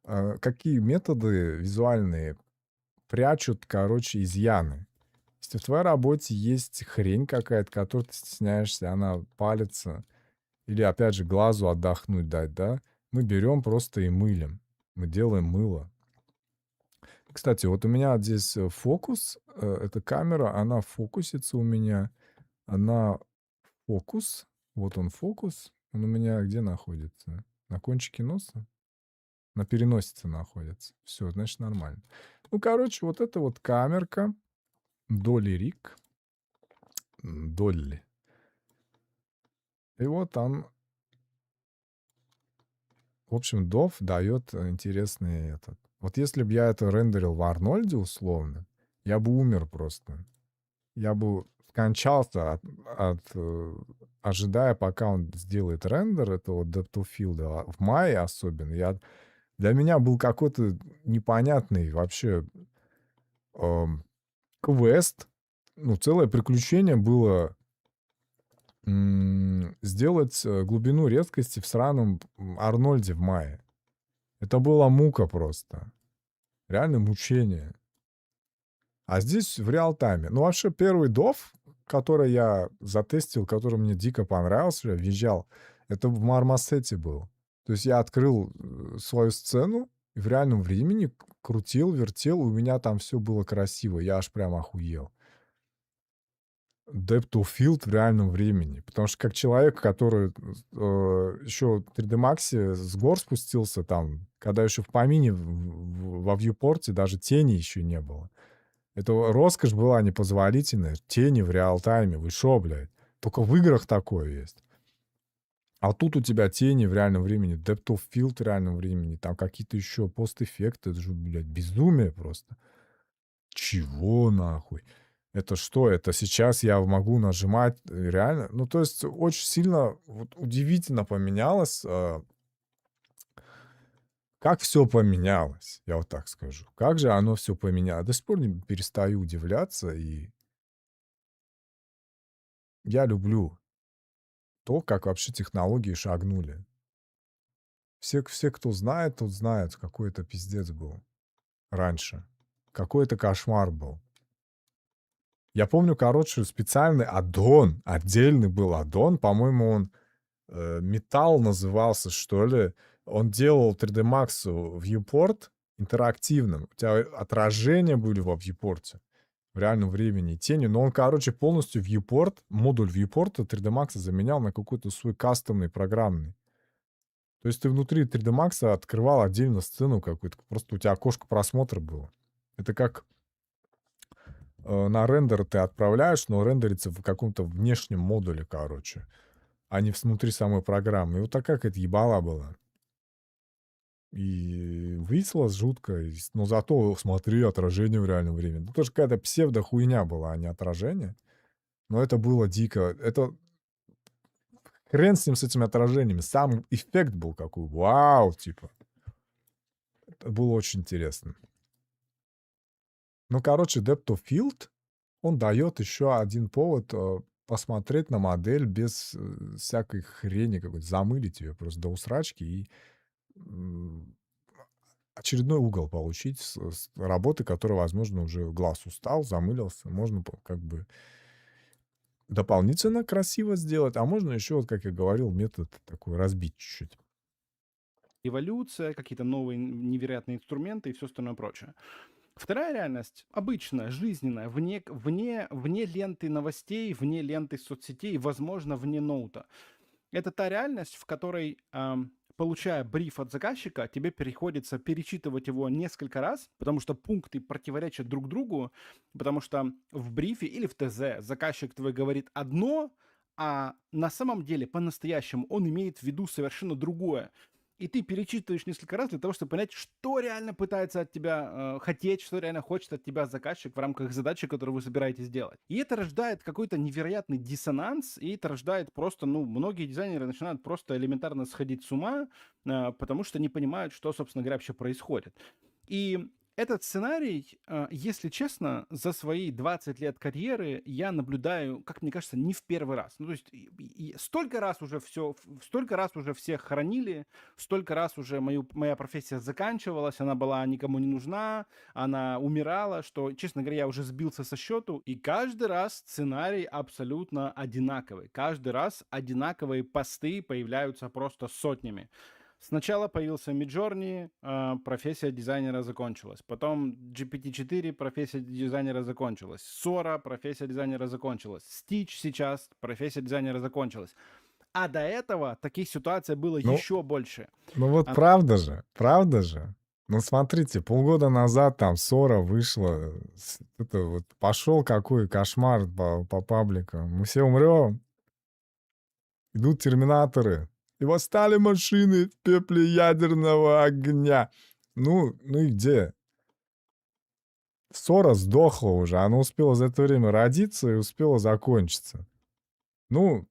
какие методы визуальные прячут, короче, изъяны. Если в твоей работе есть хрень какая-то, которой ты стесняешься, она палится, или, опять же, глазу отдохнуть дать, да, мы берем просто и мылим. Мы делаем мыло. Кстати, вот у меня здесь фокус. Эта камера, она фокусится у меня. Она фокус. Вот он фокус. Он у меня где находится? На кончике носа? На переносице находится. Все, значит, нормально. Ну, короче, вот эта вот камерка Dolly Rig. Долли. И вот там, в общем, DOF дает интересный этот. Вот если бы я это рендерил в Арнольде условно, я бы умер просто. Я бы скончался ожидая, пока он сделает рендер этого Depth of Field, в мае особенно. Для меня был какой-то непонятный вообще квест. Ну, целое приключение было сделать глубину резкости в сраном Арнольде в мае. Это была мука просто. Реально мучение. А здесь в реал-тайме. Ну, вообще, первый доф, который я затестил, который мне дико понравился, я въезжал, это в Мармосете был. То есть я открыл свою сцену и в реальном времени крутил, вертел, и у меня там все было красиво. Я аж прям охуел. Depth of Field в реальном времени. Потому что как человек, который еще в 3D Max с гор спустился там, когда еще в помине во вьюпорте даже тени еще не было. Это роскошь была непозволительная. Тени в реал-тайме. Вы шо, блядь? Только в играх такое есть. А тут у тебя тени в реальном времени, Depth of Field в реальном времени, там какие-то еще постэффекты. Это же, блядь, безумие просто. Чего нахуй? Это что? Это сейчас я могу нажимать реально? Ну, то есть очень сильно вот, удивительно поменялось. Как все поменялось, я вот так скажу. Как же оно все поменялось. До сих пор не перестаю удивляться. И я люблю то, как вообще технологии шагнули. Все, кто знает, тот знает, какой это пиздец был раньше. Какой это кошмар был. Я помню, короче, специальный аддон, отдельный был аддон, по-моему, он Металл назывался, что ли. Он делал 3D Max viewport интерактивным. У тебя отражения были во viewport в реальном времени, тени. Но он, короче, полностью viewport, модуль viewport 3D Max заменял на какой-то свой кастомный программный. То есть ты внутри 3D Max открывал отдельно сцену какую-то. Просто у тебя окошко просмотра было. Это как на рендер ты отправляешь, но рендерится в каком-то внешнем модуле, короче, а не внутри самой программы. И вот такая какая-то ебала была. И весело жутко. Но зато, смотри, отражение в реальном времени. Ну, тоже какая-то псевдо-хуйня была, а не отражение. Но это было дико. Это хрен с ним, с этими отражениями. Сам эффект был какой. Вау, типа. Это было очень интересно. Ну, короче, Depth of Field, он дает еще один повод посмотреть на модель без всякой хрени какой-то, замылить ее просто до усрачки и очередной угол получить с работы, которая, возможно, уже глаз устал, замылился. Можно как бы дополнительно красиво сделать, а можно еще, вот как я говорил, метод такой разбить чуть-чуть. Эволюция, какие-то новые невероятные инструменты и все остальное прочее. Вторая реальность обычная, жизненная, вне ленты новостей, вне ленты соцсетей, возможно, вне ноута. Это та реальность, в которой, получая бриф от заказчика, тебе приходится перечитывать его несколько раз, потому что пункты противоречат друг другу, потому что в брифе или в ТЗ заказчик твой говорит одно, а на самом деле, по-настоящему, он имеет в виду совершенно другое. И ты перечитываешь несколько раз для того, чтобы понять, что реально пытается от тебя хотеть, что реально хочет от тебя заказчик в рамках задачи, которую вы собираетесь делать. И это рождает какой-то невероятный диссонанс, и это рождает просто, многие дизайнеры начинают просто элементарно сходить с ума, потому что не понимают, что, собственно говоря, вообще происходит. И этот сценарий, если честно, за свои 20 лет карьеры я наблюдаю, как мне кажется, не в первый раз. Ну, то есть столько раз уже всех хоронили, столько раз уже моя профессия заканчивалась, она была никому не нужна, она умирала, что, честно говоря, я уже сбился со счету. И каждый раз сценарий абсолютно одинаковый. Каждый раз одинаковые посты появляются просто сотнями. Сначала появился Midjourney, профессия дизайнера закончилась. Потом GPT-4, профессия дизайнера закончилась. Sora, профессия дизайнера закончилась. Stitch сейчас, профессия дизайнера закончилась. А до этого таких ситуаций было Ну, еще больше. ну вот А, правда же, правда же. Ну смотрите, полгода назад там ссора вышла, это вот пошел какой кошмар по пабликам. Мы все умрем, идут терминаторы, и восстали машины в пепле ядерного огня. Ну и где? Ссора сдохла уже, она успела за это время родиться и успела закончиться. Ну,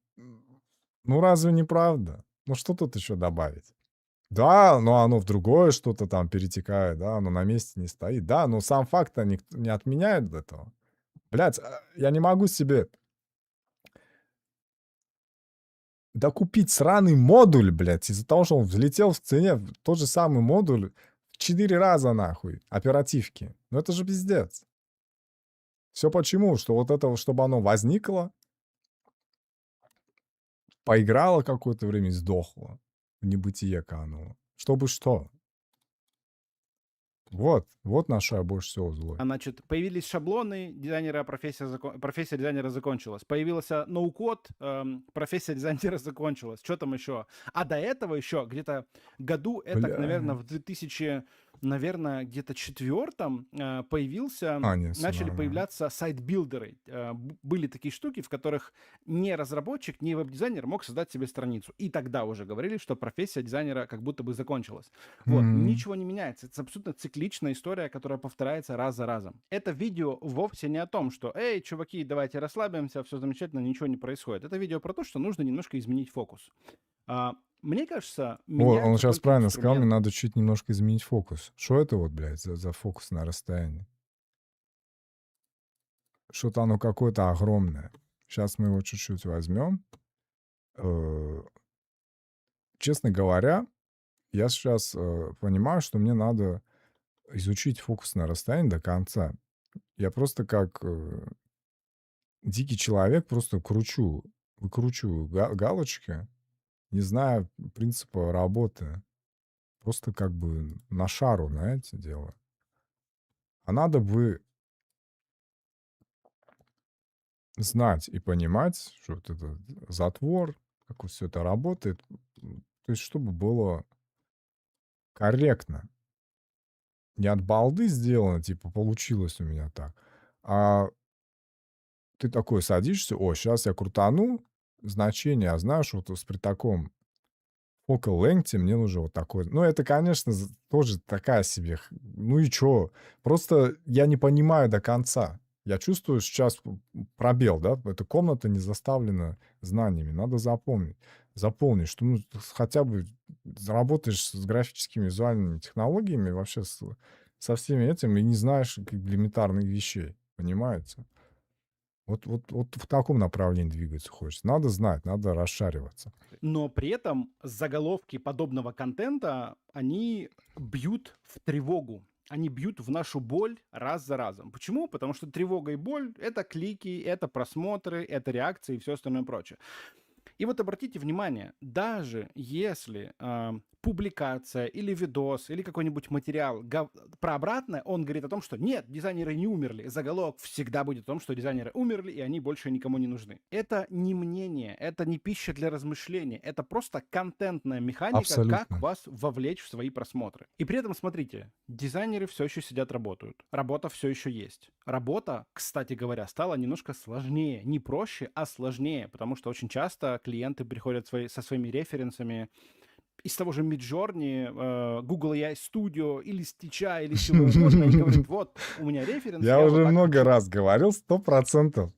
ну разве не правда? Ну что тут еще добавить? Да, но оно в другое что-то там перетекает, да, оно на месте не стоит. Да, но сам факт-то не отменяет этого. Блядь, я не могу себе докупить сраный модуль, блядь, из-за того, что он взлетел в цене, тот же самый модуль в 4 раза, нахуй, оперативки. Ну это же пиздец. Все почему? Что вот это, чтобы оно возникло, поиграло какое-то время и сдохло. В небытие кануло. Чтобы что? Вот на что я больше всего злой. Значит, появились шаблоны, профессия дизайнера закончилась. Появился ноу-код, профессия дизайнера закончилась. Что там еще? А до этого еще где-то году, это, наверное, Бля. в 2000, наверное, где-то четвертом появился, Не, всё начали нормально. появляться сайт-билдеры. Были такие штуки, в которых ни разработчик, ни веб-дизайнер мог создать себе страницу. И тогда уже говорили, что профессия дизайнера как будто бы закончилась. Вот, Мгм. ничего не меняется. Это абсолютно цикличная история, которая повторяется раз за разом. Это видео вовсе не о том, что «Эй, чуваки, давайте расслабимся, все замечательно, ничего не происходит». Это видео про то, что нужно немножко изменить фокус. Мне кажется, О, он меняются сейчас только правильно сказал, мне инструменты. надо чуть немножко изменить фокус. Что это вот, блядь, за фокус на расстоянии? Что-то оно какое-то огромное. Сейчас мы его чуть-чуть возьмем. Честно говоря, я сейчас понимаю, что мне надо изучить фокус на расстоянии до конца. Я просто как дикий человек просто выкручу галочки, не зная принципа работы. Просто как бы на шару, знаете, дело. А надо бы знать и понимать, что вот это затвор, как вот все это работает. То есть, чтобы было корректно. Не от балды сделано, типа, получилось у меня так. А ты такой садишься, о, сейчас я крутану значение, а знаешь, вот при таком focal length мне нужно вот такой. Ну, это, конечно, тоже такая себе. Ну и чё? Просто я не понимаю до конца. Я чувствую сейчас пробел, да? Эта комната не заставлена знаниями. Надо заполнить, что ну, хотя бы работаешь с графическими визуальными технологиями, вообще со всеми этим, и не знаешь элементарных вещей. Понимаете? Вот в таком направлении двигаться хочется. Надо знать, надо расшариваться. Но при этом заголовки подобного контента, они бьют в тревогу. Они бьют в нашу боль раз за разом. Почему? Потому что тревога и боль — это клики, это просмотры, это реакции и все остальное прочее. И вот обратите внимание, даже если публикация или видос, или какой-нибудь материал про обратное, он говорит о том, что нет, дизайнеры не умерли. Заголовок всегда будет о том, что дизайнеры умерли, и они больше никому не нужны. Это не мнение, это не пища для размышления, это просто контентная механика, как Абсолютно. вас вовлечь в свои просмотры. И при этом, смотрите, дизайнеры все еще сидят, работают. Работа все еще есть. Работа, кстати говоря, стала немножко сложнее. Не проще, а сложнее, потому что очень часто клиенты приходят со своими референсами из того же Midjourney, Google AI Studio или Stitch, или чего угодно, и говорит, вот, у меня референс, Я я вот уже так много хочу. раз говорил, 100%.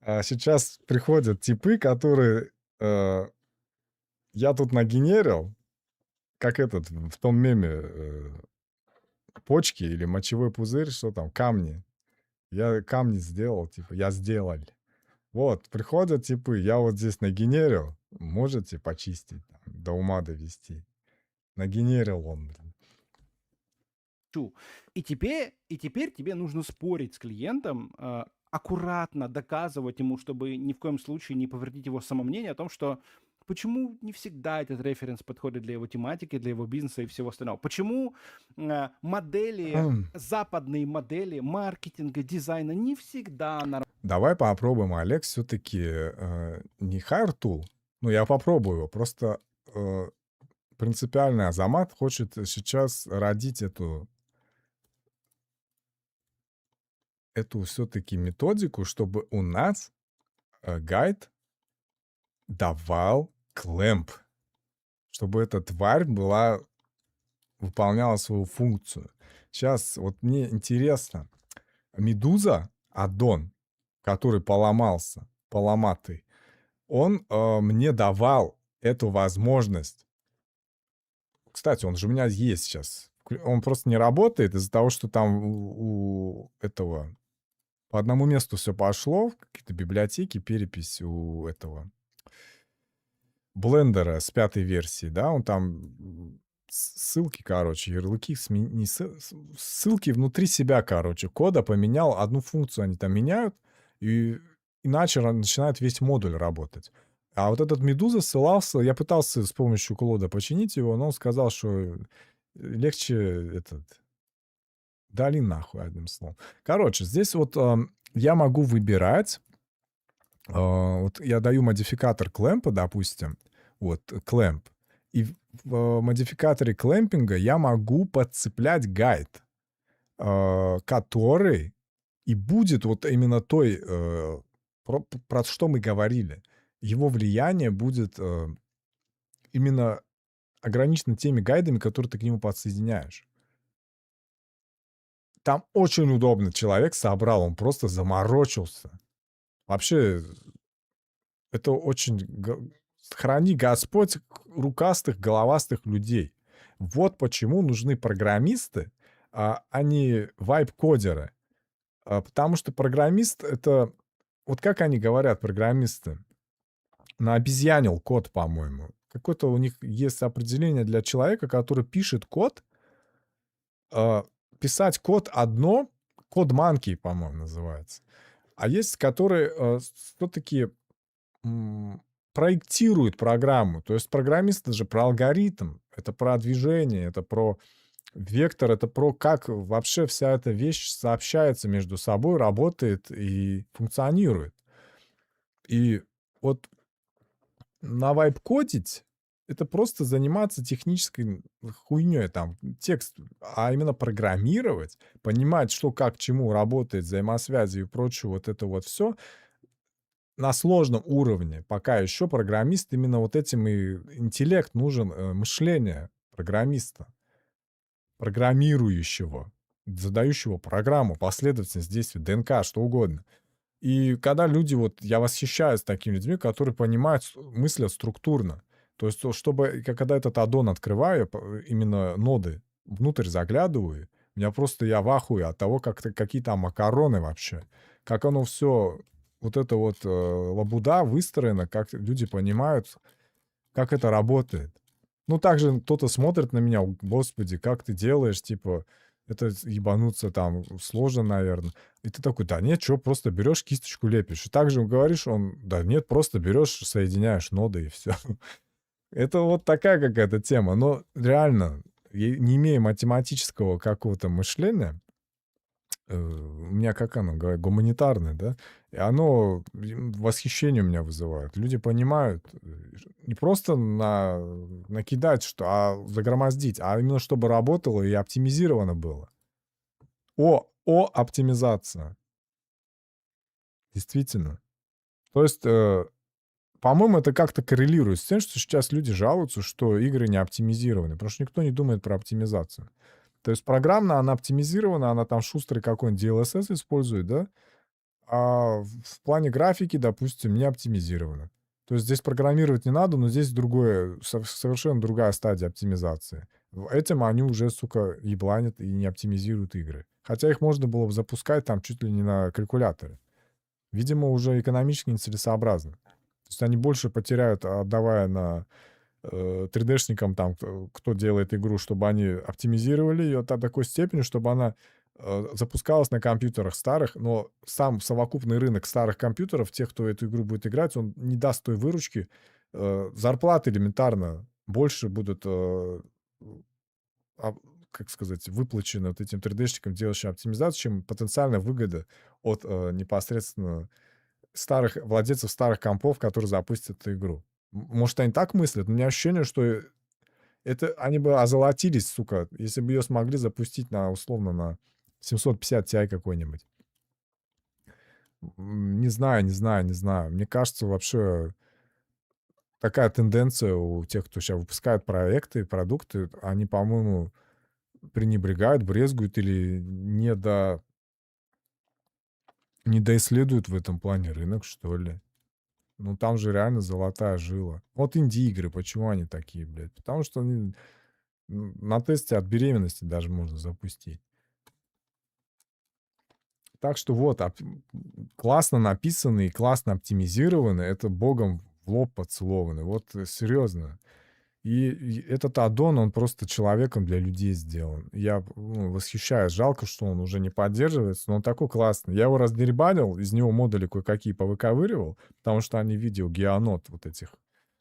А сейчас приходят типы, которые я тут нагенерил, как этот в том меме почки или мочевой пузырь, что там, камни. Я камни сделал, типа, я сделал. Вот, приходят типы, я вот здесь нагенерил, можете почистить, там, до ума довести. Нагенерил он, блин. И теперь тебе нужно спорить с клиентом, аккуратно доказывать ему, чтобы ни в коем случае не повредить его самомнение о том, что почему не всегда этот референс подходит для его тематики, для его бизнеса и всего остального. Почему западные модели маркетинга, дизайна не всегда Давай попробуем, Олег, все-таки не hire tool, Ну, я попробую его. Просто принципиально Азамат хочет сейчас родить эту все-таки методику, чтобы у нас гайд давал клэмп, чтобы эта тварь выполняла свою функцию. Сейчас вот мне интересно, Медуза, аддон, который поломатый, он мне давал эту возможность. Кстати, он же у меня есть сейчас. Он просто не работает из-за того, что там у этого по одному месту все пошло, какие-то библиотеки, перепись у этого блендера с 5-й версии, да, он там ссылки, короче, ярлыки, не ссылки внутри себя, короче, кода поменял, одну функцию они там меняют, и иначе начинает весь модуль работать. А вот этот Медуза ссылался, я пытался с помощью Клода починить его, но он сказал, что легче дали нахуй, одним словом. Короче, здесь вот я могу выбирать, вот я даю модификатор клэмпа, допустим, вот, клэмп, и в модификаторе клэмпинга я могу подцеплять гайд, который и будет вот именно той, про что мы говорили. Его влияние будет именно ограничено теми гайдами, которые ты к нему подсоединяешь. Там очень удобно человек собрал, он просто заморочился. Вообще, это очень... Храни Господь рукастых, головастых людей. Вот почему нужны программисты, а не вайп-кодеры. Потому что программист — это... Вот как они говорят, программисты? Наобезьянил код, по-моему. Какое-то у них есть определение для человека, который пишет код. Писать код одно, код-манки, по-моему, называется. А есть, которые все-таки проектирует программу. То есть программист — это же про алгоритм, это про движение, это про вектор, это про как вообще вся эта вещь сообщается между собой, работает и функционирует. И вот навайп-кодить — это просто заниматься технической хуйней, там, текст, а именно программировать, понимать, что, как, чему работает, взаимосвязи и прочее, вот это вот все на сложном уровне. Пока еще программист, именно вот этим и интеллект нужен, мышление программиста, программирующего, задающего программу, последовательность действий, ДНК, что угодно. И когда люди, вот я восхищаюсь такими людьми, которые понимают, мыслят структурно. То есть, чтобы, когда этот аддон открываю, именно ноды, внутрь заглядываю, я в ахуе от того, какие там макароны вообще, как оно все, вот это вот лабуда выстроена, как люди понимают, как это работает. Ну, также кто-то смотрит на меня, господи, как ты делаешь, типа, это ебануться там сложно, наверное. И ты такой, да нет, что, просто берешь кисточку, лепишь. И также говоришь, да нет, просто берешь, соединяешь ноды и все. Это вот такая какая-то тема. Но реально, не имея математического какого-то мышления, у меня, как оно говорит, гуманитарное, да, и оно восхищение у меня вызывает. Люди понимают, не просто накидать, а загромоздить, а именно чтобы работало и оптимизировано было. Оптимизация. Действительно. То есть, по-моему, это как-то коррелирует с тем, что сейчас люди жалуются, что игры не оптимизированы, потому что никто не думает про оптимизацию. То есть программно она оптимизирована, она там шустрый какой-нибудь DLSS использует, да, а в плане графики, допустим, не оптимизировано. То есть здесь программировать не надо, но здесь совершенно другая стадия оптимизации. Этим они уже, сука, ебланят и не оптимизируют игры. Хотя их можно было бы запускать там чуть ли не на калькуляторе. Видимо, уже экономически нецелесообразно. То есть они больше потеряют, отдавая на 3D-шникам, там, кто делает игру, чтобы они оптимизировали ее до такой степени, чтобы она запускалась на компьютерах старых, но сам совокупный рынок старых компьютеров, тех, кто эту игру будет играть, он не даст той выручки. Зарплаты элементарно больше будут, как сказать, выплачены вот этим 3D-шникам, делающим оптимизацию, чем потенциальная выгода от непосредственно владельцев старых компов, которые запустят эту игру. Может, они так мыслят? У меня ощущение, что это они бы озолотились, сука, если бы ее смогли запустить на, условно, на 750 Ti какой-нибудь. Не знаю, не знаю, не знаю. Мне кажется, вообще такая тенденция у тех, кто сейчас выпускает проекты, продукты, они, по-моему, пренебрегают, брезгуют или недоисследуют в этом плане рынок, что ли. Ну, там же реально золотая жила. Вот инди-игры, почему они такие, блядь? Потому что они на тесте от беременности даже можно запустить. Так что вот, классно написанный и классно оптимизированный, это богом в лоб поцелованный. Вот серьезно. И этот аддон, он просто человеком для людей сделан. Я восхищаюсь. Жалко, что он уже не поддерживается, но он такой классный. Я его раздербанил, из него модули кое-какие повыковыривал, потому что они в видео геонот вот этих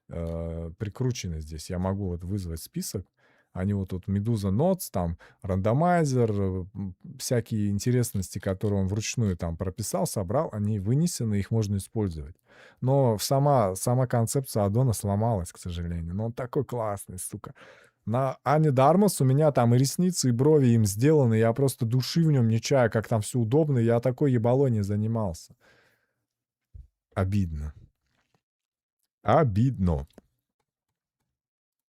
прикручены здесь. Я могу вот вызвать список. Они вот тут Medusa Notes, там рандомайзер, всякие интересности, которые он вручную там прописал, собрал, они вынесены, их можно использовать. Но сама концепция аддона сломалась, к сожалению. Но он такой классный, сука. На Ане Дармос у меня там и ресницы, и брови им сделаны. Я просто души в нем не чаю, как там все удобно. Я такой ебалой не занимался. Обидно. Обидно.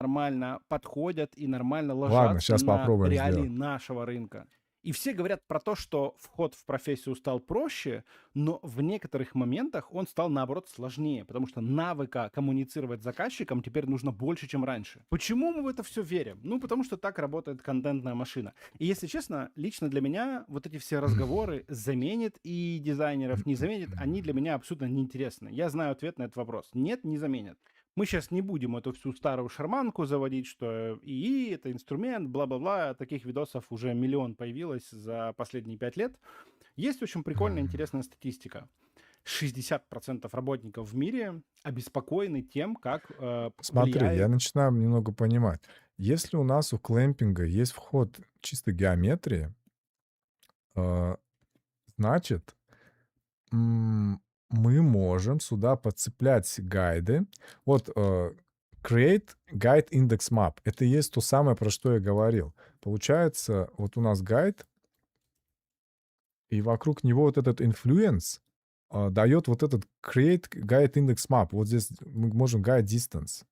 Нормально подходят и нормально Ладно, ложатся сейчас на попробуем реалии сделать. нашего рынка. И все говорят про то, что вход в профессию стал проще, но в некоторых моментах он стал, наоборот, сложнее, потому что навыка коммуницировать с заказчиком теперь нужно больше, чем раньше. Почему мы в это все верим? Ну, потому что так работает контентная машина. И, если честно, лично для меня вот эти все разговоры заменит и дизайнеров не заменит, они для меня абсолютно неинтересны. Я знаю ответ на этот вопрос. Нет, не заменят. Мы сейчас не будем эту всю старую шарманку заводить, что ИИ — это инструмент, бла-бла-бла. Таких видосов уже миллион появилось за последние 5 лет. Есть очень прикольная, интересная статистика. 60% работников в мире обеспокоены тем, как Смотри, я влияет... начинаю немного понимать. Если у нас у клэмпинга есть вход чисто геометрии, э, значит, мы можем сюда подцеплять гайды. Вот create guide index map. Это и есть то самое, про что я говорил. Получается, вот у нас гайд, и вокруг него вот этот influence дает вот этот create guide index map. Вот здесь мы можем guide distance.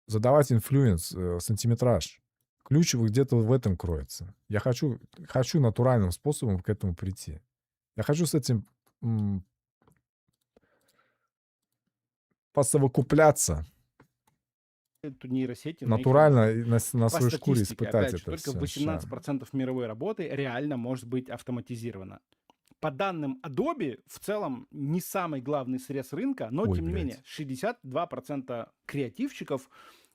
Задавать influence, сантиметраж. Ключ вот где-то в этом кроется. Я хочу натуральным способом к этому прийти. Я хочу с этим посовокупляться. Эту нейросети на их Натурально работу. и на По своей шкуре статистике, испытать опять же, это только все. 18% мировой работы реально может быть автоматизировано. По данным Adobe, в целом не самый главный срез рынка, но, Ой, тем не блядь. менее, 62% креативщиков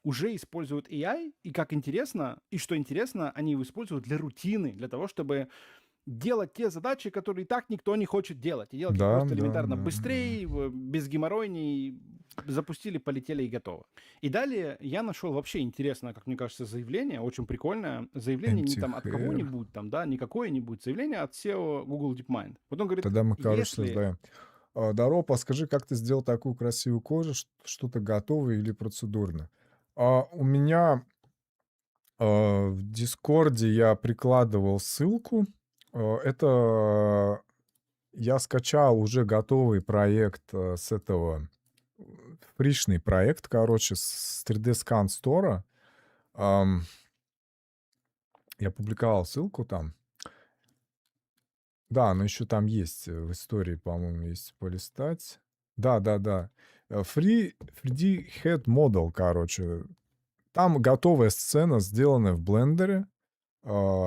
уже используют AI, и как интересно, и что интересно, они его используют для рутины, для того, чтобы делать те задачи, которые и так никто не хочет делать. И делать их Да, просто да, элементарно да. быстрее, без геморройней, запустили, полетели и готово. И далее я нашел вообще интересное, как мне кажется, заявление, очень прикольное. Заявление не там от Антихэр. кого-нибудь, там, да, не какое-нибудь, заявление от SEO Google DeepMind. Вот он говорит, Тогда мы, короче, если... создаем. Даро, подскажи, как ты сделал такую красивую кожу, что-то готовое или процедурно? У меня в Дискорде я прикладывал ссылку. Это я скачал уже готовый проект с этого, фришный проект, короче, с 3D Scan Store. Я публиковал ссылку там. Да, но еще там есть в истории, по-моему, есть полистать. Да, да, да. 3D Head Model, короче. Там готовая сцена, сделанная в блендере.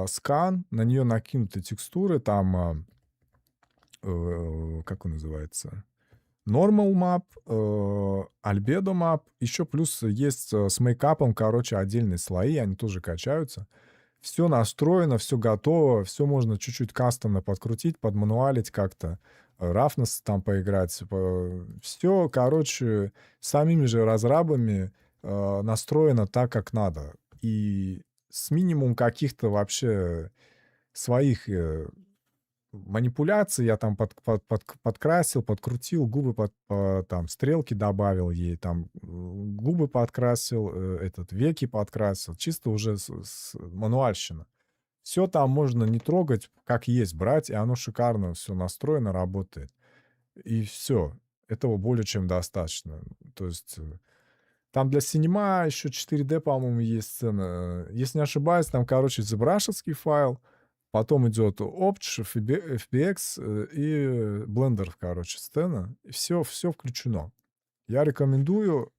Скан, на нее накинуты текстуры, там, как он называется? Normal Map, Albedo Map. Еще плюс есть с мейкапом, короче, отдельные слои, они тоже качаются. Все настроено, все готово, все можно чуть-чуть кастомно подкрутить, подмануалить как-то, рафнес там поиграть. Все, короче, самими же разрабами настроено так, как надо. И с минимум каких-то вообще своих манипуляции, я там подкрасил, подкрутил, губы там стрелки добавил ей, там губы подкрасил, веки подкрасил, чисто уже мануальщина. Все там можно не трогать, как есть, брать, и оно шикарно все настроено, работает. И все. Этого более чем достаточно. То есть там для синема еще 4D, по-моему, есть сцена. Если не ошибаюсь, там, короче, ZBrush'овский файл, потом идет Opch, FBX и Blender, короче, сцена. И все включено. Я рекомендую,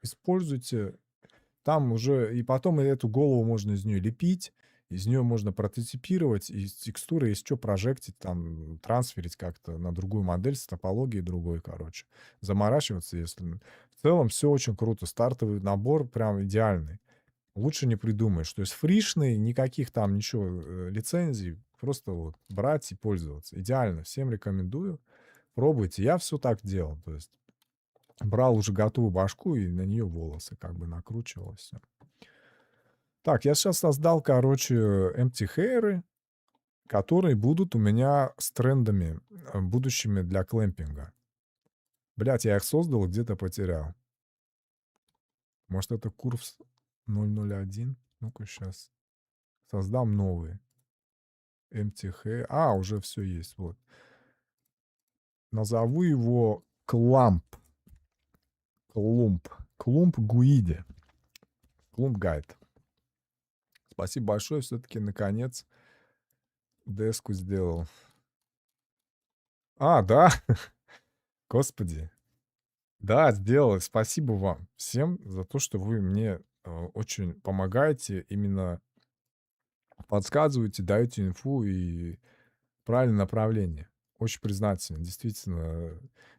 используйте. Там уже... И потом эту голову можно из нее лепить, из нее можно прототипировать, из текстуры, если что, прожектить, там, трансферить как-то на другую модель с топологией другой, короче. Заморачиваться, если... В целом все очень круто. Стартовый набор прям идеальный. Лучше не придумаешь. То есть фришный, никаких там ничего, лицензий. Просто вот брать и пользоваться. Идеально. Всем рекомендую. Пробуйте. Я все так делал. То есть брал уже готовую башку и на нее волосы как бы накручивал. Все. Так, я сейчас создал, короче, empty hair, которые будут у меня с трендами будущими для клэмпинга. Блять, я их создал, где-то потерял. Может, это курс 001? Ну-ка, сейчас. Создам новый. Empty hair. А, уже все есть, вот. Назову его Клумп. Клумп Гуиди. Клумп Гайд. Спасибо большое, все-таки, наконец, деску сделал. А, да. Господи. Да, сделал. Спасибо вам всем за то, что вы мне очень помогаете, именно подсказываете, даете инфу и правильное направление. Очень признателен, действительно.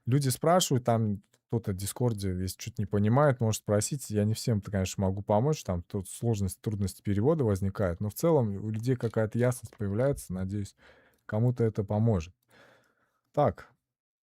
Люди спрашивают, там кто-то в Дискорде, если что-то не понимает, может спросить. Я не всем, конечно, могу помочь, там тут сложность, трудности перевода возникает, но в целом у людей какая-то ясность появляется, надеюсь, кому-то это поможет. Так,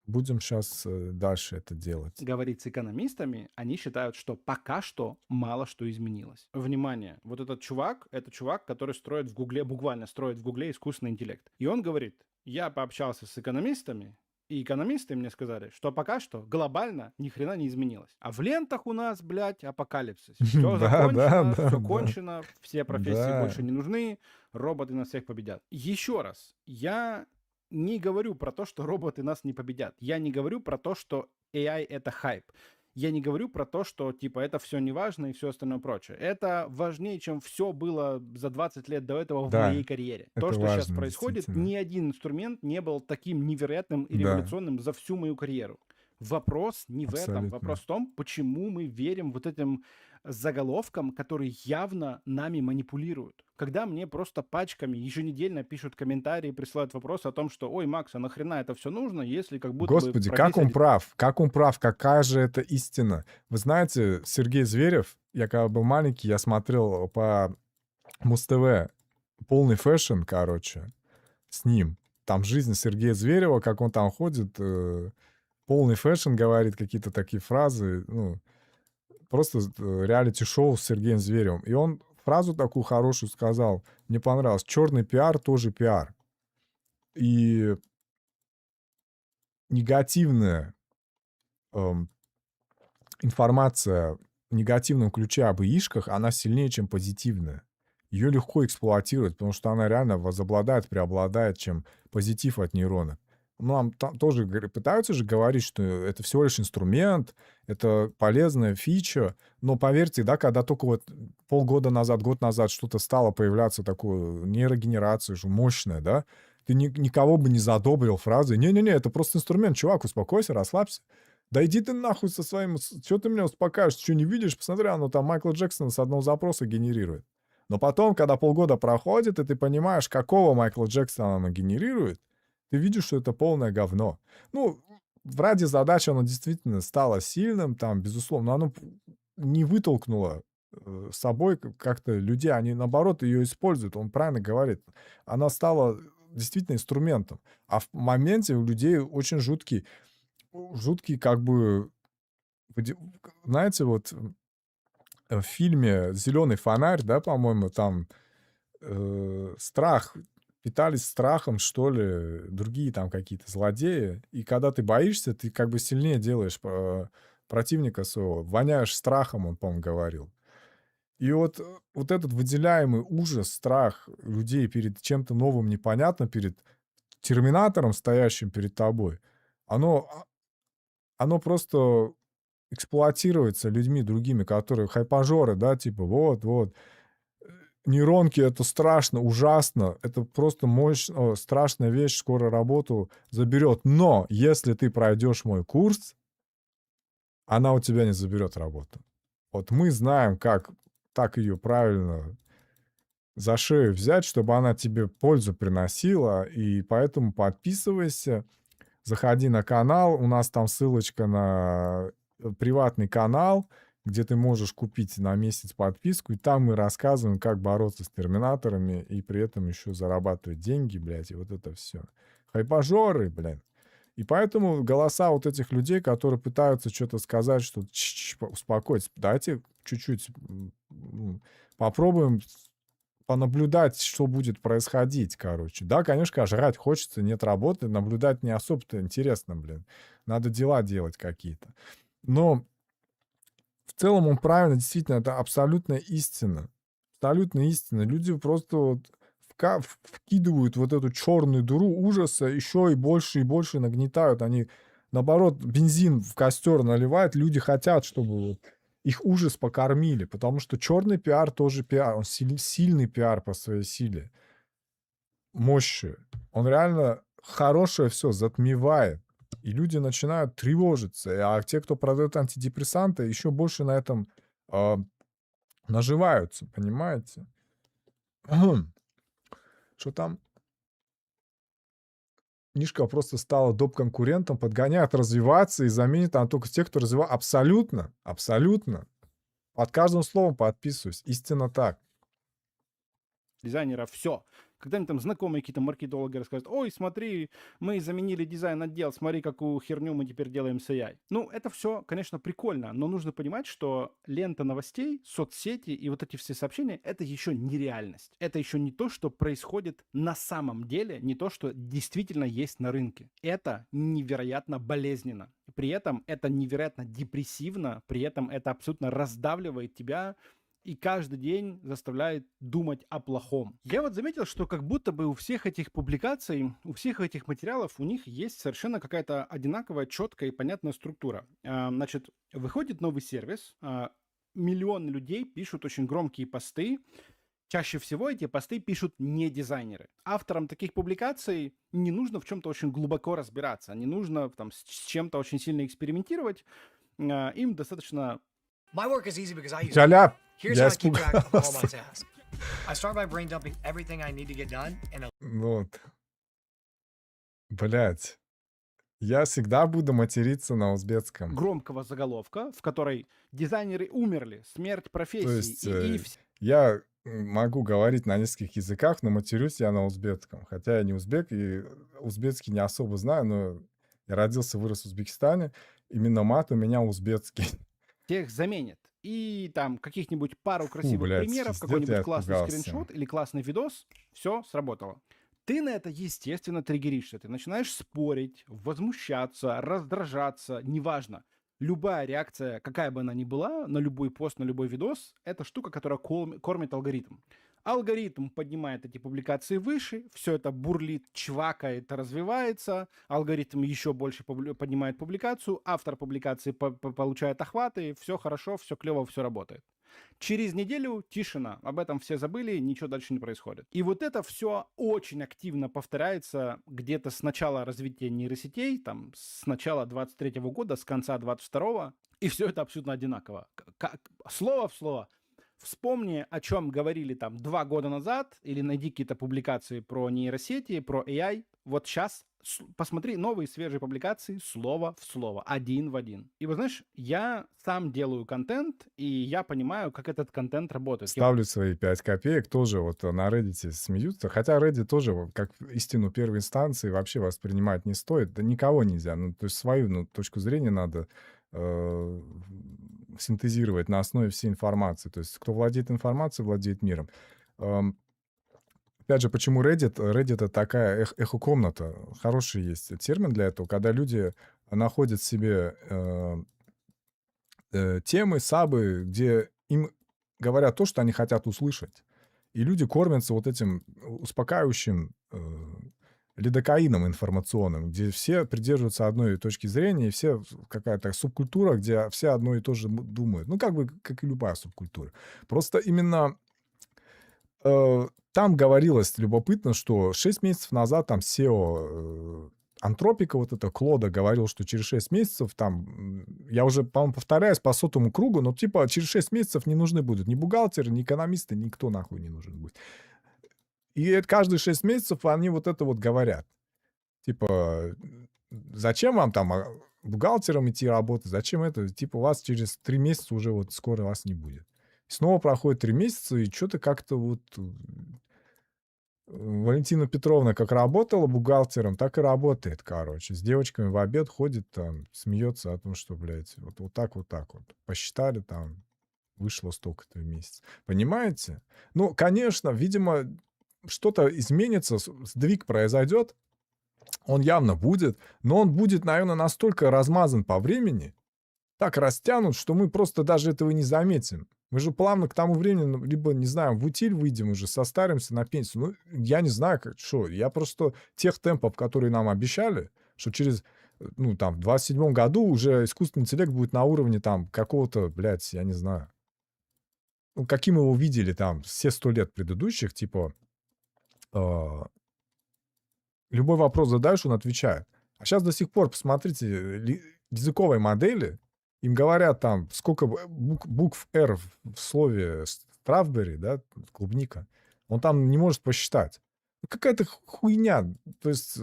будем сейчас дальше это делать. Говорить с экономистами, они считают, что пока что мало что изменилось. Внимание, вот этот чувак, это чувак, который строит в Гугле, буквально строит в Гугле искусственный интеллект. И он говорит, я пообщался с экономистами, и экономисты мне сказали, что пока что глобально ни хрена не изменилось. А в лентах у нас, блядь, апокалипсис. Все закончено, все кончено, все профессии больше не нужны, роботы нас всех победят. Еще раз, я не говорю про то, что роботы нас не победят. Я не говорю про то, что AI — это хайп. Я не говорю про то, что, типа, это все не важно и все остальное прочее. Это важнее, чем все было за 20 лет до этого в Да, моей карьере. это То, что важно, сейчас происходит, действительно. ни один инструмент не был таким невероятным и Да. революционным за всю мою карьеру. Вопрос не в этом. Абсолютно. Вопрос в том, почему мы верим вот этим заголовкам, которые явно нами манипулируют. Когда мне просто пачками еженедельно пишут комментарии, присылают вопросы о том, что «Ой, Макс, а нахрена это все нужно, если как будто Господи, бы как он профессия...» прав, как он прав, какая же это истина. Вы знаете, Сергей Зверев, я когда был маленький, я смотрел по Муз-ТВ полный фэшн, короче, с ним. Там жизнь Сергея Зверева, как он там ходит, полный фэшн говорит, какие-то такие фразы, ну, просто реалити-шоу с Сергеем Зверевым. И он фразу такую хорошую сказал, мне понравилось, черный пиар тоже пиар. И негативная информация в негативном ключе об ИИшках, она сильнее, чем позитивная. Ее легко эксплуатировать, потому что она реально возобладает, преобладает, чем позитив от нейронов. Нам тоже пытаются же говорить, что это всего лишь инструмент, это полезная фича, но поверьте, да, когда только вот полгода назад, год назад что-то стало появляться такое, нейрогенерация же мощная, да, ты никого бы не задобрил фразой «Не-не-не, это просто инструмент, чувак, успокойся, расслабься». Да иди ты нахуй со своим... Что ты меня успокаиваешь? Что, не видишь? Посмотри, оно там Майкла Джексона с одного запроса генерирует. Но потом, когда полгода проходит, и ты понимаешь, какого Майкла Джексона оно генерирует, ты видишь, что это полное говно. Ну, ради задачи оно действительно стало сильным, там, безусловно, но оно не вытолкнуло с собой как-то людей, они, наоборот, ее используют. Он правильно говорит. Она стала действительно инструментом. А в моменте у людей очень жуткий как бы, знаете, вот в фильме «Зеленый фонарь», да, по-моему, там страх питались страхом, что ли, другие там какие-то злодеи. И когда ты боишься, ты как бы сильнее делаешь противника своего. Воняешь страхом, он, по-моему, говорил. И вот этот выделяемый ужас, страх людей перед чем-то новым, непонятным, перед терминатором, стоящим перед тобой, оно, оно просто эксплуатируется людьми другими, которые хайпажоры, да, типа вот, нейронки — это страшно, ужасно, это просто страшная вещь, скоро работу заберет. Но если ты пройдешь мой курс, она у тебя не заберет работу. Вот мы знаем, как так ее правильно за шею взять, чтобы она тебе пользу приносила, и поэтому подписывайся, заходи на канал, у нас там ссылочка на приватный канал, где ты можешь купить на месяц подписку, и там мы рассказываем, как бороться с терминаторами и при этом еще зарабатывать деньги, блядь, и вот это все. Хайпажоры, блядь. И поэтому голоса вот этих людей, которые пытаются что-то сказать, что успокойтесь, дайте чуть-чуть попробуем понаблюдать, что будет происходить, короче. Да, конечно, жрать хочется, нет работы, наблюдать не особо-то интересно, блин. Надо дела делать какие-то. Но в целом он правильно, действительно, это абсолютная истина. Абсолютная истина. Люди просто вот вкидывают вот эту черную дыру ужаса еще и больше нагнетают. Они, наоборот, бензин в костер наливают. Люди хотят, чтобы вот их ужас покормили, потому что черный пиар тоже пиар. Он сильный пиар по своей силе. Мощи. Он реально хорошее все затмевает. И люди начинают тревожиться. А те, кто продает антидепрессанты, еще больше на этом наживаются, понимаете? Что там? Книжка просто стала доп-конкурентом, подгоняет развиваться и заменит там только тех, кто развивает. Абсолютно, абсолютно. Под каждым словом подписываюсь. Истинно так. Дизайнера все. Когда-нибудь там знакомые какие-то маркетологи расскажут: ой, смотри, мы заменили дизайн-отдел, смотри, какую херню мы теперь делаем с AI. Ну, это все, конечно, прикольно, но нужно понимать, что лента новостей, соцсети и вот эти все сообщения — это еще не реальность. Это еще не то, что происходит на самом деле, не то, что действительно есть на рынке. Это невероятно болезненно. При этом это невероятно депрессивно, при этом это абсолютно раздавливает тебя и каждый день заставляет думать о плохом. Я вот заметил, что как будто бы у всех этих публикаций, у всех этих материалов, у них есть совершенно какая-то одинаковая, четкая и понятная структура. Значит, выходит новый сервис, миллионы людей пишут очень громкие посты. Чаще всего эти посты пишут не дизайнеры. Авторам таких публикаций не нужно в чем-то очень глубоко разбираться, не нужно там с чем-то очень сильно экспериментировать. Им достаточно... My work is easy because I use it. Шаляп! Here's Я how I keep track of all my испугался. tasks. I start by brain dumping everything I need to get done in a Вот. Блять. Я всегда буду материться на узбекском. громкого заголовка, в которой дизайнеры умерли, смерть То профессии есть и все я могу говорить на нескольких языках, но матерюсь я на узбекском. Хотя я не узбек, и узбекский не особо знаю, но я родился, вырос в Узбекистане. Именно мат у меня узбекский. всех заменят. И там каких-нибудь пару Фу, красивых блядь, примеров, пиздец, какой-нибудь я классный испугался. скриншот или классный видос, все сработало. Ты на это, естественно, триггеришься. Ты начинаешь спорить, возмущаться, раздражаться, неважно. Любая реакция, какая бы она ни была, на любой пост, на любой видос, это штука, которая кормит алгоритм. Алгоритм поднимает эти публикации выше, все это бурлит, чвакает, развивается, алгоритм еще больше поднимает публикацию, автор публикации получает охваты, все хорошо, все клево, все работает. Через неделю тишина, об этом все забыли, ничего дальше не происходит. И вот это все очень активно повторяется где-то с начала развития нейросетей, там, с начала 23 года, с конца 22-го, и все это абсолютно одинаково. Слово в слово. Вспомни, о чем говорили там 2 года назад, или найди какие-то публикации про нейросети, про AI. Вот сейчас посмотри новые свежие публикации слово в слово, один в один. И вот знаешь, я сам делаю контент, и я понимаю, как этот контент работает. Ставлю свои 5 копеек, тоже вот на Reddit смеются. Хотя Reddit тоже вот как истину первой инстанции вообще воспринимать не стоит. Да никого нельзя. Ну, то есть свою точку зрения надо синтезировать на основе всей информации. То есть кто владеет информацией, владеет миром. Опять же, почему Reddit? Reddit — это такая эхо-комната. Хороший есть термин для этого, когда люди находят себе темы, сабы, где им говорят то, что они хотят услышать. И люди кормятся вот этим успокаивающим лидокаином информационным, где все придерживаются одной точки зрения, и все какая-то субкультура, где все одно и то же думают. Ну, как бы, как и любая субкультура. Просто именно там говорилось любопытно, что 6 месяцев назад там SEO Антропика, вот это Клода, говорил, что через 6 месяцев там, я уже, по-моему, повторяюсь по сотому кругу, но типа через 6 месяцев не нужны будут ни бухгалтеры, ни экономисты, никто нахуй не нужен будет. И каждые 6 месяцев они вот это вот говорят. Типа, зачем вам там бухгалтером идти работать, зачем это? Типа, у вас через 3 месяца уже вот скоро вас не будет. Снова проходит 3 месяца, и что-то как-то вот Валентина Петровна как работала бухгалтером, так и работает, короче. С девочками в обед ходит там, смеется о том, что, блядь, вот так вот. Посчитали там, вышло столько-то в месяц. Понимаете? Ну, конечно, видимо, что-то изменится, сдвиг произойдет, он явно будет, но он будет, наверное, настолько размазан по времени, так растянут, что мы просто даже этого не заметим. Мы же плавно к тому времени, либо, не знаю, в утиль выйдем уже, состаримся на пенсию. Ну, я не знаю, что. Я просто тех темпов, которые нам обещали, что через, ну, там, в 27 году уже искусственный интеллект будет на уровне, там, какого-то, блядь, я не знаю. Ну, каким его видели, там, все 100 лет предыдущих, типа, любой вопрос задаешь, он отвечает. А сейчас до сих пор, посмотрите, языковые модели, им говорят там, сколько букв R в слове strawberry, да, клубника, он там не может посчитать. Какая-то хуйня. То есть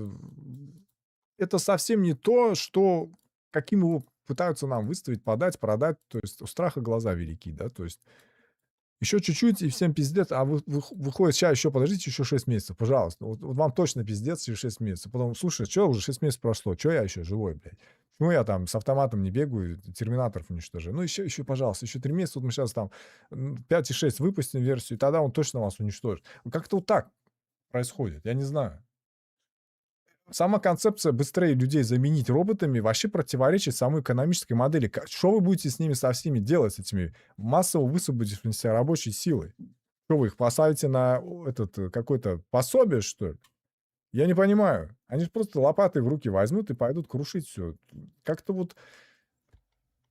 это совсем не то, что каким его пытаются нам выставить, подать, продать. То есть у страха глаза велики, да, то есть еще чуть-чуть, и всем пиздец. А выходит, сейчас еще, подождите, еще 6 месяцев, пожалуйста. Вот вам точно пиздец через 6 месяцев. Потом, слушай, что уже 6 месяцев прошло? Что я еще живой, блядь? Почему я там с автоматом не бегаю, терминаторов уничтожаю? Ну, еще, пожалуйста, еще 3 месяца. Вот мы сейчас там 5.6 выпустим версию, и тогда он точно вас уничтожит. Как-то вот так происходит, я не знаю. Сама концепция быстрее людей заменить роботами вообще противоречит самой экономической модели. Что вы будете с ними со всеми делать, с этими массово высвободившимися рабочей силой? Что вы их посадите на этот какое-то пособие, что ли? Я не понимаю. Они же просто лопатой в руки возьмут и пойдут крушить все. Как-то вот,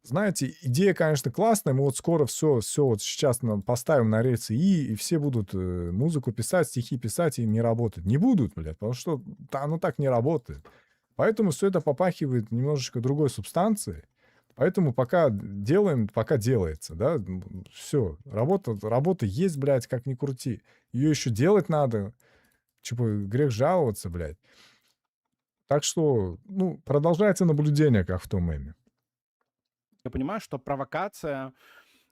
знаете, идея, конечно, классная. Мы вот скоро все вот сейчас поставим на рельсы и все будут музыку писать, стихи писать и не работать. Не будут, блядь, потому что оно так не работает. Поэтому все это попахивает немножечко другой субстанцией. Поэтому пока делаем, пока делается, да, все. Работа есть, блядь, как ни крути. Ее еще делать надо. Типа, грех жаловаться, блядь. Так что, ну, продолжается наблюдение, как в том меме. Я понимаю, что провокация,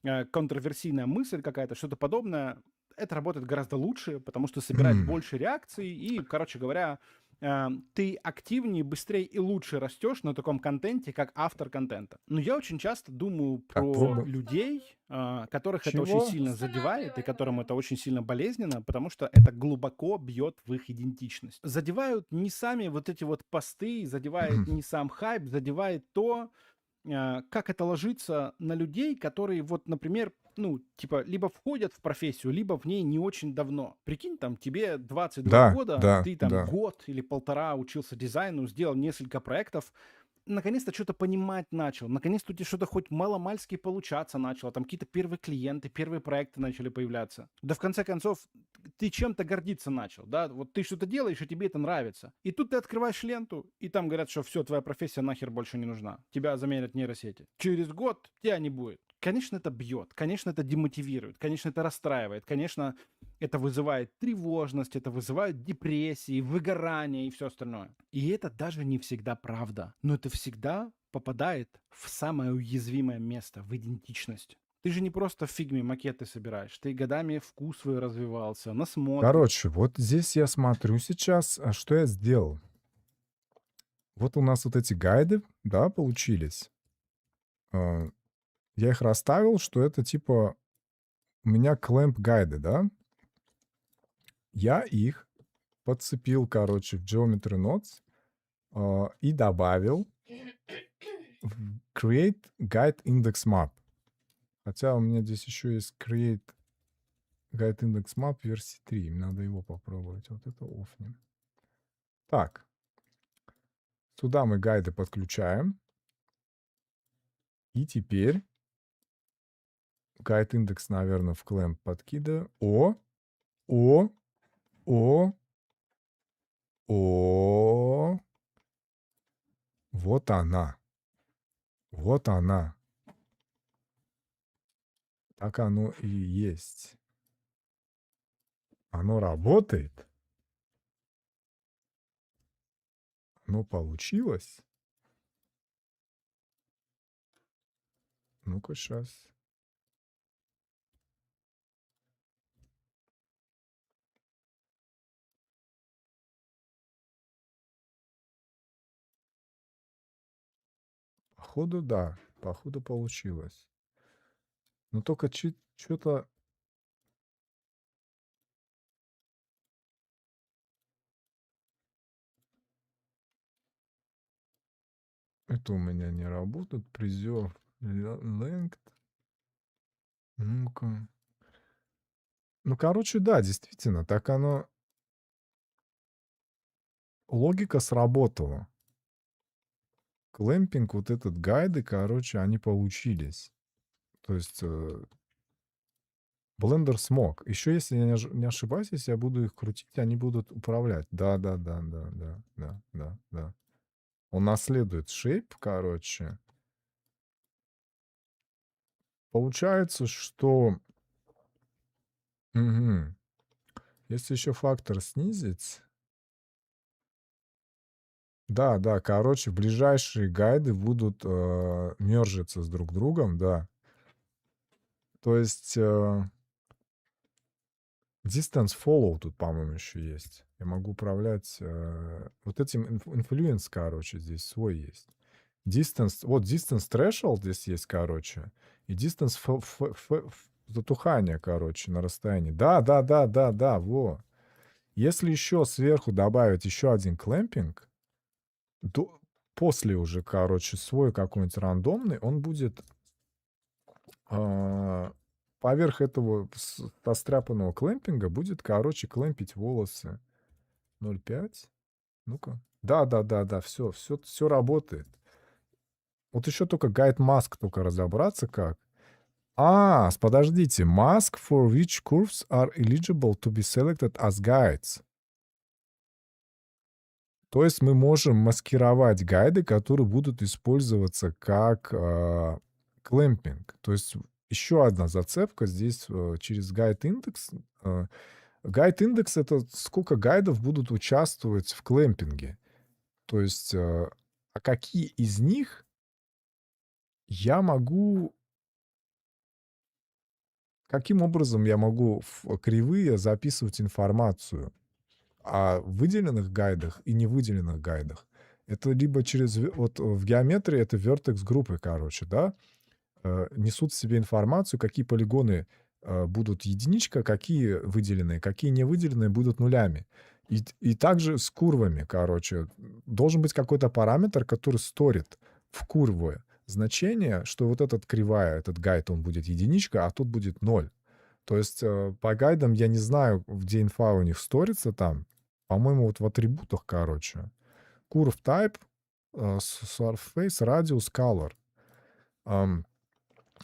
контроверсийная мысль какая-то, что-то подобное, это работает гораздо лучше, потому что собирает больше реакций, и, короче говоря, ты активнее, быстрее и лучше растешь на таком контенте, как автор контента. Но я очень часто думаю про людей, которых это очень сильно задевает, и которым это очень сильно болезненно, потому что это глубоко бьет в их идентичность. Задевают не сами вот эти вот посты, задевает не сам хайп, задевает то, как это ложится на людей, которые вот, например, ну, типа, либо входят в профессию, либо в ней не очень давно. Прикинь, там, тебе 22 года, ты там год или полтора учился дизайну, сделал несколько проектов, наконец-то что-то понимать начал, наконец-то у тебя что-то хоть маломальски получаться начало, там какие-то первые клиенты, первые проекты начали появляться. Да в конце концов, ты чем-то гордиться начал, да, вот ты что-то делаешь, и тебе это нравится. И тут ты открываешь ленту, и там говорят, что все, твоя профессия нахер больше не нужна, тебя заменят нейросети. Через год тебя не будет. Конечно, это бьет, конечно, это демотивирует, конечно, это расстраивает, конечно, это вызывает тревожность, это вызывает депрессии, выгорание и все остальное. И это даже не всегда правда, но это всегда попадает в самое уязвимое место, в идентичность. Ты же не просто в фигме макеты собираешь, ты годами вкус свой развивался, насмотрен. Короче, вот здесь я смотрю сейчас, а что я сделал. Вот у нас вот эти гайды, да, получились. Я их расставил, что это типа у меня клэмп гайды, да? Я их подцепил, короче, в Geometry Nodes и добавил в Create Guide Index Map. Хотя у меня здесь еще есть Create Guide Index Map версии 3. Надо его попробовать. Вот это офнем. Так. Сюда мы гайды подключаем. И теперь гайд индекс, наверное, в клемп подкидываю. О! Вот она. Вот она. Так оно и есть. Оно работает. Оно получилось. Ну-ка, сейчас. Походу, да. Походу, получилось. Но только что-то... Это у меня не работает. Preserve length. Ну-ка. Ну, короче, да, действительно, так оно... Логика сработала. Клэмпинг, вот этот гайды, короче, они получились. То есть Blender смог. Еще, если я не ошибаюсь, если я буду их крутить, они будут управлять. Да. Он наследует shape, короче. Получается, что... Мгм. Если еще фактор снизить... Да, короче, ближайшие гайды будут мержиться с друг другом, да. То есть distance follow тут, по-моему, еще есть. Я могу управлять вот этим influence, короче, здесь свой есть. Distance, вот distance threshold здесь есть, короче, и distance затухания, короче, на расстоянии. Да, во. Если еще сверху добавить еще один клэмпинг, после уже, короче, свой какой-нибудь рандомный, он будет поверх этого состряпанного клэмпинга будет, короче, клэмпить волосы. 0,5. Ну-ка. Да, все работает. Вот еще только guide mask только разобраться как. Подождите. Mask for which curves are eligible to be selected as guides. То есть мы можем маскировать гайды, которые будут использоваться как клэмпинг. То есть еще одна зацепка здесь через guide индекс. Guide индекс — это сколько гайдов будут участвовать в клэмпинге. То есть, какие из них я могу... Каким образом я могу в кривые записывать информацию о выделенных гайдах и невыделенных гайдах? Это либо через... Вот в геометрии это vertex группы, короче, да? Несут в себе информацию, какие полигоны будут единичка, какие выделенные, какие не выделенные будут нулями. И также с курвами, короче. Должен быть какой-то параметр, который сторит в курвы значение, что вот этот кривая, этот гайд, он будет единичка, а тут будет 0. То есть по гайдам я не знаю, где инфа у них сторится там. По-моему, вот в атрибутах, короче. Curve type, surface, radius, color.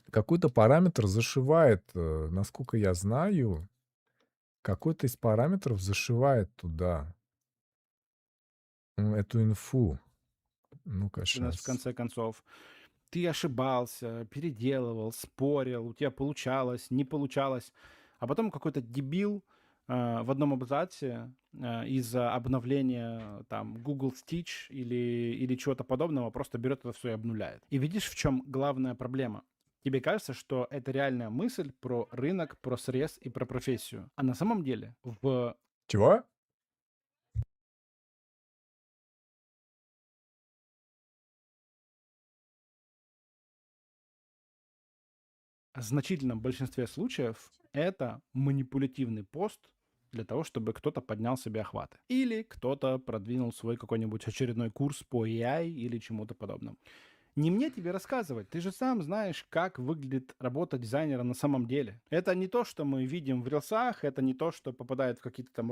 Какой-то параметр зашивает, насколько я знаю, какой-то из параметров зашивает туда эту инфу. Ну-ка, У нас в сейчас. конце концов ты ошибался, переделывал, спорил, у тебя получалось, не получалось. А потом какой-то дебил в одном абзаце из-за обновления там Google Stitch или чего-то подобного просто берет это все и обнуляет. И видишь, в чем главная проблема? Тебе кажется, что это реальная мысль про рынок, про срез и про профессию. А на самом деле в Чего? значительном большинстве случаев это манипулятивный пост для того, чтобы кто-то поднял себе охваты. Или кто-то продвинул свой какой-нибудь очередной курс по AI или чему-то подобному. Не мне тебе рассказывать, ты же сам знаешь, как выглядит работа дизайнера на самом деле. Это не то, что мы видим в рилсах, это не то, что попадает в какие-то там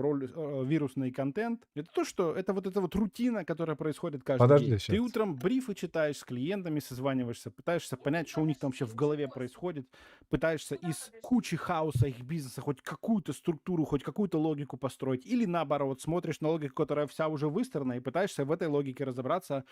вирусный контент. Это то, что это вот эта вот рутина, которая происходит каждый Подожди день. Ты сейчас. утром брифы читаешь, с клиентами созваниваешься, пытаешься понять, что у них там вообще в голове происходит, пытаешься из кучи хаоса их бизнеса хоть какую-то структуру, хоть какую-то логику построить. Или наоборот, смотришь на логику, которая вся уже выстроена, и пытаешься в этой логике разобраться,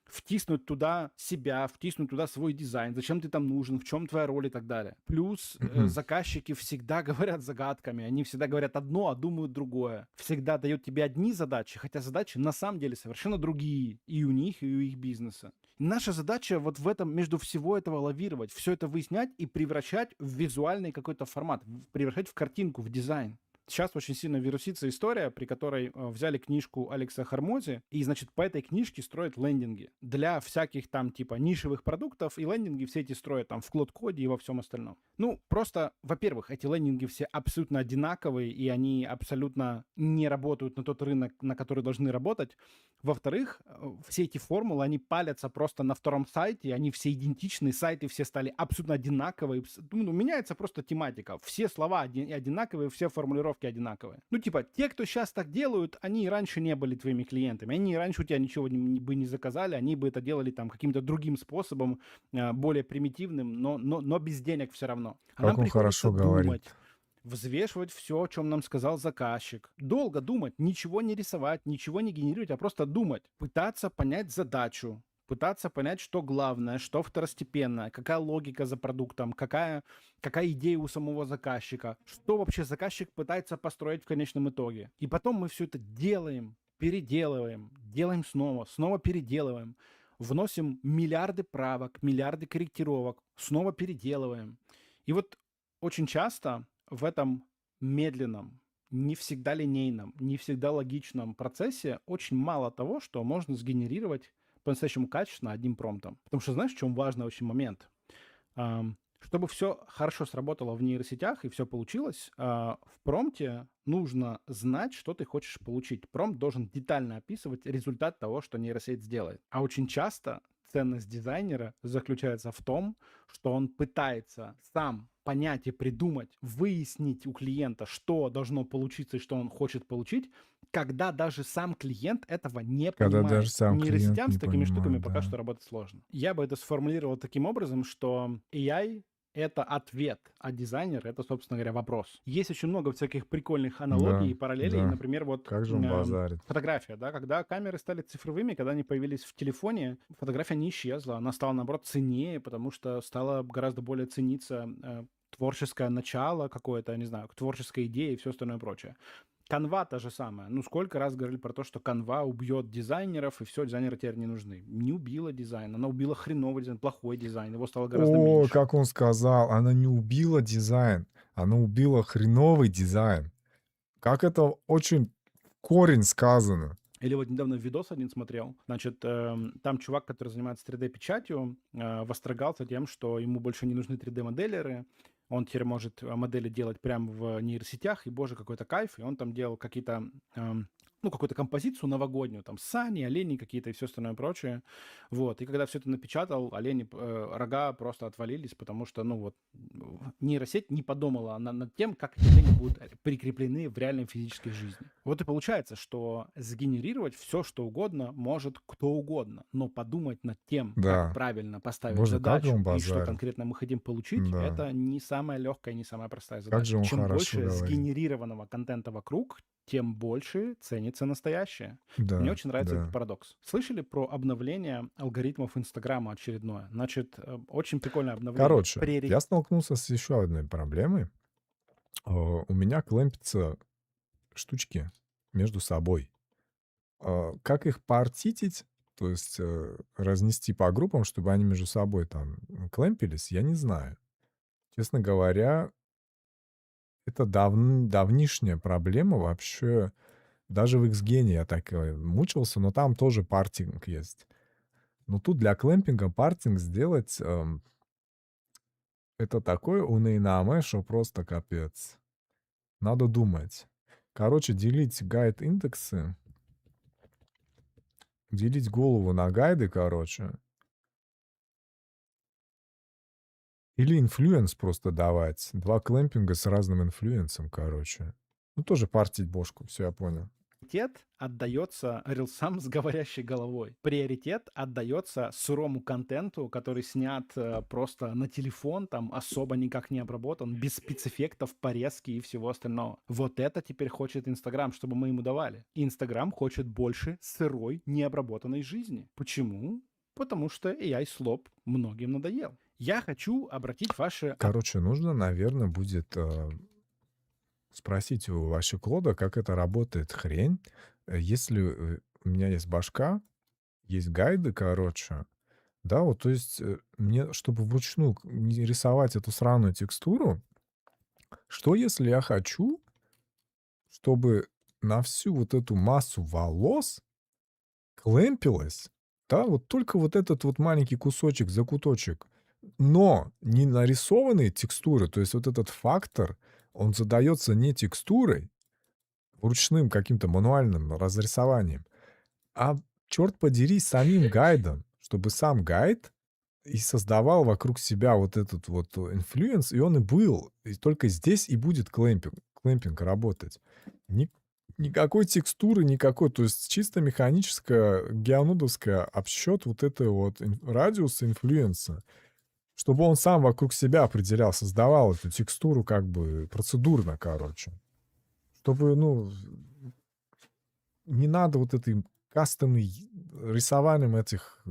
втиснуть туда себя, втиснуть туда свой дизайн, зачем ты там нужен, в чем твоя роль и так далее. Плюс заказчики всегда говорят загадками, они всегда говорят одно, а думают другое. Всегда дают тебе одни задачи, хотя задачи на самом деле совершенно другие и у них, и у их бизнеса. Наша задача вот в этом, между всего этого лавировать, все это выяснять и превращать в визуальный какой-то формат, превращать в картинку, в дизайн. Сейчас очень сильно вирусится история, при которой взяли книжку Алекса Хармози, и, значит, по этой книжке строят лендинги для всяких там типа нишевых продуктов, и лендинги все эти строят там в Клод-коде и во всем остальном. Ну, просто, во-первых, эти лендинги все абсолютно одинаковые, и они абсолютно не работают на тот рынок, на который должны работать. Во-вторых, все эти формулы, они палятся просто на втором сайте, они все идентичны, сайты все стали абсолютно одинаковые. Ну, меняется просто тематика. Все слова одинаковые, все формулировки одинаковые. Ну, типа, те, кто сейчас так делают, они и раньше не были твоими клиентами. Они и раньше у тебя ничего бы не заказали, они бы это делали там каким-то другим способом, более примитивным, но без денег все равно. А Как нам он приходится хорошо говорит. думать, взвешивать все, о чем нам сказал заказчик. Долго думать, ничего не рисовать, ничего не генерировать, а просто думать. Пытаться понять задачу, пытаться понять, что главное, что второстепенное, какая логика за продуктом, какая идея у самого заказчика, что вообще заказчик пытается построить в конечном итоге. И потом мы все это делаем, переделываем, делаем снова переделываем, вносим миллиарды правок, миллиарды корректировок, снова переделываем. И вот очень часто в этом медленном, не всегда линейном, не всегда логичном процессе очень мало того, что можно сгенерировать по-настоящему качественно одним промптом. Потому что знаешь, в чем важный очень момент? Чтобы все хорошо сработало в нейросетях и все получилось, в промпте нужно знать, что ты хочешь получить. Промпт должен детально описывать результат того, что нейросеть сделает. А очень часто ценность дизайнера заключается в том, что он пытается сам понять и придумать, выяснить у клиента, что должно получиться и что он хочет получить, когда даже сам клиент этого не Когда понимает. даже сам клиент Нейросетям не с такими штуками понимает, пока да. что работать сложно. Я бы это сформулировал таким образом, что AI — это ответ, а дизайнер — это, собственно говоря, вопрос. Есть очень много всяких прикольных аналогий и Да, параллелей. да. Например, вот Как же он базарит. фотография, да, когда камеры стали цифровыми, когда они появились в телефоне, фотография не исчезла, она стала, наоборот, ценнее, потому что стало гораздо более цениться творческое начало какое-то, я не знаю, творческая идея и все остальное прочее. Canva та же самая. Ну, сколько раз говорили про то, что Canva убьет дизайнеров, и все, дизайнеры теперь не нужны. Не убила дизайн, она убила хреновый дизайн, плохой дизайн, его стало гораздо О, меньше. как он сказал, она не убила дизайн, она убила хреновый дизайн. Как это очень в корень сказано. Или вот недавно видос один смотрел, значит, там чувак, который занимается 3D-печатью, восторгался тем, что ему больше не нужны 3D-моделеры, он теперь может модели делать прямо в нейросетях, и, боже, какой-то кайф, и он там делал какие-то, ну, какую-то композицию новогоднюю, там, сани, олени какие-то и все остальное прочее, вот, и когда все это напечатал, олени, рога просто отвалились, потому что, ну, вот, нейросеть не подумала над тем, как эти олени будут прикреплены в реальной физической жизни. Вот и получается, что сгенерировать все, что угодно, может кто угодно, но подумать над тем, Да. как правильно поставить Боже, как же задачу он и что базарит. конкретно мы хотим получить, Да. это не самая легкая, не самая простая Как задача. же он Чем хорошо больше говорит. сгенерированного контента вокруг, тем больше ценится настоящее. Мне Да, очень нравится этот да. парадокс. Слышали про обновление алгоритмов Инстаграма очередное? Значит, очень прикольное обновление. Короче, я столкнулся с еще одной проблемой. У меня клемпятся штучки между собой. Как их поартитить, то есть разнести по группам, чтобы они между собой там клемпились, я не знаю. Честно говоря, это давнишняя проблема вообще. Даже в Xgen я так мучился, но там тоже партинг есть. Но тут для клемпинга партинг сделать это такое унынаме, что просто капец. Надо думать. Короче, делить гайд-индексы, делить голову на гайды, короче. Или инфлюенс просто давать. 2 клэмпинга с разным инфлюенсом, короче. Ну, тоже партить бошку, все, я понял. Приоритет отдается рилсам с говорящей головой. Приоритет отдается сырому контенту, который снят просто на телефон, там особо никак не обработан, без спецэффектов, порезки и всего остального. Вот это теперь хочет Инстаграм, чтобы мы ему давали. Инстаграм хочет больше сырой, необработанной жизни. Почему? Потому что AI-слоп многим надоел. Я хочу обратить ваше... Короче, нужно, наверное, будет спросить у вашего Клода, как это работает хрень. Если у меня есть башка, есть гайды, короче, да, вот, то есть мне, чтобы вручную не рисовать эту сраную текстуру, что если я хочу, чтобы на всю вот эту массу волос клэмпилось, да, вот только вот этот вот маленький кусочек, закуточек, но не нарисованные текстуры, то есть вот этот фактор, он задается не текстурой, ручным каким-то мануальным разрисованием, а, черт подери, самим гайдом, чтобы сам гайд и создавал вокруг себя вот этот вот инфлюенс, и он и был. И только здесь и будет клэмпинг работать. Ни- Никакой текстуры, никакой. То есть чисто механическая, геонудовская обсчет вот этой вот радиуса инфлюенса, чтобы он сам вокруг себя определял, создавал эту текстуру как бы процедурно, короче. Чтобы, ну, не надо вот этой кастомной рисованием этих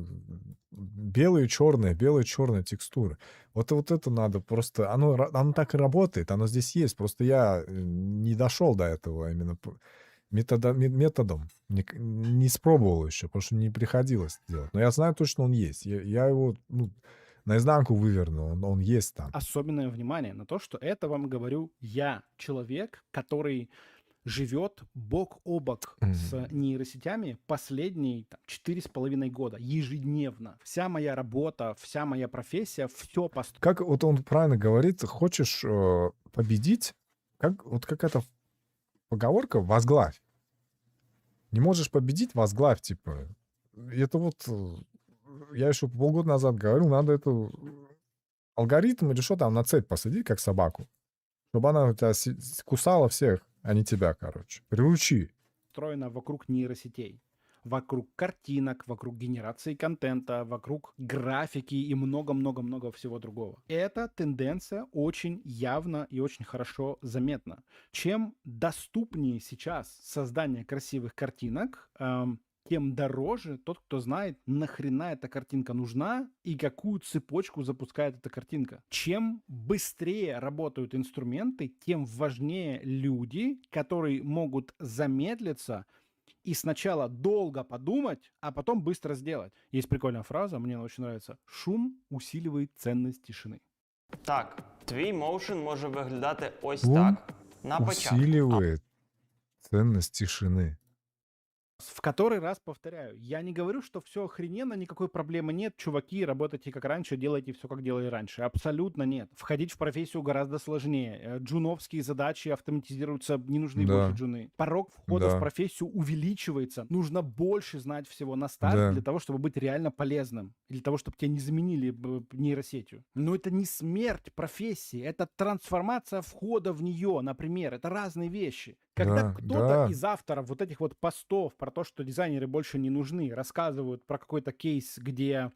белые черная текстуры. Вот это надо просто... Оно так и работает, оно здесь есть. Просто я не дошел до этого именно методом. Не испробовал еще, потому что не приходилось делать. Но я знаю точно, он есть. Я его наизнанку вывернул, он есть там. Особенное внимание на то, что это вам говорю я, человек, который живет бок о бок с нейросетями последние 4,5 года, ежедневно. Вся моя работа, вся моя профессия, все Как вот он правильно говорит, хочешь победить, как эта поговорка, возглавь. Не можешь победить, возглавь, типа. И это вот, я еще полгода назад говорил, надо эту алгоритм или что там на цепь посадить, как собаку, чтобы она у тебя кусала всех, а не тебя, короче. Приручи. Построена вокруг нейросетей, вокруг картинок, вокруг генерации контента, вокруг графики и много-много-много всего другого. Эта тенденция очень явно и очень хорошо заметна. Чем доступнее сейчас создание красивых картинок, тем дороже тот, кто знает, нахрена эта картинка нужна и какую цепочку запускает эта картинка. Чем быстрее работают инструменты, тем важнее люди, которые могут замедлиться и сначала долго подумать, а потом быстро сделать. Есть прикольная фраза, мне она очень нравится. Шум усиливает ценность тишини. Так, твій моушен може виглядати ось Шум так. На початку. усиливает ценность тишины. В который раз повторяю, я не говорю, что все охрененно, никакой проблемы нет, чуваки, работайте как раньше, делайте все как делали раньше. Абсолютно нет. Входить в профессию гораздо сложнее. Джуновские задачи автоматизируются, не нужны Да. больше джуны. Порог входа Да. в профессию увеличивается. Нужно больше знать всего на старт Да. для того, чтобы быть реально полезным. Для того, чтобы тебя не заменили нейросетью. Но это не смерть профессии, это трансформация входа в нее, например. Это разные вещи. Когда Да, кто-то да. из авторов вот этих вот постов про то, что дизайнеры больше не нужны, рассказывают про какой-то кейс, где,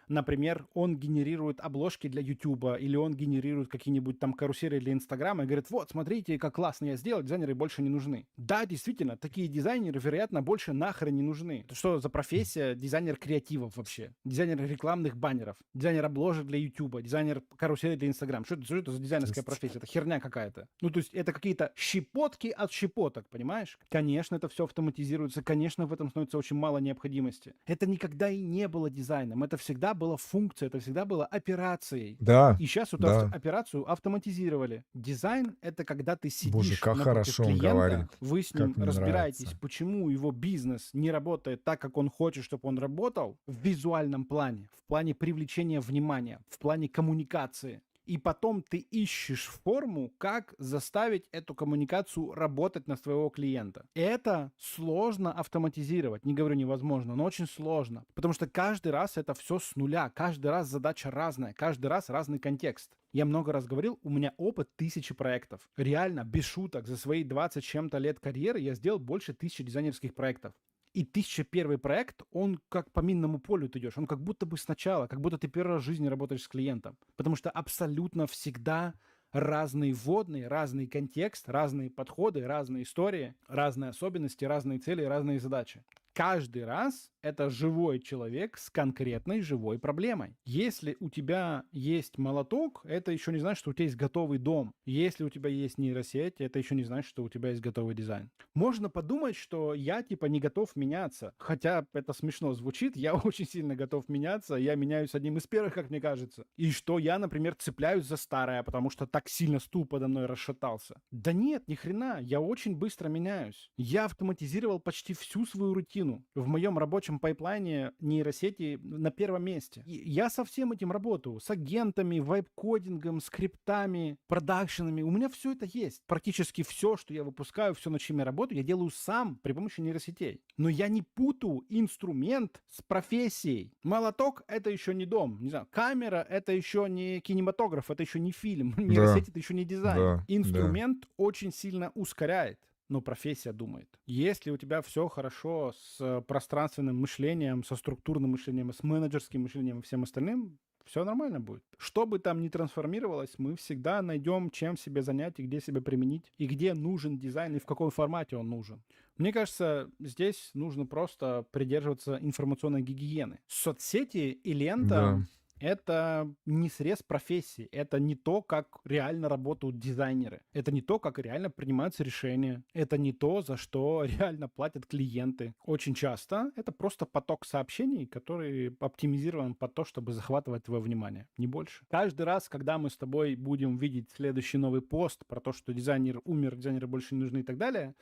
например, он генерирует обложки для Ютуба или он генерирует какие-нибудь там карусели для Инстаграма и говорит, вот, смотрите, как классно я сделал, дизайнеры больше не нужны. Да, действительно, такие дизайнеры, вероятно, больше нахрен не нужны. Это что за профессия? Дизайнер креативов вообще, дизайнер рекламных баннеров, дизайнер обложек для Ютуба, дизайнер карусели для Инстаграма. Что это за дизайнерская профессия? Это херня какая-то. Ну, то есть это какие-то щепотки от щепоток, понимаешь? Конечно, это все автоматизируется, конечно, в этом становится очень мало необходимости. Это никогда и не было дизайном, это всегда была функция, это всегда было операцией. Да. И сейчас эту Да. операцию автоматизировали. Дизайн — это когда ты сидишь Боже, как напротив хорошо он клиента, говорит. вы с Как ним мне разбираетесь, нравится. почему его бизнес не работает так, как он хочет, чтобы он работал, в визуальном плане, в плане привлечения внимания, в плане коммуникации. и потом ты ищешь форму, как заставить эту коммуникацию работать на своего клиента. Это сложно автоматизировать. Не говорю невозможно, но очень сложно. Потому что каждый раз это все с нуля. Каждый раз задача разная. Каждый раз разный контекст. Я много раз говорил, у меня опыт 1000 проектов. Реально, без шуток, за свои 20 с чем-то лет карьеры я сделал больше 1000 дизайнерских проектов. И 1001 проект, он как по минному полю ты идешь. Он как будто бы сначала, как будто ты первый раз в жизни работаешь с клиентом. Потому что абсолютно всегда разные вводные, разный контекст, разные подходы, разные истории, разные особенности, разные цели, разные задачи. Каждый раз это живой человек с конкретной живой проблемой. Если у тебя есть молоток, это еще не значит, что у тебя есть готовый дом. Если у тебя есть нейросеть, это еще не значит, что у тебя есть готовый дизайн. Можно подумать, что я типа не готов меняться. Хотя это смешно звучит, я очень сильно готов меняться, я меняюсь одним из первых, как мне кажется. И что я, например, цепляюсь за старое, потому что так сильно стул подо мной расшатался. Да нет, ни хрена, я очень быстро меняюсь. Я автоматизировал почти всю свою рутину. В моем рабочем пайплайне нейросети на первом месте. И я со всем этим работаю. С агентами, вайп-кодингом, скриптами, продакшенами. У меня все это есть. Практически все, что я выпускаю, все, над чем я работаю, я делаю сам при помощи нейросетей. Но я не путаю инструмент с профессией. Молоток — это еще не дом. Не знаю, камера — это еще не кинематограф, это еще не фильм. Нейросеть — это еще не дизайн. Да, Инструмент очень сильно ускоряет, но профессия думает. Если у тебя все хорошо с пространственным мышлением, со структурным мышлением, с менеджерским мышлением и всем остальным, все нормально будет. Что бы там ни трансформировалось, мы всегда найдем, чем себе занять и где себя применить, и где нужен дизайн, и в каком формате он нужен. Мне кажется, здесь нужно просто придерживаться информационной гигиены. Соцсети и лента да. это не срез профессии, это не то, как реально работают дизайнеры, это не то, как реально принимаются решения, это не то, за что реально платят клиенты. Очень часто это просто поток сообщений, который оптимизирован под то, чтобы захватывать твое внимание, не больше. Каждый раз, когда мы с тобой будем видеть следующий новый пост про то, что дизайнер умер, дизайнеры больше не нужны и так далее,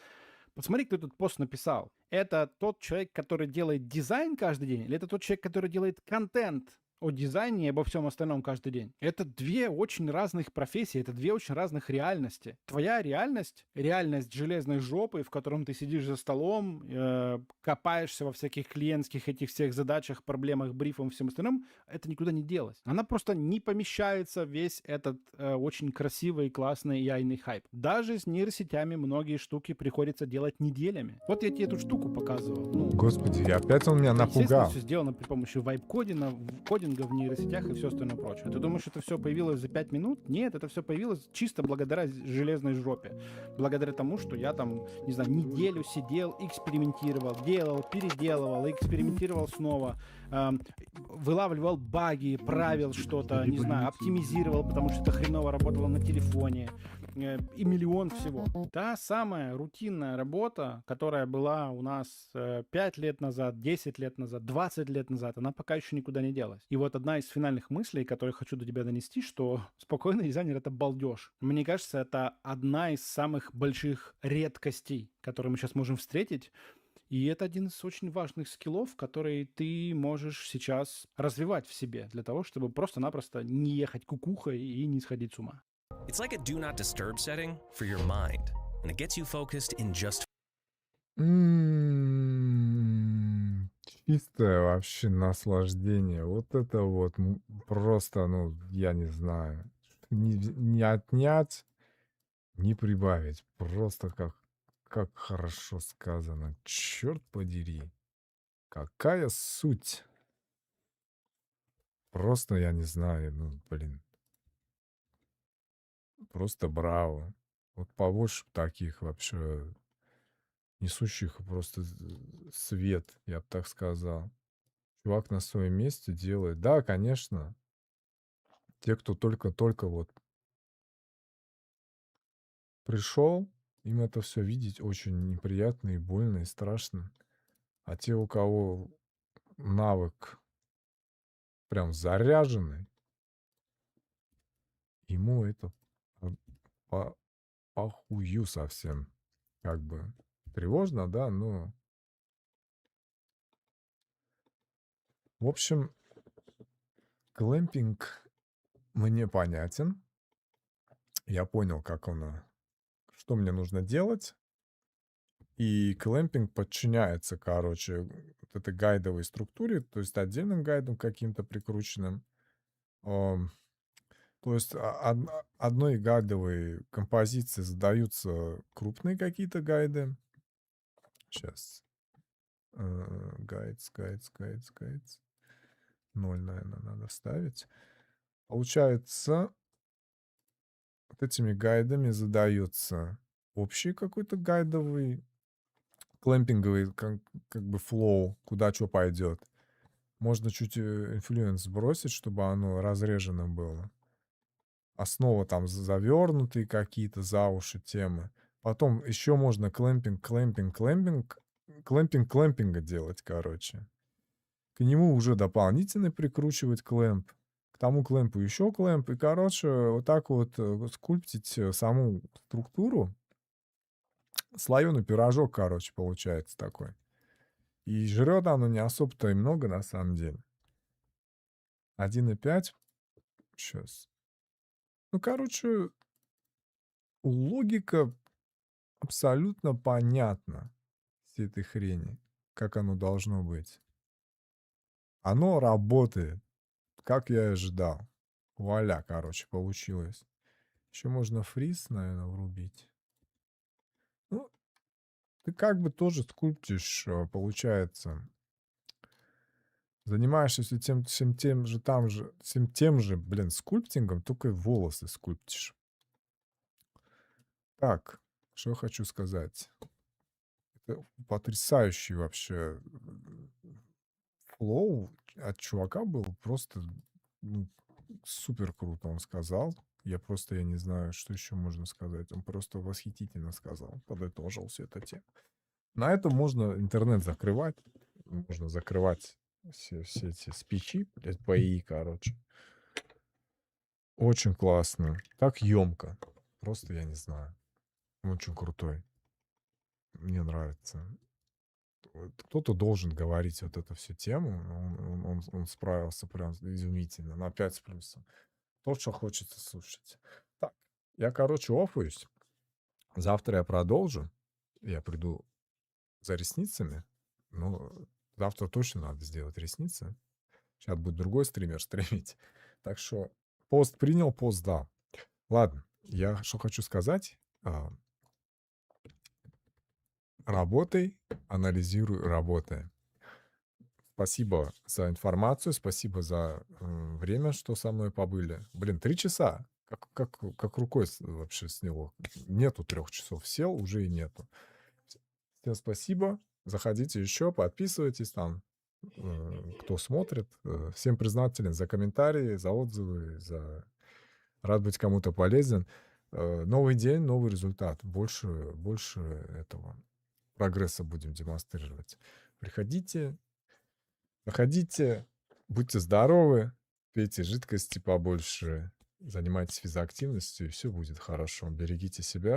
посмотри, кто этот пост написал. Это тот человек, который делает дизайн каждый день, или это тот человек, который делает контент о дизайне и обо всем остальном каждый день? Это две очень разных профессии, это две очень разных реальности. Твоя реальность, реальность железной жопы, в котором ты сидишь за столом, копаешься во всяких клиентских этих всех задачах, проблемах, брифах и всем остальном, это никуда не делось. Она просто не помещается в весь этот очень красивый, классный AI хайп. Даже с нейросетями многие штуки приходится делать неделями. Вот я тебе эту штуку показывал. Ну, Господи, опять он меня естественно, напугал. все сделано при помощи вайп-кодинга в нейросетях и все остальное прочее. Ты думаешь, это все появилось за 5 минут? Нет, это все появилось чисто благодаря железной жопе. Благодаря тому, что я там, не знаю, неделю сидел, экспериментировал, делал, переделывал, экспериментировал снова, вылавливал баги, правил что-то, не знаю, оптимизировал, потому что это хреново работало на телефоне. И миллион всего. Та самая рутинная работа, которая была у нас 5 лет назад, 10 лет назад, 20 лет назад, она пока еще никуда не делась. И вот одна из финальных мыслей, которые хочу до тебя донести, что спокойный дизайнер — это балдеж. Мне кажется, это одна из самых больших редкостей, которые мы сейчас можем встретить. И это один из очень важных скиллов, которые ты можешь сейчас развивать в себе для того, чтобы просто-напросто не ехать кукухой и не сходить с ума. It's like a do not disturb setting for your mind, and it gets you focused in just Чистое вообще наслаждение. Вот это вот просто, ну, я не знаю. Не отнять, не прибавить. Просто как хорошо сказано. Черт подери. Какая суть. Просто я не знаю, ну, блин. Просто браво. Вот побольше таких вообще несущих просто свет, я бы так сказал. Чувак на своем месте делает. Да, конечно, те, кто только-только вот пришел, им это все видеть очень неприятно и больно, и страшно. А те, у кого навык прям заряженный, ему это по похую совсем. Как бы тревожно, да, но... В общем, глэмпинг мне понятен. Я понял, что мне нужно делать. И клэмпинг подчиняется, короче, вот этой гайдовой структуре, то есть отдельным гайдом каким-то прикрученным. Ам, То есть одной гайдовой композиции задаются крупные какие-то гайды. Сейчас. Гайдс. 0, наверное, надо ставить. Получается, вот этими гайдами задается общий какой-то гайдовый, клэмпинговый как бы флоу, куда что пойдет. Можно чуть инфлюенс сбросить, чтобы оно разрежено было. Основа там завернутые какие-то за уши темы. Потом еще можно клэмпинга делать, короче. К нему уже дополнительно прикручивать клэмп. К тому клэмпу еще клэмп. И, короче, вот так вот скульптить саму структуру. Слоеный пирожок, короче, получается такой. И жрет оно не особо-то и много, на самом деле. 1,5. Сейчас. Ну, короче, логика абсолютно понятна всей этой хрени. Как оно должно быть. Оно работает, как я и ожидал. Вуаля, короче, получилось. Еще можно фриз, наверное, врубить. Ну, ты как бы тоже скульптишь, получается. Занимаешься всем тем же, блин, скульптингом, только волосы скульптишь. Так, что я хочу сказать. Это потрясающий вообще флоу от чувака был. Просто супер круто он сказал. Я не знаю, что еще можно сказать. Он просто восхитительно сказал. Подытожил всю эту тему. На этом можно интернет закрывать. Можно закрывать все эти спичи, СПИ, короче. Очень классно. Так емко. Просто я не знаю. Очень крутой. Мне нравится. Кто-то должен говорить вот эту всю тему. Он справился прям изумительно. На 5 с плюсом. То, что хочется слушать. Так, я, короче, офаюсь. Завтра я продолжу. Я приду за ресницами. Ну, завтра точно надо сделать ресницы. Сейчас будет другой стример стримить. Так что пост принял, пост дал. Ладно, я что хочу сказать. Работай, анализируй, работай. Спасибо за информацию, спасибо за время, что со мной побыли. Блин, 3 часа. Как рукой вообще сняло. Нету 3 часов. Сел, уже и нету. Всем спасибо. Заходите еще, подписывайтесь там, кто смотрит. Всем признателен за комментарии, за отзывы, рад быть кому-то полезен. Новый день, новый результат. Больше этого прогресса будем демонстрировать. Приходите, заходите, будьте здоровы, пейте жидкости побольше, занимайтесь физоактивностью, и все будет хорошо. Берегите себя.